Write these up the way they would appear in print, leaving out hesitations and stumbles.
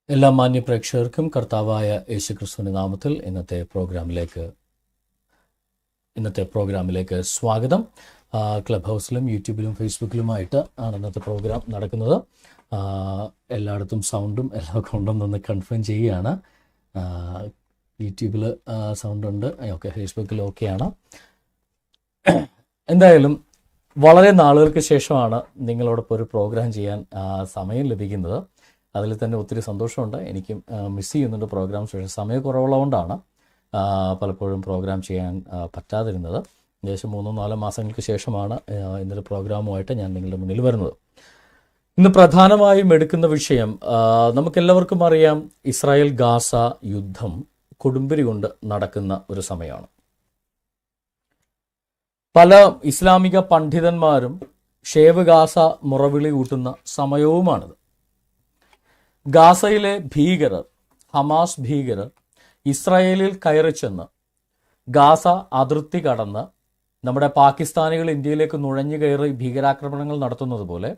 എല്ലാ മാന്യ പ്രേക്ഷകർക്കും കർത്താവായ യേശുക്രിസ്തുവിന്റെ നാമത്തിൽ ഇന്നത്തെ പ്രോഗ്രാമിലേക്ക് സ്വാഗതം. ക്ലബ് ഹൗസിലും യൂട്യൂബിലും ഫേസ്ബുക്കിലുമായിട്ട് ആണ് ഇന്നത്തെ പ്രോഗ്രാം നടക്കുന്നത്. എല്ലായിടത്തും സൗണ്ടും എല്ലാം ഉണ്ടെന്നൊന്ന് കൺഫേം ചെയ്യുകയാണ്. യൂട്യൂബിൽ സൗണ്ട് ഉണ്ട്, ഓക്കെ. ഫേസ്ബുക്കിൽ ഓക്കെയാണ്. എന്തായാലും വളരെ നാളുകൾക്ക് ശേഷമാണ് നിങ്ങളോടൊപ്പം ഒരു പ്രോഗ്രാം ചെയ്യാൻ സമയം ലഭിക്കുന്നത്. അതിൽ തന്നെ ഒത്തിരി സന്തോഷമുണ്ട്. എനിക്കും മിസ് ചെയ്യുന്നുണ്ട് പ്രോഗ്രാം. സമയക്കുറവുള്ളതുകൊണ്ടാണ് പലപ്പോഴും പ്രോഗ്രാം ചെയ്യാൻ പറ്റാതിരുന്നത്. ഏകദേശം 3-4 മാസങ്ങൾക്ക് ശേഷമാണ് ഇന്നലെ പ്രോഗ്രാമുമായിട്ട് ഞാൻ നിങ്ങളുടെ മുന്നിൽ വരുന്നത്. ഇന്ന് പ്രധാനമായും എടുക്കുന്ന വിഷയം, നമുക്കെല്ലാവർക്കും അറിയാം, ഇസ്രായേൽ ഗാസ യുദ്ധം കൊടുമ്പിരി കൊണ്ട് നടക്കുന്ന ഒരു സമയമാണ്. പല ഇസ്ലാമിക പണ്ഡിതന്മാരും ഷേവ് ഗാസ മുറവിളി കൂട്ടുന്ന സമയവുമാണിത്. ഗാസയിലെ ഭീകരർ, ഹമാസ് ഭീകരർ ഇസ്രായേലിൽ കയറിച്ചെന്ന് ഗാസ അതിർത്തി കടന്ന് നമ്മുടെ പാകിസ്ഥാനികൾ ഇന്ത്യയിലേക്ക് നുഴഞ്ഞു കയറി ഭീകരാക്രമണങ്ങൾ നടത്തുന്നത് പോലെ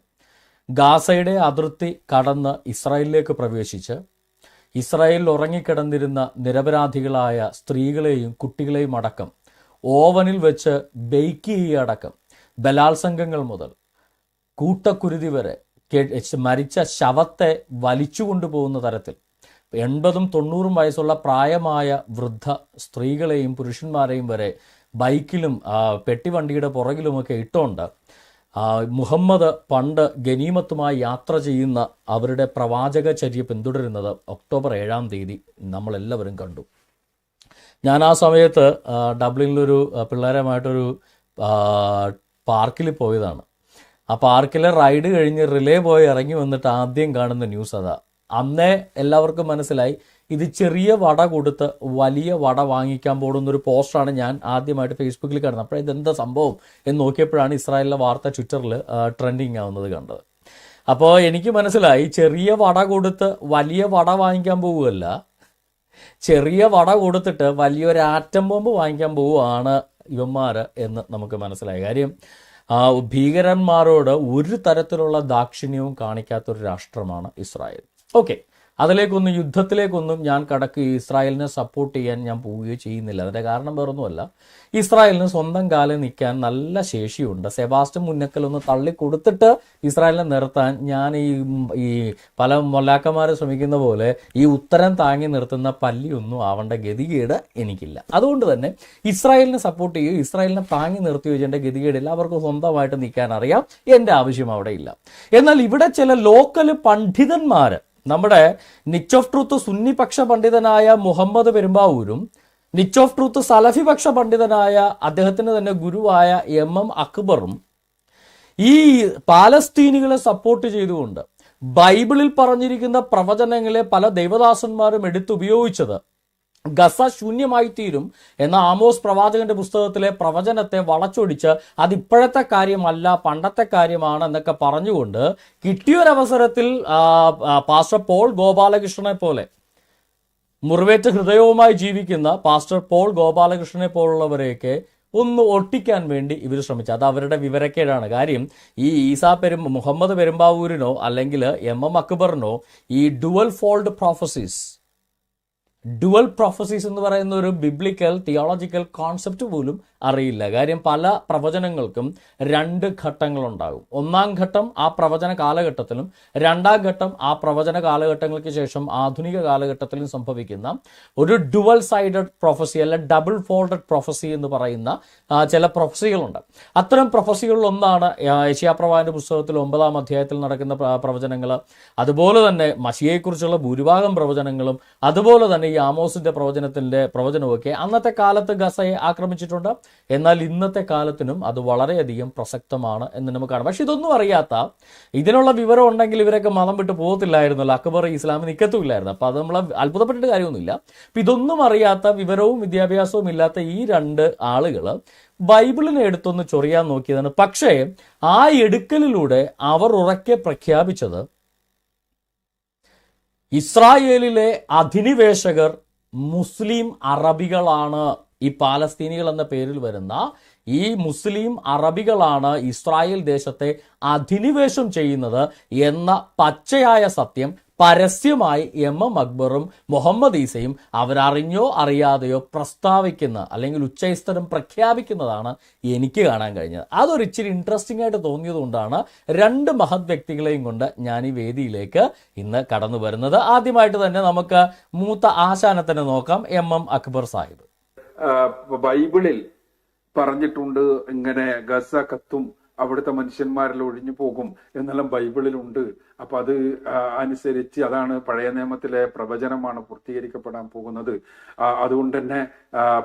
ഗാസയുടെ അതിർത്തി കടന്ന് ഇസ്രായേലിലേക്ക് പ്രവേശിച്ച് ഇസ്രായേലിൽ ഉറങ്ങിക്കിടന്നിരുന്ന നിരപരാധികളായ സ്ത്രീകളെയും കുട്ടികളെയും അടക്കം ഓവനിൽ വെച്ച് ബേക്ക് ചെയ്യടക്കം ബലാത്സംഗങ്ങൾ മുതൽ കൂട്ടക്കുരുതി വരെ മരിച്ച ശവത്തെ വലിച്ചു കൊണ്ടുപോകുന്ന തരത്തിൽ 80-90 വയസ്സുള്ള പ്രായമായ വൃദ്ധ സ്ത്രീകളെയും പുരുഷന്മാരെയും വരെ ബൈക്കിലും പെട്ടിവണ്ടിയുടെ പുറകിലുമൊക്കെ ഇട്ടുകൊണ്ട് മുഹമ്മദ് പണ്ട് ഗനീമത്തുമായി യാത്ര ചെയ്യുന്ന അവരുടെ പ്രവാചകചര്യ പിന്തുടരുന്നത് ഒക്ടോബർ 7-ാം തീയതി നമ്മളെല്ലാവരും കണ്ടു. ഞാൻ ആ സമയത്ത് ഡബ്ലിനിലൊരു പിള്ളേരുമായിട്ടൊരു പാർക്കിൽ പോയതാണ്. ആ പാർക്കിലെ റൈഡ് കഴിഞ്ഞ് റിലേ പോയി ഇറങ്ങി വന്നിട്ട് ആദ്യം കാണുന്ന ന്യൂസ് അതാ. അന്നേ എല്ലാവർക്കും മനസ്സിലായി ഇത് ചെറിയ വട കൊടുത്ത് വലിയ വട വാങ്ങിക്കാൻ പോകുന്നൊരു പോസ്റ്ററാണ് ഞാൻ ആദ്യമായിട്ട് ഫേസ്ബുക്കിൽ കാണുന്നത്. അപ്പോൾ ഇതെന്താ സംഭവം എന്ന് നോക്കിയപ്പോഴാണ് ഇസ്രായേലിലെ വാർത്ത ട്വിറ്ററിൽ ട്രെൻഡിങ് ആവുന്നത് കണ്ടത്. അപ്പോൾ എനിക്ക് മനസ്സിലായി, ചെറിയ വട കൊടുത്ത് വലിയ വട വാങ്ങിക്കാൻ പോവുകയല്ല, ചെറിയ വട കൊടുത്തിട്ട് വലിയൊരു ആറ്റം ബോംബ് വാങ്ങിക്കാൻ പോവുകയാണ് ഇവന്മാർ എന്ന് നമുക്ക് മനസ്സിലായി. കാര്യം ഭീകരന്മാരോട് ഒരു തരത്തിലുള്ള ദാക്ഷിണ്യവും കാണിക്കാത്തൊരു രാഷ്ട്രമാണ് ഇസ്രായേൽ. ഓക്കെ, അതിലേക്കൊന്നും യുദ്ധത്തിലേക്കൊന്നും ഞാൻ ഇസ്രായേലിനെ സപ്പോർട്ട് ചെയ്യാൻ ഞാൻ പോവുകയോ ചെയ്യുന്നില്ല. അതിൻ്റെ കാരണം വേറൊന്നുമല്ല, ഇസ്രായേലിന് സ്വന്തം കാലിൽ നിൽക്കാൻ നല്ല ശേഷിയുണ്ട്. സെബാസ്റ്റ്യൻ മുന്നക്കലൊന്ന് തള്ളിക്കൊടുത്തിട്ട് ഇസ്രായേലിനെ നിർത്താൻ ഞാൻ ഈ പല മൊല്ലാക്കന്മാരെ ശ്രമിക്കുന്ന പോലെ ഈ ഉത്തരം താങ്ങി നിർത്തുന്ന പല്ലിയൊന്നും ആവേണ്ട ഗതികേട് എനിക്കില്ല. അതുകൊണ്ട് തന്നെ ഇസ്രായേലിനെ സപ്പോർട്ട് ചെയ്യുകയോ ഇസ്രായേലിനെ താങ്ങി നിർത്തി വെച്ചേണ്ട ഗതികേടില്ല. അവർക്ക് സ്വന്തമായിട്ട് നിൽക്കാൻ അറിയാം. എൻ്റെ ആവശ്യം അവിടെ ഇല്ല. എന്നാൽ ഇവിടെ ചില ലോക്കൽ പണ്ഡിതന്മാർ, നമ്മുടെ നിച്ച് ഓഫ് ട്രൂത്ത് സുന്നി പക്ഷ പണ്ഡിതനായ മുഹമ്മദ് പെരുമ്പാവൂരും നിച്ച് ഓഫ് ട്രൂത്ത് സലഫി പക്ഷ പണ്ഡിതനായ അദ്ദേഹത്തിന് തന്നെ ഗുരുവായ MM അക്ബറും ഈ പാലസ്തീനികളെ സപ്പോർട്ട് ചെയ്തുകൊണ്ട് ബൈബിളിൽ പറഞ്ഞിരിക്കുന്ന പ്രവചനങ്ങളെ പല ദൈവദാസന്മാരും എടുത്തുപയോഗിച്ചത് ഗസ ശൂന്യമായി തീരും എന്ന ആമോസ് പ്രവാചകന്റെ പുസ്തകത്തിലെ പ്രവചനത്തെ വളച്ചൊടിച്ച് അതിപ്പോഴത്തെ കാര്യമല്ല, പണ്ടത്തെ കാര്യമാണ് എന്നൊക്കെ പറഞ്ഞുകൊണ്ട് കിട്ടിയൊരവസരത്തിൽ പാസ്റ്റർ പോൾ ഗോപാലകൃഷ്ണനെ പോലെ മുറിവേറ്റ ഹൃദയവുമായി ജീവിക്കുന്ന പാസ്റ്റർ പോൾ ഗോപാലകൃഷ്ണനെ പോലുള്ളവരെയൊക്കെ ഒന്ന് ഒട്ടിക്കാൻ വേണ്ടി ഇവർ ശ്രമിച്ചു. അത് അവരുടെ വിവരക്കേടാണ്. കാര്യം ഈ മുഹമ്മദ് പെരുമ്പാവൂരിനോ അല്ലെങ്കിൽ MM അക്ബറിനോ ഈ ഡുവൽ പ്രൊഫസീസ് എന്ന് പറയുന്ന ഒരു ബിബ്ലിക്കൽ തിയോളജിക്കൽ കോൺസെപ്റ്റ് പോലും അറിയില്ല. കാര്യം പല പ്രവചനങ്ങൾക്കും 2 ഘട്ടങ്ങളുണ്ടാകും. 1-ാം ഘട്ടം ആ പ്രവചന കാലഘട്ടത്തിലും 2-ാം ഘട്ടം ആ പ്രവചന കാലഘട്ടങ്ങൾക്ക് ശേഷം ആധുനിക കാലഘട്ടത്തിലും സംഭവിക്കുന്ന ഒരു ഡുവൽ സൈഡഡ് പ്രൊഫസി അല്ല ഡബിൾ ഫോൾഡഡ് പ്രൊഫസി എന്ന് പറയുന്ന ചില പ്രൊഫസികളുണ്ട്. അത്തരം പ്രൊഫസികളിലൊന്നാണ് യെശയ്യാപ്രവാചകന്റെ പുസ്തകത്തിൽ 9-ാം അധ്യായത്തിൽ നടക്കുന്ന പ്രവചനങ്ങൾ. അതുപോലെ തന്നെ മശിയയെക്കുറിച്ചുള്ള ഭൂരിഭാഗം പ്രവചനങ്ങളും അതുപോലെ തന്നെ ഈ ആമോസിന്റെ പ്രവചനമൊക്കെ അന്നത്തെ കാലത്ത് ഗസയെ ആക്രമിച്ചിട്ടുണ്ട്. എന്നാൽ ഇന്നത്തെ കാലത്തിനും അത് വളരെയധികം പ്രസക്തമാണ് എന്ന് നമുക്ക് കാണാം. പക്ഷെ ഇതൊന്നും അറിയാത്ത, ഇതിനുള്ള വിവരം ഉണ്ടെങ്കിൽ ഇവരൊക്കെ മതം വിട്ട് പോകത്തില്ലായിരുന്നല്ലോ, അക്ബർ ഇസ്ലാമിൽ നിൽക്കത്തുമില്ലായിരുന്നു. അപ്പൊ അത് നമ്മൾ അത്ഭുതപ്പെട്ടിട്ട് കാര്യമൊന്നുമില്ല. അപ്പൊ ഇതൊന്നും അറിയാത്ത, വിവരവും വിദ്യാഭ്യാസവും ഇല്ലാത്ത ഈ 2 ആളുകൾ ബൈബിളിനെ എടുത്തൊന്ന് ചൊറിയാൻ നോക്കിയതാണ്. പക്ഷേ ആ എടുക്കലിലൂടെ അവർ ഉറക്കെ പ്രഖ്യാപിച്ചത് ഇസ്രായേലിലെ അധിനിവേശകർ മുസ്ലിം അറബികളാണ്. ഈ പാലസ്തീനികൾ എന്ന പേരിൽ വരുന്ന ഈ മുസ്ലിം അറബികളാണ് ഇസ്രായേൽ ദേശത്തെ അധിനിവേശം ചെയ്യുന്നത് എന്ന പച്ചയായ സത്യം പരസ്യമായി അക്ബറും മുഹമ്മദ് ഈസയും അവരറിഞ്ഞോ അറിയാതെയോ പ്രസ്താവിക്കുന്ന അല്ലെങ്കിൽ ഉച്ചസ്ഥലം പ്രഖ്യാപിക്കുന്നതാണ് എനിക്ക് കാണാൻ കഴിഞ്ഞത്. അതൊരു ഇച്ചിരി ഇൻട്രസ്റ്റിംഗ് ആയിട്ട് തോന്നിയതുകൊണ്ടാണ് രണ്ട് മഹത് വ്യക്തികളെയും കൊണ്ട് ഞാൻ ഈ വേദിയിലേക്ക് ഇന്ന് കടന്നു വരുന്നത്. ആദ്യമായിട്ട് തന്നെ നമുക്ക് മൂത്ത ആശാനെ തന്നെ നോക്കാം. അക്ബർ സാഹിബ്. ബൈബിളിൽ പറഞ്ഞിട്ടുണ്ട് ഇങ്ങനെ ഗസ കത്തും, അവിടുത്തെ മനുഷ്യന്മാരെല്ലാം ഒഴിഞ്ഞു പോകും എന്നെല്ലാം ബൈബിളിലുണ്ട്. അപ്പൊ അത് അനുസരിച്ച് അതാണ് പഴയ നിയമത്തിലെ പ്രവചനമാണ് പൂർത്തീകരിക്കപ്പെടാൻ പോകുന്നത്. അതുകൊണ്ട് തന്നെ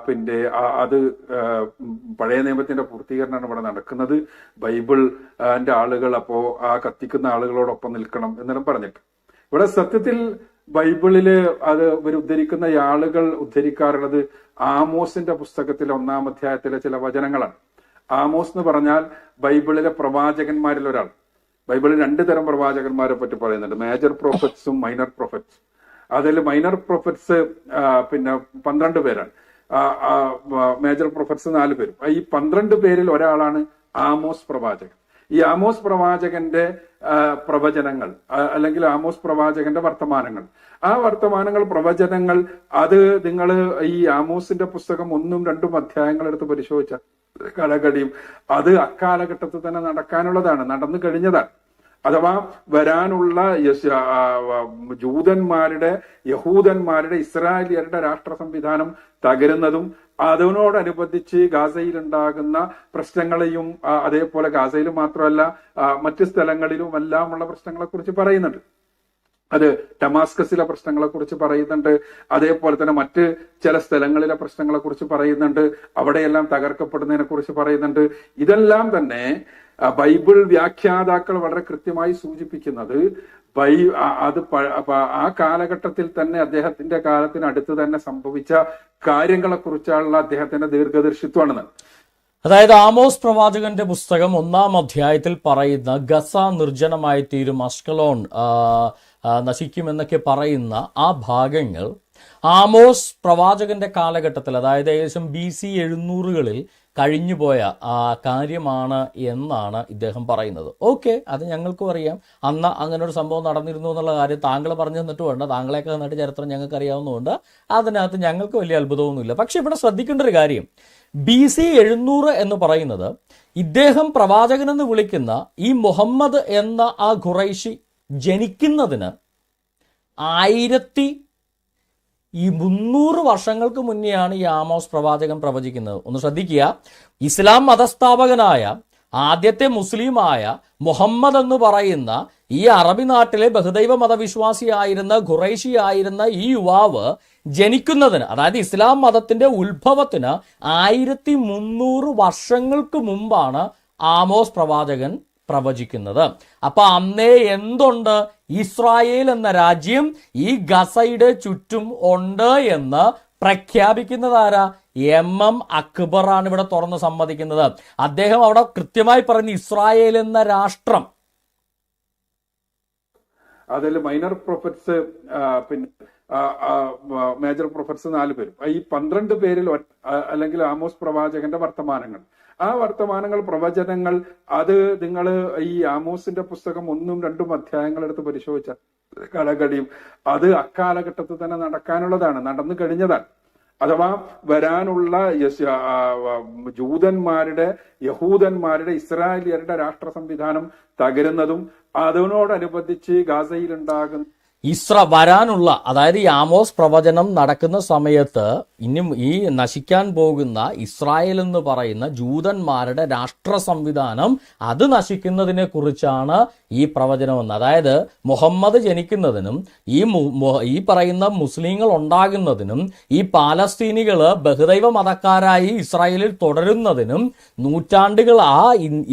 പിന്നെ അത് പഴയ നിയമത്തിന്റെ പൂർത്തീകരണമാണ് ഇവിടെ നടക്കുന്നത്. ബൈബിളിന്റെ ആളുകൾ അപ്പോ ആ കത്തിക്കുന്ന ആളുകളോടൊപ്പം നിൽക്കണം എന്നെല്ലാം പറഞ്ഞിട്ട് ഇവിടെ സത്യത്തിൽ ബൈബിളില് അത് ഇവർ ഉദ്ധരിക്കുന്ന ആളുകൾ ഉദ്ധരിക്കാറുള്ളത് ആമോസിന്റെ പുസ്തകത്തിലെ 1-ാം അധ്യായത്തിലെ ചില വചനങ്ങളാണ്. ആമോസ് എന്ന് പറഞ്ഞാൽ ബൈബിളിലെ പ്രവാചകന്മാരിൽ ഒരാൾ. ബൈബിളിൽ 2 തരം പ്രവാചകന്മാരെ പറ്റി പറയുന്നുണ്ട്, മേജർ പ്രൊഫറ്റ്സും മൈനർ പ്രൊഫറ്റ്സ്. അതിൽ മൈനർ പ്രൊഫറ്റ്സ് പിന്നെ 12 പേരാണ്, മേജർ പ്രൊഫറ്റ്സ് 4 പേരും. ഈ 12 പേരിൽ ഒരാളാണ് ആമോസ് പ്രവാചകൻ. ഈ ആമോസ് പ്രവാചകന്റെ പ്രവചനങ്ങൾ അല്ലെങ്കിൽ ആമോസ് പ്രവാചകന്റെ വർത്തമാനങ്ങൾ, ആ വർത്തമാനങ്ങൾ പ്രവചനങ്ങൾ അത് നിങ്ങൾ ഈ ആമോസിന്റെ പുസ്തകം 1ഉം 2ഉം അധ്യായങ്ങൾ എടുത്ത് പരിശോധിച്ച കടകടിയും അത് അക്കാലഘട്ടത്തിൽ തന്നെ നടക്കാനുള്ളതാണ്, നടന്നു കഴിഞ്ഞതാണ്. അഥവാ വരാനുള്ള യഹൂദന്മാരുടെ ഇസ്രായേലിയരുടെ രാഷ്ട്ര സംവിധാനം തകരുന്നതും അതിനോടനുബന്ധിച്ച് ഗാസയിൽ ഉണ്ടാകുന്ന പ്രശ്നങ്ങളെയും അതേപോലെ ഗാസയിൽ മാത്രമല്ല മറ്റ് സ്ഥലങ്ങളിലും എല്ലാമുള്ള പ്രശ്നങ്ങളെ കുറിച്ച് പറയുന്നുണ്ട്. അത് ഡമാസ്കസിലെ പ്രശ്നങ്ങളെ കുറിച്ച് പറയുന്നുണ്ട്, അതേപോലെ തന്നെ മറ്റ് ചില സ്ഥലങ്ങളിലെ പ്രശ്നങ്ങളെ കുറിച്ച് പറയുന്നുണ്ട്, അവിടെയെല്ലാം തകർക്കപ്പെടുന്നതിനെ കുറിച്ച് പറയുന്നുണ്ട്. ഇതെല്ലാം തന്നെ ബൈബിൾ വ്യാഖ്യാതാക്കൾ വളരെ കൃത്യമായി സൂചിപ്പിക്കുന്നത് അത് ആ കാലഘട്ടത്തിൽ തന്നെ അദ്ദേഹത്തിന്റെ കാലത്തിനടുത്ത് തന്നെ സംഭവിച്ച കാര്യങ്ങളെ കുറിച്ചുള്ള അദ്ദേഹത്തിന്റെ ദീർഘദർശിത്വമാണെന്ന്. അതായത് ആമോസ് പ്രവാചകന്റെ പുസ്തകം 1-ാം അധ്യായത്തിൽ പറയുന്ന ഗസ നിർജ്ജനമായി തീരും, അഷ്കലോൺ നശിക്കുമെന്നൊക്കെ പറയുന്ന ആ ഭാഗങ്ങൾ ആമോസ് പ്രവാചകന്റെ കാലഘട്ടത്തിൽ, അതായത് ഏകദേശം BC 700-കളിൽ കഴിഞ്ഞുപോയ കാര്യമാണ് എന്നാണ് ഇദ്ദേഹം പറയുന്നത്. ഓക്കെ, അത് ഞങ്ങൾക്കും അറിയാം, അന്ന് അങ്ങനെ ഒരു സംഭവം നടന്നിരുന്നു എന്നുള്ള കാര്യം താങ്കൾ പറഞ്ഞു തന്നിട്ട് വേണ്ട, താങ്കളെയൊക്കെ നന്നായിട്ട് ചരിത്രം ഞങ്ങൾക്ക് അറിയാവുന്നതുകൊണ്ട് അതിനകത്ത് ഞങ്ങൾക്ക് വലിയ അത്ഭുതമൊന്നുമില്ല. പക്ഷെ ഇവിടെ ശ്രദ്ധിക്കേണ്ട ഒരു കാര്യം, BC 700 എന്ന് പറയുന്നത് ഇദ്ദേഹം പ്രവാചകനെന്ന് വിളിക്കുന്ന ഈ മുഹമ്മദ് എന്ന ആ ഖുറൈശി ജനിക്കുന്നതിന് 1300 വർഷങ്ങൾക്ക് മുന്നെയാണ് ഈ ആമോസ് പ്രവാചകൻ പ്രവചിക്കുന്നത്. ഒന്ന് ശ്രദ്ധിക്കുക, ഇസ്ലാം മതസ്ഥാപകനായ ആദ്യത്തെ മുസ്ലിമായ മുഹമ്മദ് എന്ന് പറയുന്ന ഈ അറബി നാട്ടിലെ ബഹുദൈവ മതവിശ്വാസിയായിരുന്ന ഖുറൈശിയായിരുന്ന ഈ യുവാവ് ജനിക്കുന്നതിന്, അതായത് ഇസ്ലാം മതത്തിന്റെ ഉത്ഭവത്തിന് 1300 വർഷങ്ങൾക്ക് മുമ്പാണ് ആമോസ് പ്രവാചകൻ പ്രവചിക്കുന്നത്. അപ്പൊ അന്നേ എന്തുണ്ട്? ഇസ്രായേൽ എന്ന രാജ്യം ഈ ഗസയുടെ ചുറ്റും ഉണ്ട് എന്ന് പ്രഖ്യാപിക്കുന്നതാരാ? അക്ബർ ആണ് ഇവിടെ തുറന്ന് സമ്മതിക്കുന്നത്. അദ്ദേഹം അവിടെ കൃത്യമായി പറഞ്ഞു ഇസ്രായേൽ എന്ന രാഷ്ട്രം. അതിൽ മൈനർ പ്രൊഫറ്റ്സ് പിന്നെ മേജർ പ്രൊഫറ്റ്സ് 4 പേരും. ഈ 12 പേരിൽ അല്ലെങ്കിൽ ആമോസ് പ്രവാചകന്റെ വർത്തമാനങ്ങൾ, ആ വർത്തമാനങ്ങൾ പ്രവചനങ്ങൾ അത് നിങ്ങൾ ഈ ആമോസിന്റെ പുസ്തകം 1ഉം 2ഉം അധ്യായങ്ങൾ എടുത്ത് പരിശോധിച്ച കടകടിയും അത് അക്കാലഘട്ടത്തിൽ തന്നെ നടക്കാനുള്ളതാണ്, നടന്നു കഴിഞ്ഞതാണ്. അഥവാ വരാനുള്ള യഹൂദന്മാരുടെ ഇസ്രായേലിയരുടെ രാഷ്ട്ര സംവിധാനം തകരുന്നതും അതിനോടനുബന്ധിച്ച് ഗാസയിൽ ഉണ്ടാകുന്ന വരാനുള്ള, അതായത് ഈ ആമോസ് പ്രവചനം നടക്കുന്ന സമയത്ത് ഇനിയും ഈ നശിക്കാൻ പോകുന്ന ഇസ്രായേൽ എന്ന് പറയുന്ന ജൂതന്മാരുടെ രാഷ്ട്ര സംവിധാനം അത് നശിക്കുന്നതിനെ കുറിച്ചാണ് ഈ പ്രവചനം എന്ന്. അതായത് മുഹമ്മദ് ജനിക്കുന്നതിനും ഈ പറയുന്ന മുസ്ലിങ്ങൾ ഉണ്ടാകുന്നതിനും ഈ പാലസ്തീനികള് ബഹുദൈവ മതക്കാരായി ഇസ്രായേലിൽ തുടരുന്നതിനും നൂറ്റാണ്ടുകൾ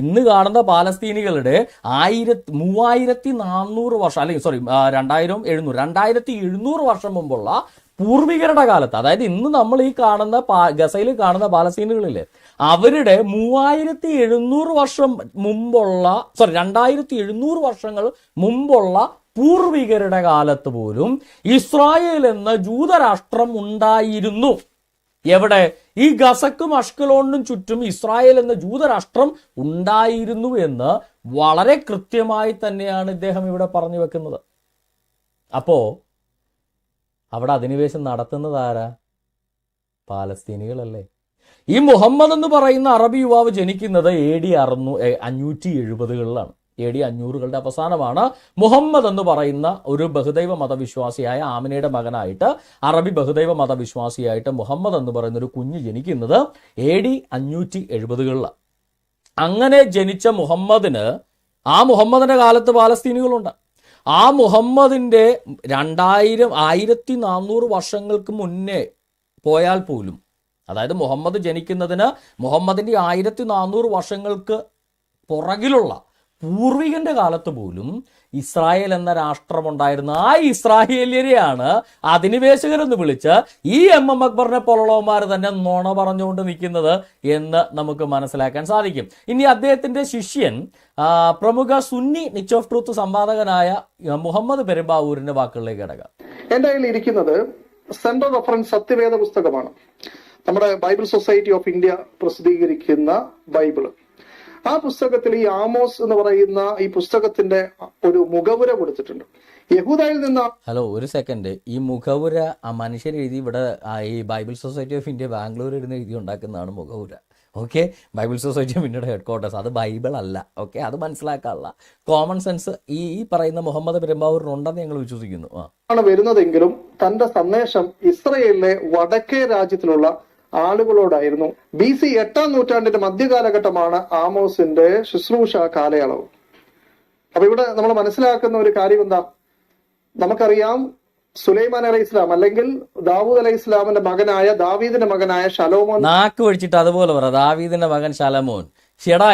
ഇന്ന് കാണുന്ന പാലസ്തീനികളുടെ 3400 വർഷം അല്ലെങ്കിൽ 2700 വർഷം മുമ്പുള്ള പൂർവികരുടെ കാലത്ത്, അതായത് ഇന്ന് നമ്മൾ ഈ കാണുന്ന ഗസയിൽ കാണുന്ന പാലസ്തീനുകളിലെ അവരുടെ 2700 വർഷം മുമ്പുള്ള 2700 വർഷങ്ങൾ മുമ്പുള്ള പൂർവികരുടെ കാലത്ത് പോലും ഇസ്രായേൽ എന്ന ജൂതരാഷ്ട്രം ഉണ്ടായിരുന്നു. എവിടെ? ഈ ഗസക്കും അഷ്കലോണിനും ചുറ്റും ഇസ്രായേൽ എന്ന ജൂതരാഷ്ട്രം ഉണ്ടായിരുന്നു എന്ന് വളരെ കൃത്യമായി തന്നെയാണ് ഇദ്ദേഹം ഇവിടെ പറഞ്ഞു വെക്കുന്നത്. അപ്പോൾ അവിടെ അധിനിവേശം നടത്തുന്നത് ആരാ? പാലസ്തീനികളല്ലേ. ഈ മുഹമ്മദ് എന്ന് പറയുന്ന അറബി യുവാവ് ജനിക്കുന്നത് AD 570കളിലാണ്. AD 500കളുടെ അവസാനമാണ് മുഹമ്മദ് എന്ന് പറയുന്ന ഒരു ബഹുദൈവ മതവിശ്വാസിയായ ആമിനയുടെ മകനായിട്ട്, അറബി ബഹുദൈവ മതവിശ്വാസിയായിട്ട് മുഹമ്മദ് എന്ന് പറയുന്ന ഒരു കുഞ്ഞ് ജനിക്കുന്നത് AD 570കളിലാണ്. അങ്ങനെ ജനിച്ച മുഹമ്മദിന്, ആ മുഹമ്മദിന്റെ കാലത്ത് പാലസ്തീനികളുണ്ട്. ആ മുഹമ്മദിന്റെ 1400 വർഷങ്ങൾക്ക് മുന്നേ പോയാൽ പോലും, അതായത് മുഹമ്മദ് ജനിക്കുന്നതിന് മുഹമ്മദിന്റെ 1400 വർഷങ്ങൾക്ക് പുറകിലുള്ള പൂർവികന്റെ കാലത്ത് പോലും ഇസ്രായേൽ എന്ന രാഷ്ട്രമുണ്ടായിരുന്ന ആ ഇസ്രായേലിയരെയാണ് അധിനിവേശകരെന്ന് വിളിച്ച് ഈ MM അക്ബറിനെ പോലുള്ളവന്മാർ തന്നെ നുണ പറഞ്ഞുകൊണ്ട് നിൽക്കുന്നത് എന്ന് നമുക്ക് മനസ്സിലാക്കാൻ സാധിക്കും. ഇനി അദ്ദേഹത്തിന്റെ ശിഷ്യൻ പ്രമുഖ സുന്നി നിച്ച് ഓഫ് ട്രൂത്ത് സംവാദകനായ മുഹമ്മദ് പെരുമ്പാവൂരിന്റെ വാക്കുകളിലേക്ക് കിടക്കുക. എന്റെ കയ്യിൽ ഇരിക്കുന്നത് സെൻട്രൽ റഫറൻസ് സത്യവേദ പുസ്തകമാണ്. നമ്മുടെ ബൈബിൾ സൊസൈറ്റി ഓഫ് ഇന്ത്യ പ്രസിദ്ധീകരിക്കുന്ന ബൈബിള്. ആ പുസ്തകത്തിൽ ഈ ആമോസ് എന്ന് പറയുന്ന ഈ പുസ്തകത്തിന്റെ ഒരു മുഖവുര കൊടുത്തിട്ടുണ്ട്. യഹൂദയിൽ നിന്ന്. ഹലോ, ഒരു സെക്കൻഡ്. ഈ മുഖവുര ആ മനുഷ്യർ എഴുതി ഇവിടെ ഈ Bible society of India Bangalore ഇരുന്ന് എഴുതി ഉണ്ടാക്കുന്നതാണ് മുഖവുര. ഓക്കെ, ബൈബിൾ സൊസൈറ്റി ഓഫ് ഇന്ത്യയുടെ ഹെഡ്ക്വാർട്ടേഴ്സ്. അത് ബൈബിൾ അല്ല. ഓക്കെ, അത് മനസ്സിലാക്കാനുള്ള കോമൺ സെൻസ് ഈ പറയുന്ന മുഹമ്മദ് പെരുമ്പാവൂരിനുണ്ടെന്ന് ഞങ്ങൾ വിശ്വസിക്കുന്നു. ആണ് വരുന്നതെങ്കിലും തന്റെ സന്ദേശം ഇസ്രയേലിലെ വടക്കേ രാജ്യത്തിലുള്ള ആളുകളോടായിരുന്നു. BC 8ാം നൂറ്റാണ്ടിന്റെ മധ്യകാലഘട്ടമാണ് ആമോസിന്റെ ശുശ്രൂഷ കാലയളവ്. അപ്പൊ ഇവിടെ നമ്മൾ മനസ്സിലാക്കുന്ന ഒരു കാര്യം എന്താ? നമുക്കറിയാം, സുലൈമാൻ അലൈഹി ഇസ്ലാം അല്ലെങ്കിൽ ദാവൂദ് അലൈഹി ഇസ്ലാമിന്റെ മകനായ ദാവീദിന്റെ മകനായ ശലോമോൻ. നാക്ക് ഒഴിച്ചിട്ട് അതുപോലെ പറ, ദാവീദിന്റെ മകൻ ശലോമോൻ. ചേടാ,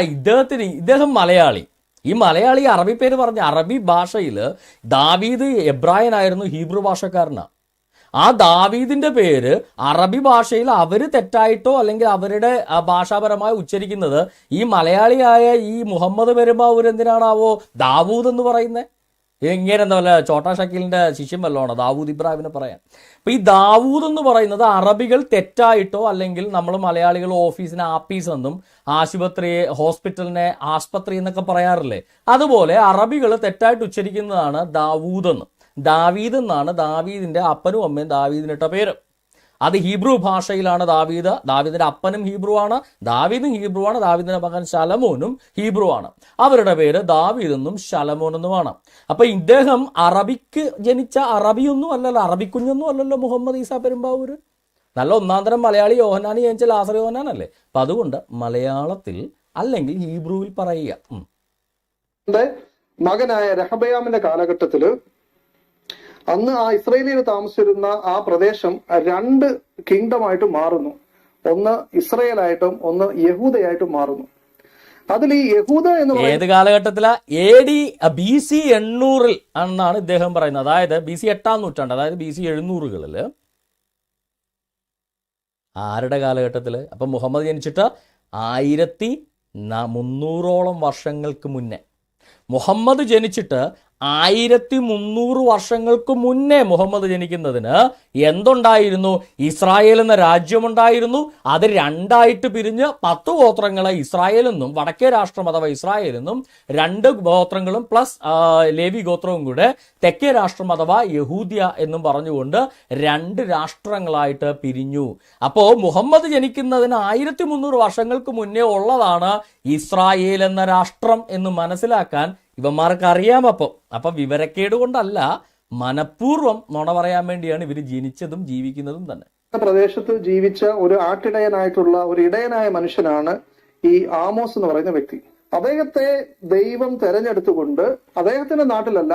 ഇദ്ദേഹം മലയാളി. ഈ മലയാളി അറബി പേര് പറഞ്ഞ അറബി ഭാഷയിൽ ദാവീദ് എബ്രായനായിരുന്നു, ഹീബ്രു ഭാഷക്കാരനാണ്. ആ ദാവീദിന്റെ പേര് അറബി ഭാഷയിൽ അവര് തെറ്റായിട്ടോ അല്ലെങ്കിൽ അവരുടെ ഭാഷാപരമായി ഉച്ചരിക്കുന്നത് ഈ മലയാളിയായ ഈ മുഹമ്മദ് പെരുമ്പാവൂർ എന്തിനാണാവോ ദാവൂദ് എന്ന് പറയുന്നത്? ഇങ്ങനെ എന്താ പറയുക, ചോട്ടാ ഷക്കീലിന്റെ ശിഷ്യം വല്ലോണോ ദാവൂദ് ഇബ്രാഹിമിനെ പറയാൻ? അപ്പൊ ഈ ദാവൂദ് എന്ന് പറയുന്നത് അറബികൾ തെറ്റായിട്ടോ അല്ലെങ്കിൽ നമ്മൾ മലയാളികൾ ഓഫീസിനെ ആപ്പീസ് എന്നും ആശുപത്രിയെ ഹോസ്പിറ്റലിനെ ആസ്പത്രി എന്നൊക്കെ പറയാറില്ലേ, അതുപോലെ അറബികൾ തെറ്റായിട്ട് ഉച്ചരിക്കുന്നതാണ് ദാവൂദ് എന്ന്. ദാവീദ് എന്നാണ് ദാവീദിന്റെ അപ്പനും അമ്മയും ദാവീദിനിട്ട പേര്. അത് ഹീബ്രു ഭാഷയിലാണ്. ദാവീദിന്റെ അപ്പനും ഹീബ്രു ആണ്, ദാവീദും ഹീബ്രു ആണ്, ദാവീദിന്റെ മകൻ ശലമോനും ഹീബ്രു ആണ്. അവരുടെ പേര് ദാവീദെന്നും ശലമോനെന്നുമാണ്. അപ്പൊ ഇദ്ദേഹം അറബിക്ക് ജനിച്ച അറബിയൊന്നും അല്ലല്ലോ, അറബിക്കുഞ്ഞൊന്നും അല്ലല്ലോ മുഹമ്മദ് ഈസാ പെരുമ്പാവൂര്. നല്ല ഒന്നാന്തരം മലയാളി യോഹന്നാനി ജനിച്ച ലാസർ യോഹന്നാനല്ലേ. അപ്പൊ അതുകൊണ്ട് മലയാളത്തിൽ അല്ലെങ്കിൽ ഹീബ്രുവിൽ പറയുക. മകനായ രഹബയാമിന്റെ കാലഘട്ടത്തില് അന്ന് ആ ഇസ്രയേലിൽ താമസിച്ചിരുന്ന ആ പ്രദേശം 2 കിങ്ഡമായിട്ട് മാറുന്നു. ഒന്ന് ഇസ്രയേലായിട്ടും ഒന്ന് യഹൂദയായിട്ടും മാറുന്നു. അതിൽ ഈ യഹൂദ എന്ന് ഏത് കാലഘട്ടത്തിലാ? BC 800 എന്നാണ് ഇദ്ദേഹം പറയുന്നത്. അതായത് BC 8ാം നൂറ്റാണ്ട്, അതായത് BC 700കളില്. ആരുടെ കാലഘട്ടത്തില്? അപ്പൊ മുഹമ്മദ് ജനിച്ചിട്ട് 1300ഓളം വർഷങ്ങൾക്ക് മുന്നേ. മുഹമ്മദ് ജനിച്ചിട്ട് 1300 വർഷങ്ങൾക്ക് മുന്നേ മുഹമ്മദ് ജനിക്കുന്നതിന് എന്തുണ്ടായിരുന്നു? ഇസ്രായേൽ എന്ന രാജ്യമുണ്ടായിരുന്നു. അത് 2ആയിട്ട് പിരിഞ്ഞ് 10 ഗോത്രങ്ങളെ ഇസ്രായേലെന്നും വടക്കേ രാഷ്ട്രം അഥവാ ഇസ്രായേലെന്നും 2 ഗോത്രങ്ങളും പ്ലസ് ലേവി ഗോത്രവും കൂടെ തെക്കേ രാഷ്ട്രം അഥവാ യഹൂദ്യ എന്നും പറഞ്ഞുകൊണ്ട് 2 രാഷ്ട്രങ്ങളായിട്ട് പിരിഞ്ഞു. അപ്പോ മുഹമ്മദ് ജനിക്കുന്നതിന് 1300 വർഷങ്ങൾക്ക് മുന്നേ ഉള്ളതാണ് ഇസ്രായേൽ എന്ന രാഷ്ട്രം എന്ന് മനസ്സിലാക്കാൻ ഇവന്മാർക്ക് അറിയാം. അപ്പൊ വിവരക്കേട് കൊണ്ടല്ല, മനഃപൂർവ്വം നുണ പറയാൻ വേണ്ടിയാണ് ഇവർ ജനിച്ചതും ജീവിക്കുന്നതും തന്നെ. പ്രദേശത്ത് ജീവിച്ച ഒരു ആട്ടിടയനായിട്ടുള്ള ഒരു ഇടയനായ മനുഷ്യനാണ് ഈ ആമോസ് എന്ന് പറയുന്ന വ്യക്തി. അദ്ദേഹത്തെ ദൈവം തെരഞ്ഞെടുത്തുകൊണ്ട് അദ്ദേഹത്തിന്റെ നാട്ടിലല്ല,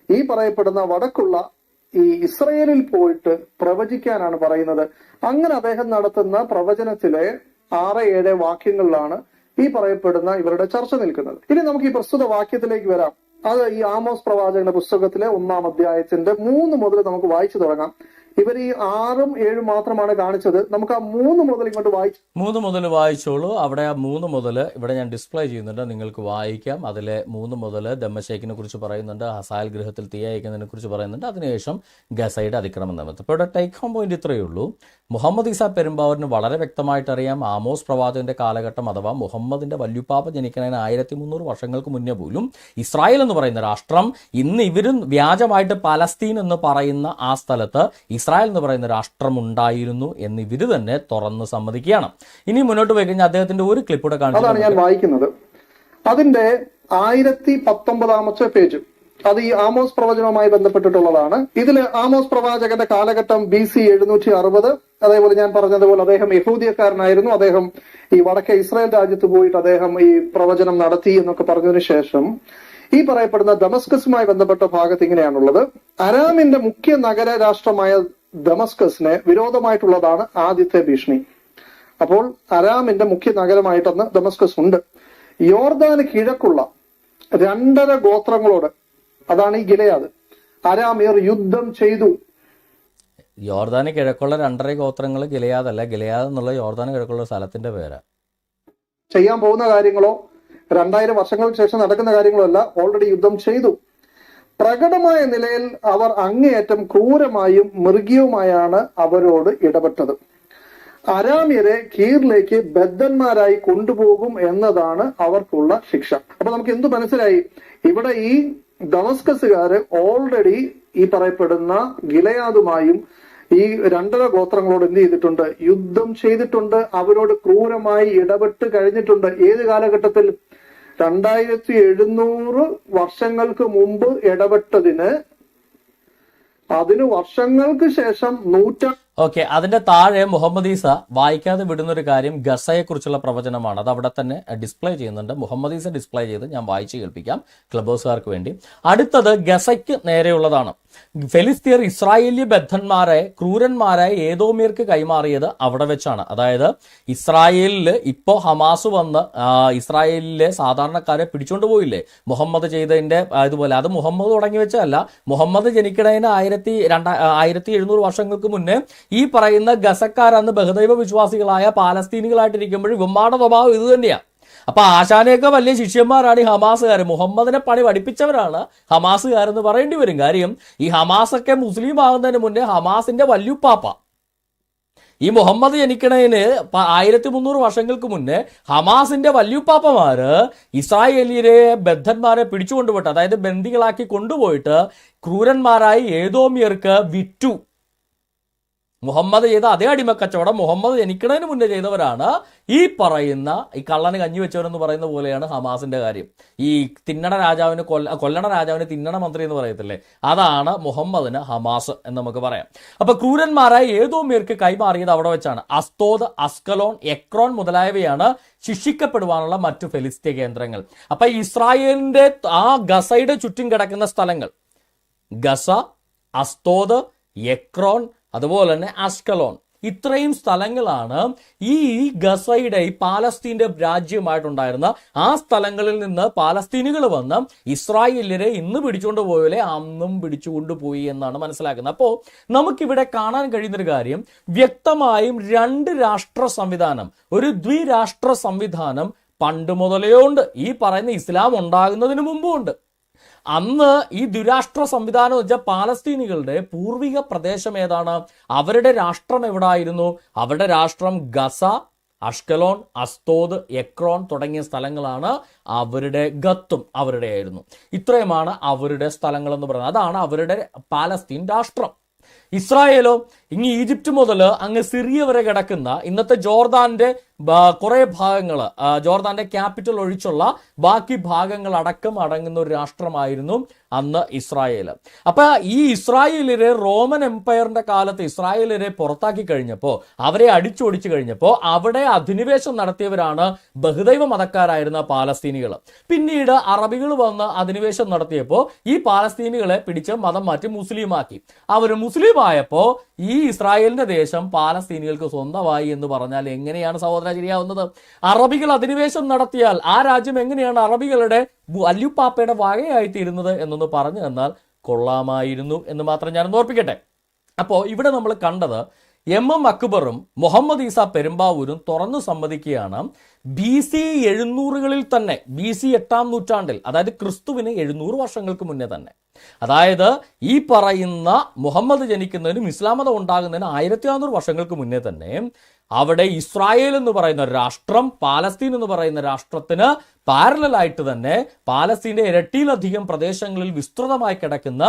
ഈ പറയപ്പെടുന്ന വടക്കുള്ള ഈ ഇസ്രയേലിൽ പോയിട്ട് പ്രവചിക്കാനാണ് പറയുന്നത്. അങ്ങനെ അദ്ദേഹം നടത്തുന്ന പ്രവചനത്തിലെ 6-7 വാക്യങ്ങളിലാണ് ഈ പറയപ്പെടുന്ന ഇവരുടെ ചർച്ച നിൽക്കുന്നത്. ഇനി നമുക്ക് ഈ പ്രസ്തുത വാക്യത്തിലേക്ക് വരാം. അത് ഈ ആമോസ് പ്രവാചകന്റെ പുസ്തകത്തിലെ 1-ാം അധ്യായത്തിന്റെ 3 മുതൽ നമുക്ക് വായിച്ചു തുടങ്ങാം. ഇവർ ഈ 6ഉം 7ഉം മാത്രമാണ് കാണിച്ചത്. നമുക്ക് ആ 3 മുതൽ ഇങ്ങോട്ട് വായിച്ചു 3 മുതൽ വായിച്ചോളൂ. അവിടെ ആ 3 മുതൽ ഇവിടെ ഞാൻ ഡിസ്പ്ലേ ചെയ്യുന്നുണ്ട്, നിങ്ങൾക്ക് വായിക്കാം. അതിലെ 3 മുതൽ ദമ്മശേഖിനെ കുറിച്ച് പറയുന്നുണ്ട്, ഹസായൽ ഗൃഹത്തിൽ തീ അയക്കുന്നതിനെ കുറിച്ച് പറയുന്നുണ്ട്, അതിനുശേഷം ഗസയുടെ അതിക്രമം നിമിത്തം. ഇപ്പോൾ ഇവിടെ ടേക്ക് ഹോം പോയിന്റ് ഇത്രയേ ഉള്ളൂ. മുഹമ്മദ് ഈസ പെരുമ്പാവൂരിന് വളരെ വ്യക്തമായിട്ട് അറിയാം ആമോസ് പ്രവാചകന്റെ കാലഘട്ടം അഥവാ മുഹമ്മദിന്റെ വല്യുപ്പാപ്പ ജനിക്കുന്നതിന് 1300 വർഷങ്ങൾക്ക് മുന്നേ പോലും ഇസ്രായേൽ എന്ന് പറയുന്ന രാഷ്ട്രം, ഇന്ന് ഇവരും വ്യാജമായിട്ട് പലസ്തീൻ എന്ന് പറയുന്ന ആ സ്ഥലത്ത് ഇസ്രായേൽ എന്ന് പറയുന്ന രാഷ്ട്രം ഉണ്ടായിരുന്നു എന്ന് ഇവര് തന്നെ തുറന്ന് സമ്മതിക്കുകയാണ്. ഇനി മുന്നോട്ട് പോയി കഴിഞ്ഞാൽ അദ്ദേഹത്തിന്റെ ഒരു ക്ലിപ്പ് കൂടെ അതാണ് കാണിച്ചു. ഞാൻ വായിക്കുന്നത്. അതിന്റെ 1019 പേജ്, അത് ഈ ആമോസ് പ്രവചനവുമായി ബന്ധപ്പെട്ടിട്ടുള്ളതാണ്. ഇതില് ആമോസ് പ്രവാചകന്റെ കാലഘട്ടം BC 760. അതേപോലെ ഞാൻ പറഞ്ഞതുപോലെ അദ്ദേഹം യഹൂദിയക്കാരനായിരുന്നു. അദ്ദേഹം ഈ വടക്കേ ഇസ്രായേൽ രാജ്യത്ത് പോയിട്ട് അദ്ദേഹം ഈ പ്രവചനം നടത്തി എന്നൊക്കെ പറഞ്ഞതിന് ശേഷം ഈ പറയപ്പെടുന്ന ദമസ്കസുമായി ബന്ധപ്പെട്ട ഭാഗത്ത് ഇങ്ങനെയാണുള്ളത്. അരാമിന്റെ മുഖ്യ നഗര രാഷ്ട്രമായ ദമസ്കസിന് വിരോധമായിട്ടുള്ളതാണ് ആദ്യത്തെ ഭീഷണി. അപ്പോൾ അരാമിന്റെ മുഖ്യ നഗരമായിട്ടൊന്ന് ദമസ്കസ് ഉണ്ട്. യോർദാന് കിഴക്കുള്ള 2.5 ഗോത്രങ്ങളോട്, അതാണ് ഈ ഗിലെയാദ്, അരാമിയർ യുദ്ധം ചെയ്തു. യോർദാന് കിഴക്കുള്ള 2.5 ഗോത്രങ്ങൾ ഗിലെയാദല്ല, ഗിലെയാദ് എന്നുള്ള യോർദാന് കിഴക്കുള്ള സ്ഥലത്തിന്റെ പേരാ. ചെയ്യാൻ പോകുന്ന കാര്യങ്ങളോ 2000 വർഷങ്ങൾക്ക് ശേഷം നടക്കുന്ന കാര്യങ്ങളോ അല്ല, ഓൾറെഡി യുദ്ധം ചെയ്തു. പ്രകടമായ നിലയിൽ അവർ അങ്ങേയറ്റം ക്രൂരമായും മൃഗീയവുമായാണ് അവരോട് ഇടപെട്ടത്. അരാമ്യരെ കീറിലേക്ക് ബദ്ധന്മാരായി കൊണ്ടുപോകും എന്നതാണ് അവർക്കുള്ള ശിക്ഷ. അപ്പൊ നമുക്ക് എന്ത് മനസ്സിലായി? ഇവിടെ ഈ ദമസ്കസുകാര് ഓൾറെഡി ഈ പറയപ്പെടുന്ന ഗിലെയാദുമായും ഈ 2.5 ഗോത്രങ്ങളോട് എന്ത് ചെയ്തിട്ടുണ്ട്? യുദ്ധം ചെയ്തിട്ടുണ്ട്. അവരോട് ക്രൂരമായി ഇടപെട്ട് കഴിഞ്ഞിട്ടുണ്ട്. ഏത് കാലഘട്ടത്തിൽ? 2700 വർഷങ്ങൾക്ക് മുമ്പ് ഇടപെട്ടതിന് അതിന് വർഷങ്ങൾക്ക് ശേഷം ഓക്കെ, അതിന്റെ താഴെ മുഹമ്മദ് ഈസ വായിക്കാതെ വിടുന്ന ഒരു കാര്യം ഗസയെ കുറിച്ചുള്ള പ്രവചനമാണ്. അത് അവിടെ തന്നെ ഡിസ്പ്ലേ ചെയ്യുന്നുണ്ട്. മുഹമ്മദ് ഈസ ഡിസ്പ്ലേ ചെയ്ത് ഞാൻ വായിച്ച് കേൾപ്പിക്കാം ക്ലബ് വേണ്ടി. അടുത്തത് ഗസയ്ക്ക് നേരെയുള്ളതാണ്. ഫെലിസ്തീർ ഇസ്രായേലി ബദ്ധന്മാരെ ക്രൂരന്മാരായ ഏദോമിയർക്ക് കൈമാറിയത് അവിടെ വെച്ചാണ്. അതായത് ഇസ്രായേലിൽ ഇപ്പോ ഹമാസ് വന്ന് ഇസ്രായേലിലെ സാധാരണക്കാരെ പിടിച്ചോണ്ട് പോയില്ലേ മുഹമ്മദ് ചെയ്തതിന്റെ ഇതുപോലെ. അത് മുഹമ്മദ് തുടങ്ങി വെച്ചതല്ല. മുഹമ്മദ് ജനിക്കണതിന് 1700 വർഷങ്ങൾക്ക് മുന്നേ ഈ പറയുന്ന ഗസക്കാരന്ന് ബഹുദൈവ വിശ്വാസികളായ പാലസ്തീനികളായിട്ടിരിക്കുമ്പോഴും ഇവന്മാരുടെ സ്വഭാവം ഇത് തന്നെയാണ്. അപ്പൊ ആശാനെയൊക്കെ വലിയ ശിഷ്യന്മാരാണ് ഈ ഹമാസുകാർ. മുഹമ്മദിനെ പണി പഠിപ്പിച്ചവരാണ് ഹമാസുകാരെന്ന് പറയേണ്ടി വരും. കാര്യം ഈ ഹമാസൊക്കെ മുസ്ലിം ആകുന്നതിന് മുന്നേ ഹമാസിന്റെ വല്യുപ്പാപ്പ ഈ മുഹമ്മദ് ജനിക്കണതിന് 1300 വർഷങ്ങൾക്ക് മുന്നേ ഹമാസിന്റെ വല്യുപ്പാപ്പമാര് ഇസ്രായേലിയരെ ബദ്ധന്മാരെ പിടിച്ചുകൊണ്ടുപോയിട്ട്, അതായത് ബന്ദികളാക്കി കൊണ്ടുപോയിട്ട് ക്രൂരന്മാരായി ഏദോമിയർക്ക് വിറ്റു. മുഹമ്മദ് ചെയ്ത അതേ അടിമക്കച്ചവടം മുഹമ്മദ് ജനിക്കുന്നതിന് മുന്നേ ചെയ്തവരാണ് ഈ പറയുന്ന ഈ കള്ളന് കഞ്ഞി വെച്ചവരെന്ന് പറയുന്ന പോലെയാണ് ഹമാസിന്റെ കാര്യം. ഈ തിന്നണ രാജാവിന് കൊല്ലണ രാജാവിന് തിന്നണ മന്ത്രി എന്ന് പറയത്തില്ലേ, അതാണ് മുഹമ്മദിന് ഹമാസ് എന്ന് നമുക്ക് പറയാം. അപ്പൊ ക്രൂരന്മാരായ ഏദോമിയർക്ക് കൈമാറിയത് അവിടെ വെച്ചാണ്. അസ്തോദ്, അസ്കലോൺ, എക്രോൺ മുതലായവയാണ് ശിക്ഷിക്കപ്പെടുവാനുള്ള മറ്റു ഫെലിസ്തീൻ കേന്ദ്രങ്ങൾ. അപ്പൊ ഇസ്രായേലിന്റെ ആ ഗസയുടെ ചുറ്റും കിടക്കുന്ന സ്ഥലങ്ങൾ ഗസ, അസ്തോദ്, എക്രോൺ, അതുപോലെ തന്നെ അസ്കലോൺ, ഇത്രയും സ്ഥലങ്ങളാണ് ഈ ഗസയുടെ ഈ പാലസ്തീന്റെ രാജ്യമായിട്ടുണ്ടായിരുന്ന ആ സ്ഥലങ്ങളിൽ നിന്ന് പാലസ്തീനികൾ വന്ന് ഇസ്രായേലിനെ ഇന്ന് പിടിച്ചുകൊണ്ട് പോയല്ലേ അന്നും പിടിച്ചുകൊണ്ടുപോയി എന്നാണ് മനസ്സിലാക്കുന്നത്. അപ്പോൾ നമുക്കിവിടെ കാണാൻ കഴിയുന്നൊരു കാര്യം, വ്യക്തമായും 2 രാഷ്ട്ര സംവിധാനം, ഒരു ദ്വിരാഷ്ട്ര സംവിധാനം പണ്ട് മുതലേ ഉണ്ട്. ഈ പറയുന്ന ഇസ്ലാം ഉണ്ടാകുന്നതിന് മുമ്പും ഉണ്ട്. അന്ന് ഈ ദുരാഷ്ട്ര സംവിധാനം എന്ന് വെച്ചാൽ പാലസ്തീനികളുടെ പൂർവിക പ്രദേശം ഏതാണ്? അവരുടെ രാഷ്ട്രം എവിടായിരുന്നു? അവരുടെ രാഷ്ട്രം ഗസ, അഷ്കലോൺ, അസ്തോദ്, എക്രോൺ തുടങ്ങിയ സ്ഥലങ്ങളാണ്. അവരുടെ ഗത്തും അവരുടെ ആയിരുന്നു. ഇത്രയുമാണ് അവരുടെ സ്ഥലങ്ങൾ എന്ന് പറയുന്നത്. അതാണ് അവരുടെ പാലസ്തീൻ രാഷ്ട്രം. ഇസ്രായേലോ ഇങ്ങ് ഈജിപ്റ്റ് മുതൽ അങ്ങ് സിറിയ വരെ കിടക്കുന്ന ഇന്നത്തെ ജോർദാന്റെ കുറെ ഭാഗങ്ങൾ, ജോർദാന്റെ ക്യാപിറ്റൽ ഒഴിച്ചുള്ള ബാക്കി ഭാഗങ്ങൾ അടക്കം അടങ്ങുന്ന ഒരു രാഷ്ട്രമായിരുന്നു അന്ന് ഇസ്രായേൽ. അപ്പൊ ഈ ഇസ്രായേലിനെ റോമൻ എംപയറിന്റെ കാലത്ത് ഇസ്രായേലിനെ പുറത്താക്കി കഴിഞ്ഞപ്പോൾ, അവരെ അടിച്ചോടിച്ചു കഴിഞ്ഞപ്പോൾ അവിടെ അധിനിവേശം നടത്തിയവരാണ് ബഹുദൈവ മതക്കാരായിരുന്ന പാലസ്തീനികൾ. പിന്നീട് അറബികൾ വന്ന് അധിനിവേശം നടത്തിയപ്പോൾ ഈ പാലസ്തീനികളെ പിടിച്ച് മതം മാറ്റി മുസ്ലിമാക്കി. അവർ മുസ്ലിം ആയപ്പോൾ ഈ ഇസ്രായേലിന്റെ ദേശം പാലസ്തീനികൾക്ക് സ്വന്തമായി എന്ന് പറഞ്ഞാൽ എങ്ങനെയാണ് സഹോദര ശരിയാവുന്നത്? അറബികൾ അധിനിവേശം നടത്തിയാൽ ആ രാജ്യം എങ്ങനെയാണ് അറബികളുടെ വല്യുപ്പാപ്പയുടെ വകയായിത്തീരുന്നത് എന്നൊന്ന് പറഞ്ഞു തന്നാൽ കൊള്ളാമായിരുന്നു എന്ന് മാത്രം ഞാൻ ഓർപ്പിക്കട്ടെ. അപ്പോൾ ഇവിടെ നമ്മൾ കണ്ടത് MM അക്ബറും മുഹമ്മദ് ഈസ പെരുമ്പാവൂരും തുറന്നു സമ്മതിക്കുകയാണ് BC 700-കളിൽ തന്നെ BC 8-ാം നൂറ്റാണ്ടിൽ, അതായത് ക്രിസ്തുവിന് 700 വർഷങ്ങൾക്ക് മുന്നേ തന്നെ, അതായത് ഈ പറയുന്ന മുഹമ്മദ് ജനിക്കുന്നതിനും ഇസ്ലാം മതം ഉണ്ടാകുന്നതിന് 1400 വർഷങ്ങൾക്ക് മുന്നേ തന്നെ അവിടെ ഇസ്രായേൽ എന്ന് പറയുന്ന രാഷ്ട്രം പാലസ്തീൻ എന്ന് പറയുന്ന രാഷ്ട്രത്തിന് പാരലായിട്ട് തന്നെ പാലസ്തീന്റെ ഇരട്ടിയിലധികം പ്രദേശങ്ങളിൽ വിസ്തൃതമായി കിടക്കുന്ന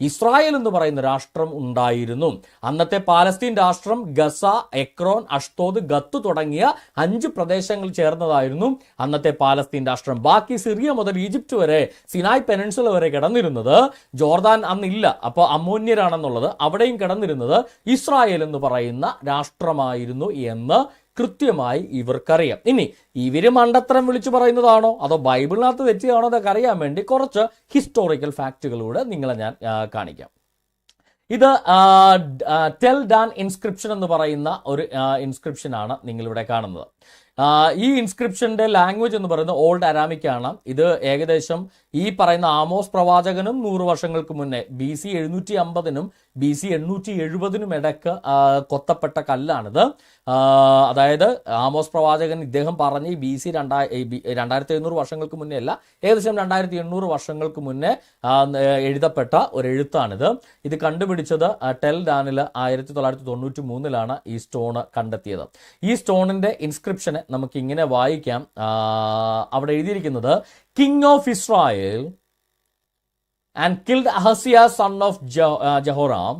ഇസ്രായേൽ എന്ന് പറയുന്ന രാഷ്ട്രം ഉണ്ടായിരുന്നു. അന്നത്തെ പാലസ്തീൻ രാഷ്ട്രം ഗസ, എക്രോൻ, അഷ്തോദ്, ഗത്ത് തുടങ്ങിയ 5 പ്രദേശങ്ങൾ ചേർന്നതായിരുന്നു അന്നത്തെ പാലസ്തീൻ രാഷ്ട്രം. ബാക്കി സിറിയ മുതൽ ഈജിപ്റ്റ് വരെ, സിനായ് പെനിൻസുല വരെ കിടന്നിരുന്നത്, ജോർദാൻ അന്നില്ല, അപ്പോൾ അമ്മോന്യരാണെന്നുള്ളത്, അവിടെയും കിടന്നിരുന്നത് ഇസ്രായേൽ എന്ന് പറയുന്ന രാഷ്ട്രമായിരുന്നു എന്ന് കൃത്യമായി ഇവർക്കറിയാം. ഇനി ഇവര് മണ്ടത്തരം വിളിച്ചു പറയുന്നതാണോ അതോ ബൈബിളിനകത്ത് തെറ്റിയാണോ എന്നൊക്കെ അറിയാൻ വേണ്ടി കുറച്ച് ഹിസ്റ്റോറിക്കൽ ഫാക്റ്റുകളിലൂടെ നിങ്ങളെ ഞാൻ കാണിക്കാം. ഇത് ടെൽ ഡാൻ ഇൻസ്ക്രിപ്ഷൻ എന്ന് പറയുന്ന ഒരു ഇൻസ്ക്രിപ്ഷനാണ് നിങ്ങളിവിടെ കാണുന്നത്. ഈ ഇൻസ്ക്രിപ്ഷന്റെ ലാംഗ്വേജ് എന്ന് പറയുന്നത് ഓൾഡ് അരാമിക് ആണ്. ഇത് ഏകദേശം ഈ പറയുന്ന ആമോസ് പ്രവാചകനും 100 വർഷങ്ങൾക്ക് മുന്നേ BC 750-നും BC 870-നും ഇടയ്ക്ക് കൊത്തപ്പെട്ട കല്ലാണിത്. അതായത് ആമോസ് പ്രവാചകൻ ഇദ്ദേഹം പറഞ്ഞ BC 2700 വർഷങ്ങൾക്ക് മുന്നേ അല്ല, ഏകദേശം 2800 വർഷങ്ങൾക്ക് മുന്നേ എഴുതപ്പെട്ട ഒരു എഴുത്താണിത്. ഇത് കണ്ടുപിടിച്ചത് ടെൽ ഡാനിൽ 1993-ലാണ് ഈ സ്റ്റോൺ കണ്ടെത്തിയത്. ഈ സ്റ്റോണിന്റെ ഇൻസ്ക്രിപ്ഷനെ നമുക്ക് ഇങ്ങനെ വായിക്കാം. അവിടെ എഴുതിയിരിക്കുന്നത് king of Israel and killed Ahaziah son of Jehoram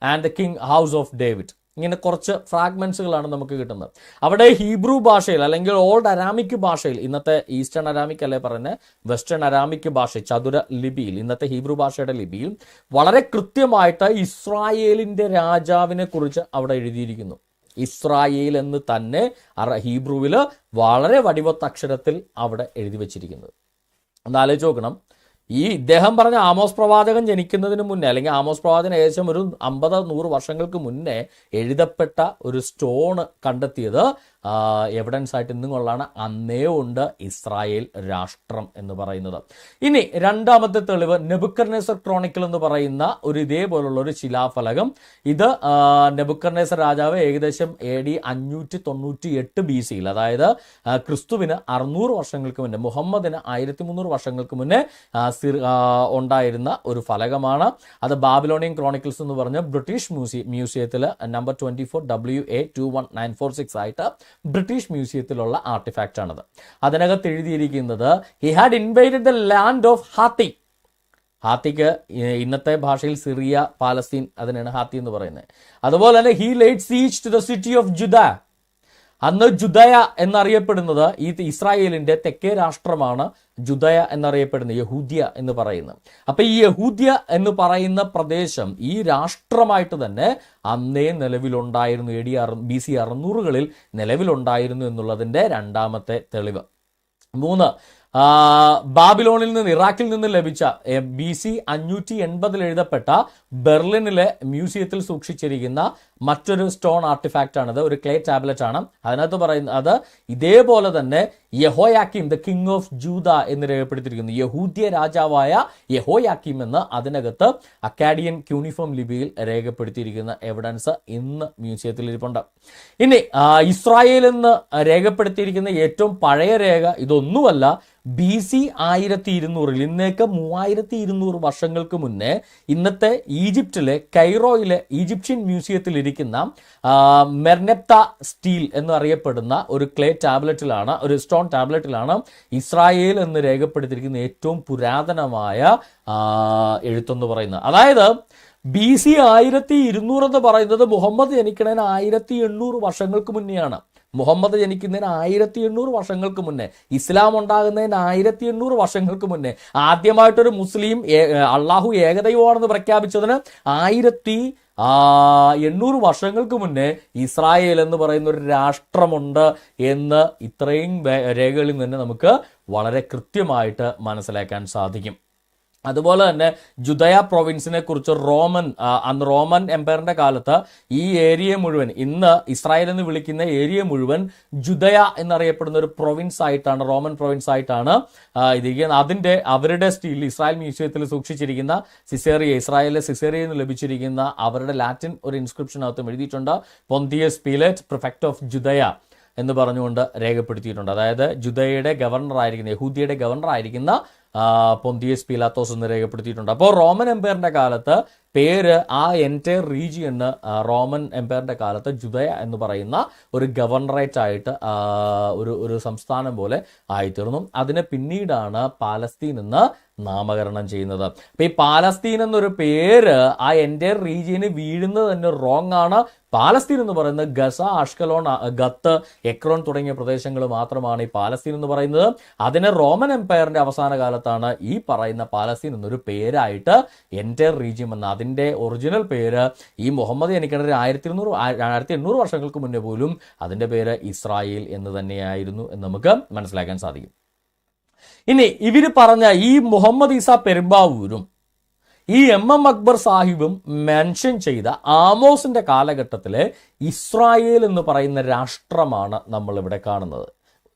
and the king house of David. ഇങ്ങനെ കുറച്ച് ഫ്രാഗ്മെന്റ്സുകളാണ് നമുക്ക് കിട്ടുന്നത്. അവിടെ ഹീബ്രു ഭാഷയിൽ അല്ലെങ്കിൽ ഓൾഡ് അരാമിക് ഭാഷയിൽ, ഇന്നത്തെ ഈസ്റ്റേൺ അരാമിക് അല്ലേ പറയുന്നത്, വെസ്റ്റേൺ അരാമിക് ഭാഷ, ചതുര ലിപിയിൽ, ഇന്നത്തെ ഹീബ്രു ഭാഷയുടെ ലിപിയിൽ വളരെ കൃത്യമായിട്ട് ഇസ്രായേലിന്റെ രാജാവിനെ കുറിച്ച് അവിടെ എഴുതിയിരിക്കുന്നു. ഇസ്രായേൽ എന്ന് തന്നെ ഹീബ്രുവിൽ വളരെ വടിവത്ത അക്ഷരത്തിൽ അവിടെ എഴുതി വെച്ചിരിക്കുന്നത്. ഒന്ന് ആലോചിച്ച് നോക്കണം. ഈ ഇദ്ദേഹം പറഞ്ഞ ആമോസ് പ്രവാചകൻ ജനിക്കുന്നതിന് മുന്നേ, അല്ലെങ്കിൽ ആമോസ് പ്രവാചകൻ ഏകദേശം ഒരു 50-100 വർഷങ്ങൾക്ക് മുന്നേ എഴുതപ്പെട്ട ഒരു സ്റ്റോണ് കണ്ടെത്തിയത് എവിഡൻസ് ആയിട്ട് ഇന്നും കൊള്ളാണ്. അന്നേ ഉണ്ട് ഇസ്രായേൽ രാഷ്ട്രം എന്ന് പറയുന്നത്. ഇനി രണ്ടാമത്തെ തെളിവ് നെബുക്കദ്നേസർ ക്രോണിക്കിൾ എന്ന് പറയുന്ന ഒരു ഇതേപോലുള്ള ഒരു ശിലാഫലകം. ഇത് നെബുക്കദ്നേസർ രാജാവ് ഏകദേശം AD 598 BC-യിൽ, അതായത് ക്രിസ്തുവിന് 600 വർഷങ്ങൾക്ക് മുന്നേ, മുഹമ്മദിന് 1300 വർഷങ്ങൾക്ക് മുന്നേ ഉണ്ടായിരുന്ന ഒരു ഫലകമാണ്. അത് ബാബിലോണിയൻ ക്രോണിക്കിൾസ് എന്ന് പറഞ്ഞ ബ്രിട്ടീഷ് മ്യൂസിയത്തിൽ നമ്പർ 24 WA 21946 ആയിട്ട് ബ്രിട്ടീഷ് മ്യൂസിയത്തിലുള്ള ആർട്ടിഫാക്റ്റ് ആണത്. അതിനകത്ത് എഴുതിയിരിക്കുന്നത് he had invaded the land of Hatti. ഹാത്തിക്ക് ഇന്നത്തെ ഭാഷയിൽ സിറിയ, പാലസ്തീൻ, അതിനാണ് ഹാത്തി എന്ന് പറയുന്നത്. അതുപോലെ തന്നെ he laid siege to the city of Judah. അന്ന് ജുദയ എന്നറിയപ്പെടുന്നത് ഈ ഇസ്രായേലിന്റെ തെക്കേ രാഷ്ട്രമാണ്. ജുദയ എന്നറിയപ്പെടുന്ന യഹൂദ്യ എന്ന് പറയുന്നത്. അപ്പൊ ഈ യഹൂദ്യ എന്ന് പറയുന്ന പ്രദേശം ഈ രാഷ്ട്രമായിട്ട് തന്നെ അന്നേ നിലവിലുണ്ടായിരുന്നു. BC 600-കളിൽ നിലവിലുണ്ടായിരുന്നു എന്നുള്ളതിന്റെ രണ്ടാമത്തെ തെളിവ്. 3, ബാബിലോണിൽ നിന്ന്, ഇറാഖിൽ നിന്ന് ലഭിച്ച BC 580-ൽ എഴുതപ്പെട്ട ബെർലിനിലെ മ്യൂസിയത്തിൽ സൂക്ഷിച്ചിരിക്കുന്ന മറ്റൊരു സ്റ്റോൺ ആർട്ടിഫാക്റ്റ് ആണിത്. ഒരു ക്ലേ ടാബ്ലറ്റ് ആണ്. അതിനകത്ത് പറയുന്നത് അത് ഇതേപോലെ തന്നെ യഹോയാക്കീം ദ കിങ് ഓഫ് ജൂദ എന്ന് രേഖപ്പെടുത്തിയിരിക്കുന്നു. യഹൂദ്യ രാജാവായ യഹോയാക്കീം എന്ന് അതിനകത്ത് അക്കാഡിയൻ ക്യൂണിഫോം ലിപിയിൽ രേഖപ്പെടുത്തിയിരിക്കുന്ന എവിഡൻസ് ഇന്ന് മ്യൂസിയത്തിൽ ഇരിപ്പുണ്ട്. ഇനി ഇസ്രായേൽ എന്ന് രേഖപ്പെടുത്തിയിരിക്കുന്ന ഏറ്റവും പഴയ രേഖ ഇതൊന്നുമല്ല. BC 1200-ൽ, ഇന്നേക്ക് 3200 വർഷങ്ങൾക്ക് മുന്നേ ഇന്നത്തെ ഈജിപ്തിലെ കൈറോയിലെ ഈജിപ്ഷ്യൻ മ്യൂസിയത്തിൽ ഇരിക്കുന്ന മെർനെപ്ത സ്റ്റീൽ എന്നറിയപ്പെടുന്ന ഒരു ക്ലേ ടാബ്ലറ്റിലാണ്, ഒരു സ്റ്റോൺ ടാബ്ലറ്റിലാണ് ഇസ്രായേൽ എന്ന് രേഖപ്പെടുത്തിയിരിക്കുന്ന ഏറ്റവും പുരാതനമായ എഴുത്തെന്ന് പറയുന്നത്. അതായത് BC 1200 എന്ന് പറയുന്നത് മുഹമ്മദ് ജനിക്കുന്നതിന് 1800 വർഷങ്ങൾക്ക് മുന്നെയാണ്. മുഹമ്മദ് ജനിക്കുന്നതിന് 1800 വർഷങ്ങൾക്ക് മുന്നേ, ഇസ്ലാം ഉണ്ടാകുന്നതിന് 1800 വർഷങ്ങൾക്ക് മുന്നേ, ആദ്യമായിട്ടൊരു മുസ്ലിം അള്ളാഹു ഏകദൈവമാണെന്ന് പ്രഖ്യാപിച്ചതിന് 1800 വർഷങ്ങൾക്ക് മുന്നേ ഇസ്രായേൽ എന്ന് പറയുന്ന ഒരു രാഷ്ട്രമുണ്ട് എന്ന് ഇത്രയും രേഖകളിൽ നിന്ന് നമുക്ക് വളരെ കൃത്യമായിട്ട് മനസ്സിലാക്കാൻ സാധിക്കും. അതുപോലെ തന്നെ ജുദയ പ്രൊവിൻസിനെ കുറിച്ച് അന്ന് റോമൻ എംപയറിന്റെ കാലത്ത് ഈ ഏരിയ മുഴുവൻ, ഇന്ന് ഇസ്രായേൽ എന്ന് വിളിക്കുന്ന ഏരിയ മുഴുവൻ ജുദയ എന്നറിയപ്പെടുന്ന ഒരു പ്രൊവിൻസ് ആയിട്ടാണ്, റോമൻ പ്രൊവിൻസ് ആയിട്ടാണ് ഇതിരിക്കുന്നത്. അവരുടെ സ്റ്റീൽ ഇസ്രായേൽ മ്യൂസിയത്തിൽ സൂക്ഷിച്ചിരിക്കുന്ന ഇസ്രായേലിലെ സിസേറിയയിൽ നിന്ന് ലഭിച്ചിരിക്കുന്ന അവരുടെ ലാറ്റിൻ ഒരു ഇൻസ്ക്രിപ്ഷനകത്തും എഴുതിയിട്ടുണ്ട്, പൊന്തിയസ് പീലേറ്റ് പ്രിഫെക്ട് ഓഫ് ജുദയ എന്ന് പറഞ്ഞുകൊണ്ട് രേഖപ്പെടുത്തിയിട്ടുണ്ട്. അതായത് ജുദയയുടെ ഗവർണറായിരിക്കുന്ന, യഹൂദിയുടെ ഗവർണറായിരിക്കുന്ന പൊന്തിയസ് പീലാത്തോസ് എന്ന് രേഖപ്പെടുത്തിയിട്ടുണ്ട്. അപ്പോൾ റോമൻ എംപയറിന്റെ കാലത്ത് പേര് ആ എൻറ്റയർ റീജിയന് റോമൻ എംപയറിന്റെ കാലത്ത് ജുദയ എന്ന് പറയുന്ന ഒരു ഗവർണറേറ്റ് ആയിട്ട് ഒരു സംസ്ഥാനം പോലെ ആയിത്തീർന്നു. അതിനെ പിന്നീടാണ് പാലസ്തീൻ എന്ന് നാമകരണം ചെയ്യുന്നത്. അപ്പൊ ഈ പാലസ്തീൻ എന്നൊരു പേര് ആ എൻറ്റയർ റീജിയന് വീഴുന്നത് തന്നെ റോങ് ആണ്. പാലസ്തീൻ എന്ന് പറയുന്നത് ഗസ, അഷ്കലോൺ, ഗത്ത്, എക്രോൺ തുടങ്ങിയ പ്രദേശങ്ങൾ മാത്രമാണ് ഈ പാലസ്തീൻ എന്ന് പറയുന്നത്. അതിന് റോമൻ എംപയറിന്റെ അവസാന കാലത്താണ് ഈ പറയുന്ന പാലസ്തീൻ എന്നൊരു പേരായിട്ട് എൻറ്റയർ റീജിയൻ എന്ന അതിന്റെ ഒറിജിനൽ പേര് ഈ മുഹമ്മദ് ജനിക്കേണ്ട 1800 വർഷങ്ങൾക്ക് മുന്നേ പോലും അതിന്റെ പേര് ഇസ്രായേൽ എന്ന് തന്നെയായിരുന്നു എന്ന് നമുക്ക് മനസ്സിലാക്കാൻ സാധിക്കും. ഇനി ഇവര് പറഞ്ഞ ഈ മുഹമ്മദ് ഈസ പെരുമ്പാവൂരും ഈ എം അക്ബർ സാഹിബും മെൻഷൻ ചെയ്ത ആമോസിന്റെ കാലഘട്ടത്തിലെ ഇസ്രായേൽ എന്ന് പറയുന്ന രാഷ്ട്രമാണ് നമ്മൾ ഇവിടെ കാണുന്നത്.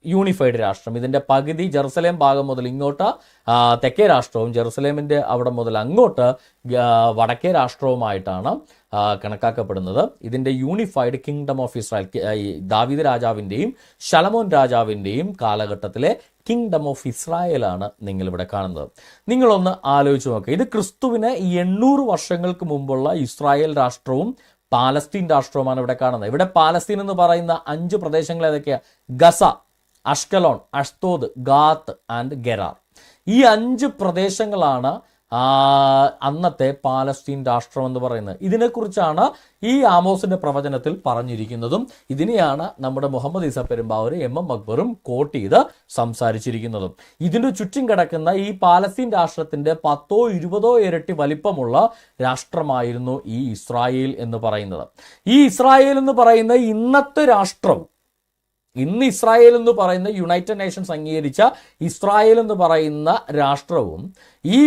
യൂണിഫൈഡ് രാഷ്ട്രം. ഇതിന്റെ പകുതി ജെറുസലേം ഭാഗം മുതൽ ഇങ്ങോട്ട് തെക്കേ രാഷ്ട്രവും ജെറുസലേമിന്റെ അവിടെ മുതൽ അങ്ങോട്ട് വടക്കേ രാഷ്ട്രവുമായിട്ടാണ് കണക്കാക്കപ്പെടുന്നത്. ഇതിന്റെ യൂണിഫൈഡ് കിങ്ഡം ഓഫ് ഇസ്രായേൽ, ദാവീദ് രാജാവിന്റെയും ശലമോൻ രാജാവിന്റെയും കാലഘട്ടത്തിലെ കിങ്ഡം ഓഫ് ഇസ്രായേലാണ് നിങ്ങളിവിടെ കാണുന്നത്. നിങ്ങളൊന്ന് ആലോചിച്ച് നോക്കുക. ഇത് ക്രിസ്തുവിന് 800 വർഷങ്ങൾക്ക് മുമ്പുള്ള ഇസ്രായേൽ രാഷ്ട്രവും പാലസ്തീൻ രാഷ്ട്രവുമാണ് ഇവിടെ കാണുന്നത്. ഇവിടെ പാലസ്തീൻ എന്ന് പറയുന്ന 5 പ്രദേശങ്ങൾ ഏതൊക്കെയാ? Gaza, Ashkelon, Ashdod, Gath and Gerar. ഈ 5 പ്രദേശങ്ങളാണ് അന്നത്തെ പാലസ്തീൻ രാഷ്ട്രം എന്ന് പറയുന്നത്. ഇതിനെക്കുറിച്ചാണ് ഈ ആമോസിന്റെ പ്രവചനത്തിൽ പറഞ്ഞിരിക്കുന്നതും ഇതിനെയാണ് നമ്മുടെ മുഹമ്മദ് ഈസ പെരുമ്പാവൂർ എം അക്ബറും കോട്ട് ചെയ്ത് സംസാരിച്ചിരിക്കുന്നതും. ഇതിന് ചുറ്റും കിടക്കുന്ന ഈ പാലസ്തീൻ രാഷ്ട്രത്തിന്റെ 10 or 20 ഇരട്ടി വലിപ്പമുള്ള രാഷ്ട്രമായിരുന്നു ഈ ഇസ്രായേൽ എന്ന് പറയുന്നത്. ഈ ഇസ്രായേൽ എന്ന് പറയുന്ന ഇന്നത്തെ രാഷ്ട്രം, ഇന്ന് ഇസ്രായേൽ എന്ന് പറയുന്ന യുണൈറ്റഡ് നേഷൻസ് അംഗീകരിച്ച ഇസ്രായേൽ എന്ന് പറയുന്ന രാഷ്ട്രവും ഈ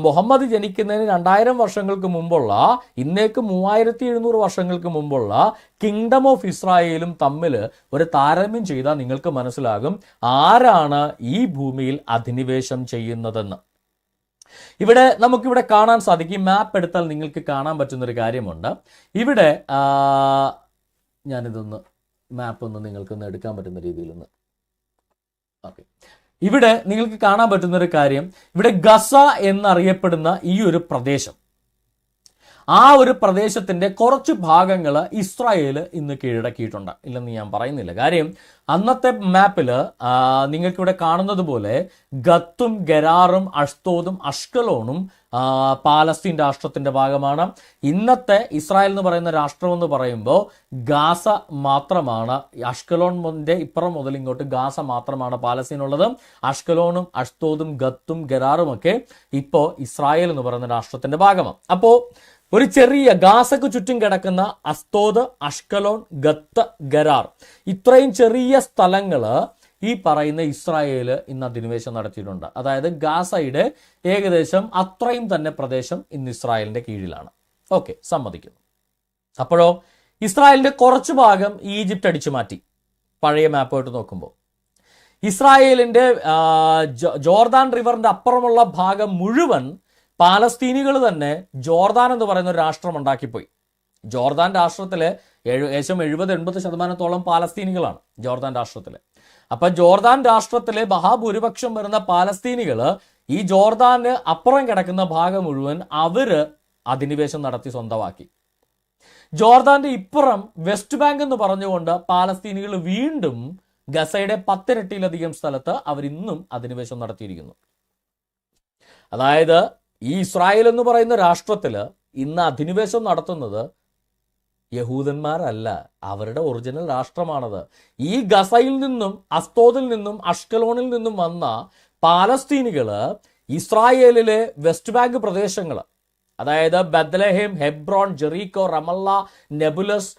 മുഹമ്മദ് ജനിക്കുന്നതിന് 2000 വർഷങ്ങൾക്ക് മുമ്പുള്ള, ഇന്നേക്ക് 3700 വർഷങ്ങൾക്ക് മുമ്പുള്ള കിങ്ഡം ഓഫ് ഇസ്രായേലും തമ്മിൽ ഒരു താരതമ്യം ചെയ്താൽ നിങ്ങൾക്ക് മനസ്സിലാകും ആരാണ് ഈ ഭൂമിയിൽ അധിനിവേശം ചെയ്യുന്നതെന്ന്. ഇവിടെ നമുക്കിവിടെ കാണാൻ സാധിക്കും. മാപ്പ് എടുത്താൽ നിങ്ങൾക്ക് കാണാൻ പറ്റുന്നൊരു കാര്യമുണ്ട്. ഇവിടെ ഞാനിതൊന്ന് മാപ്പ് ഒന്ന് നിങ്ങൾക്കൊന്ന് എടുക്കാൻ പറ്റുന്ന രീതിയിലൊന്ന്. ഓക്കെ, ഇവിടെ നിങ്ങൾക്ക് കാണാൻ പറ്റുന്ന ഒരു കാര്യം, ഇവിടെ ഗസ എന്നറിയപ്പെടുന്ന ഈ ഒരു പ്രദേശം, ആ ഒരു പ്രദേശത്തിന്റെ കുറച്ച് ഭാഗങ്ങൾ ഇസ്രായേൽ ഇന്ന് കീഴടക്കിയിട്ടുണ്ട്. ഇല്ലെന്ന് ഞാൻ പറയുന്നില്ല. കാര്യം അന്നത്തെ മാപ്പില് നിങ്ങൾക്കിവിടെ കാണുന്നത് പോലെ ഗത്തും ഗെറാറും അഷ്തോദും അഷ്കലോണും പാലസ്തീൻ രാഷ്ട്രത്തിന്റെ ഭാഗമാണ്. ഇന്നത്തെ ഇസ്രായേൽ എന്ന് പറയുന്ന രാഷ്ട്രം എന്ന് പറയുമ്പോൾ ഗാസ മാത്രമാണ്. അഷ്കലോണിന്റെ ഇപ്പുറം മുതൽ ഇങ്ങോട്ട് ഗാസ മാത്രമാണ് പാലസ്തീനുള്ളത്. അഷ്കലോണും അഷ്തോദും ഗത്തും ഗെറാറും ഒക്കെ ഇപ്പോൾ ഇസ്രായേൽ എന്ന് പറയുന്ന രാഷ്ട്രത്തിന്റെ ഭാഗമാണ്. അപ്പോ ഒരു ചെറിയ ഗാസക്ക് ചുറ്റും കിടക്കുന്ന അസ്തോദ്, അഷ്കലോൺ, ഗത്ത്, ഗരാർ, ഇത്രയും ചെറിയ സ്ഥലങ്ങള് ഈ പറയുന്ന ഇസ്രായേല് ഇന്ന് അധിനിവേശം നടത്തിയിട്ടുണ്ട്. അതായത് ഗാസയുടെ ഏകദേശം അത്രയും തന്നെ പ്രദേശം ഇന്ന് ഇസ്രായേലിന്റെ കീഴിലാണ്. ഓക്കെ, സമ്മതിക്കുന്നു. അപ്പോഴോ ഇസ്രായേലിന്റെ കുറച്ചു ഭാഗം ഈജിപ്റ്റ് അടിച്ചു മാറ്റി. പഴയ മാപ്പായിട്ട് നോക്കുമ്പോൾ ഇസ്രായേലിന്റെ ജോർദാൻ റിവറിന്റെ അപ്പുറമുള്ള ഭാഗം മുഴുവൻ പാലസ്തീനികൾ തന്നെ ജോർദാൻ എന്ന് പറയുന്ന ഒരു രാഷ്ട്രം ഉണ്ടാക്കിപ്പോയി. ജോർദാൻ രാഷ്ട്രത്തിലെ ഏകദേശം 70-80% പാലസ്തീനികളാണ് ജോർദാൻ രാഷ്ട്രത്തിലെ. അപ്പൊ ജോർദാൻ രാഷ്ട്രത്തിലെ മഹാഭൂരിപക്ഷം വരുന്ന പാലസ്തീനികള് ഈ ജോർദാന് അപ്പുറം കിടക്കുന്ന ഭാഗം മുഴുവൻ അവര് അധിനിവേശം നടത്തി സ്വന്തമാക്കി. ജോർദാന്റെ ഇപ്പുറം വെസ്റ്റ് ബാങ്ക് എന്ന് പറഞ്ഞുകൊണ്ട് പാലസ്തീനികൾ വീണ്ടും ഗസയുടെ 10 ഇരട്ടിയിലധികം സ്ഥലത്ത് അവരിന്നും അധിനിവേശം നടത്തിയിരിക്കുന്നു. അതായത് ഈ ഇസ്രായേൽ എന്ന് പറയുന്ന രാഷ്ട്രത്തില് ഇന്ന് അധിനിവേശം നടത്തുന്നത് യഹൂദന്മാരല്ല, അവരുടെ ഒറിജിനൽ രാഷ്ട്രമാണത്. ഈ ഗസയിൽ നിന്നും അസ്തോദിൽ നിന്നും അഷ്കലോണിൽ നിന്നും വന്ന പാലസ്തീനികള് ഇസ്രായേലിലെ വെസ്റ്റ് ബാങ്ക് പ്രദേശങ്ങൾ, അതായത് ബത്ലഹേം, ഹെബ്രോൺ, ജെറീക്കോ, റമല്ല, നെബുലസ്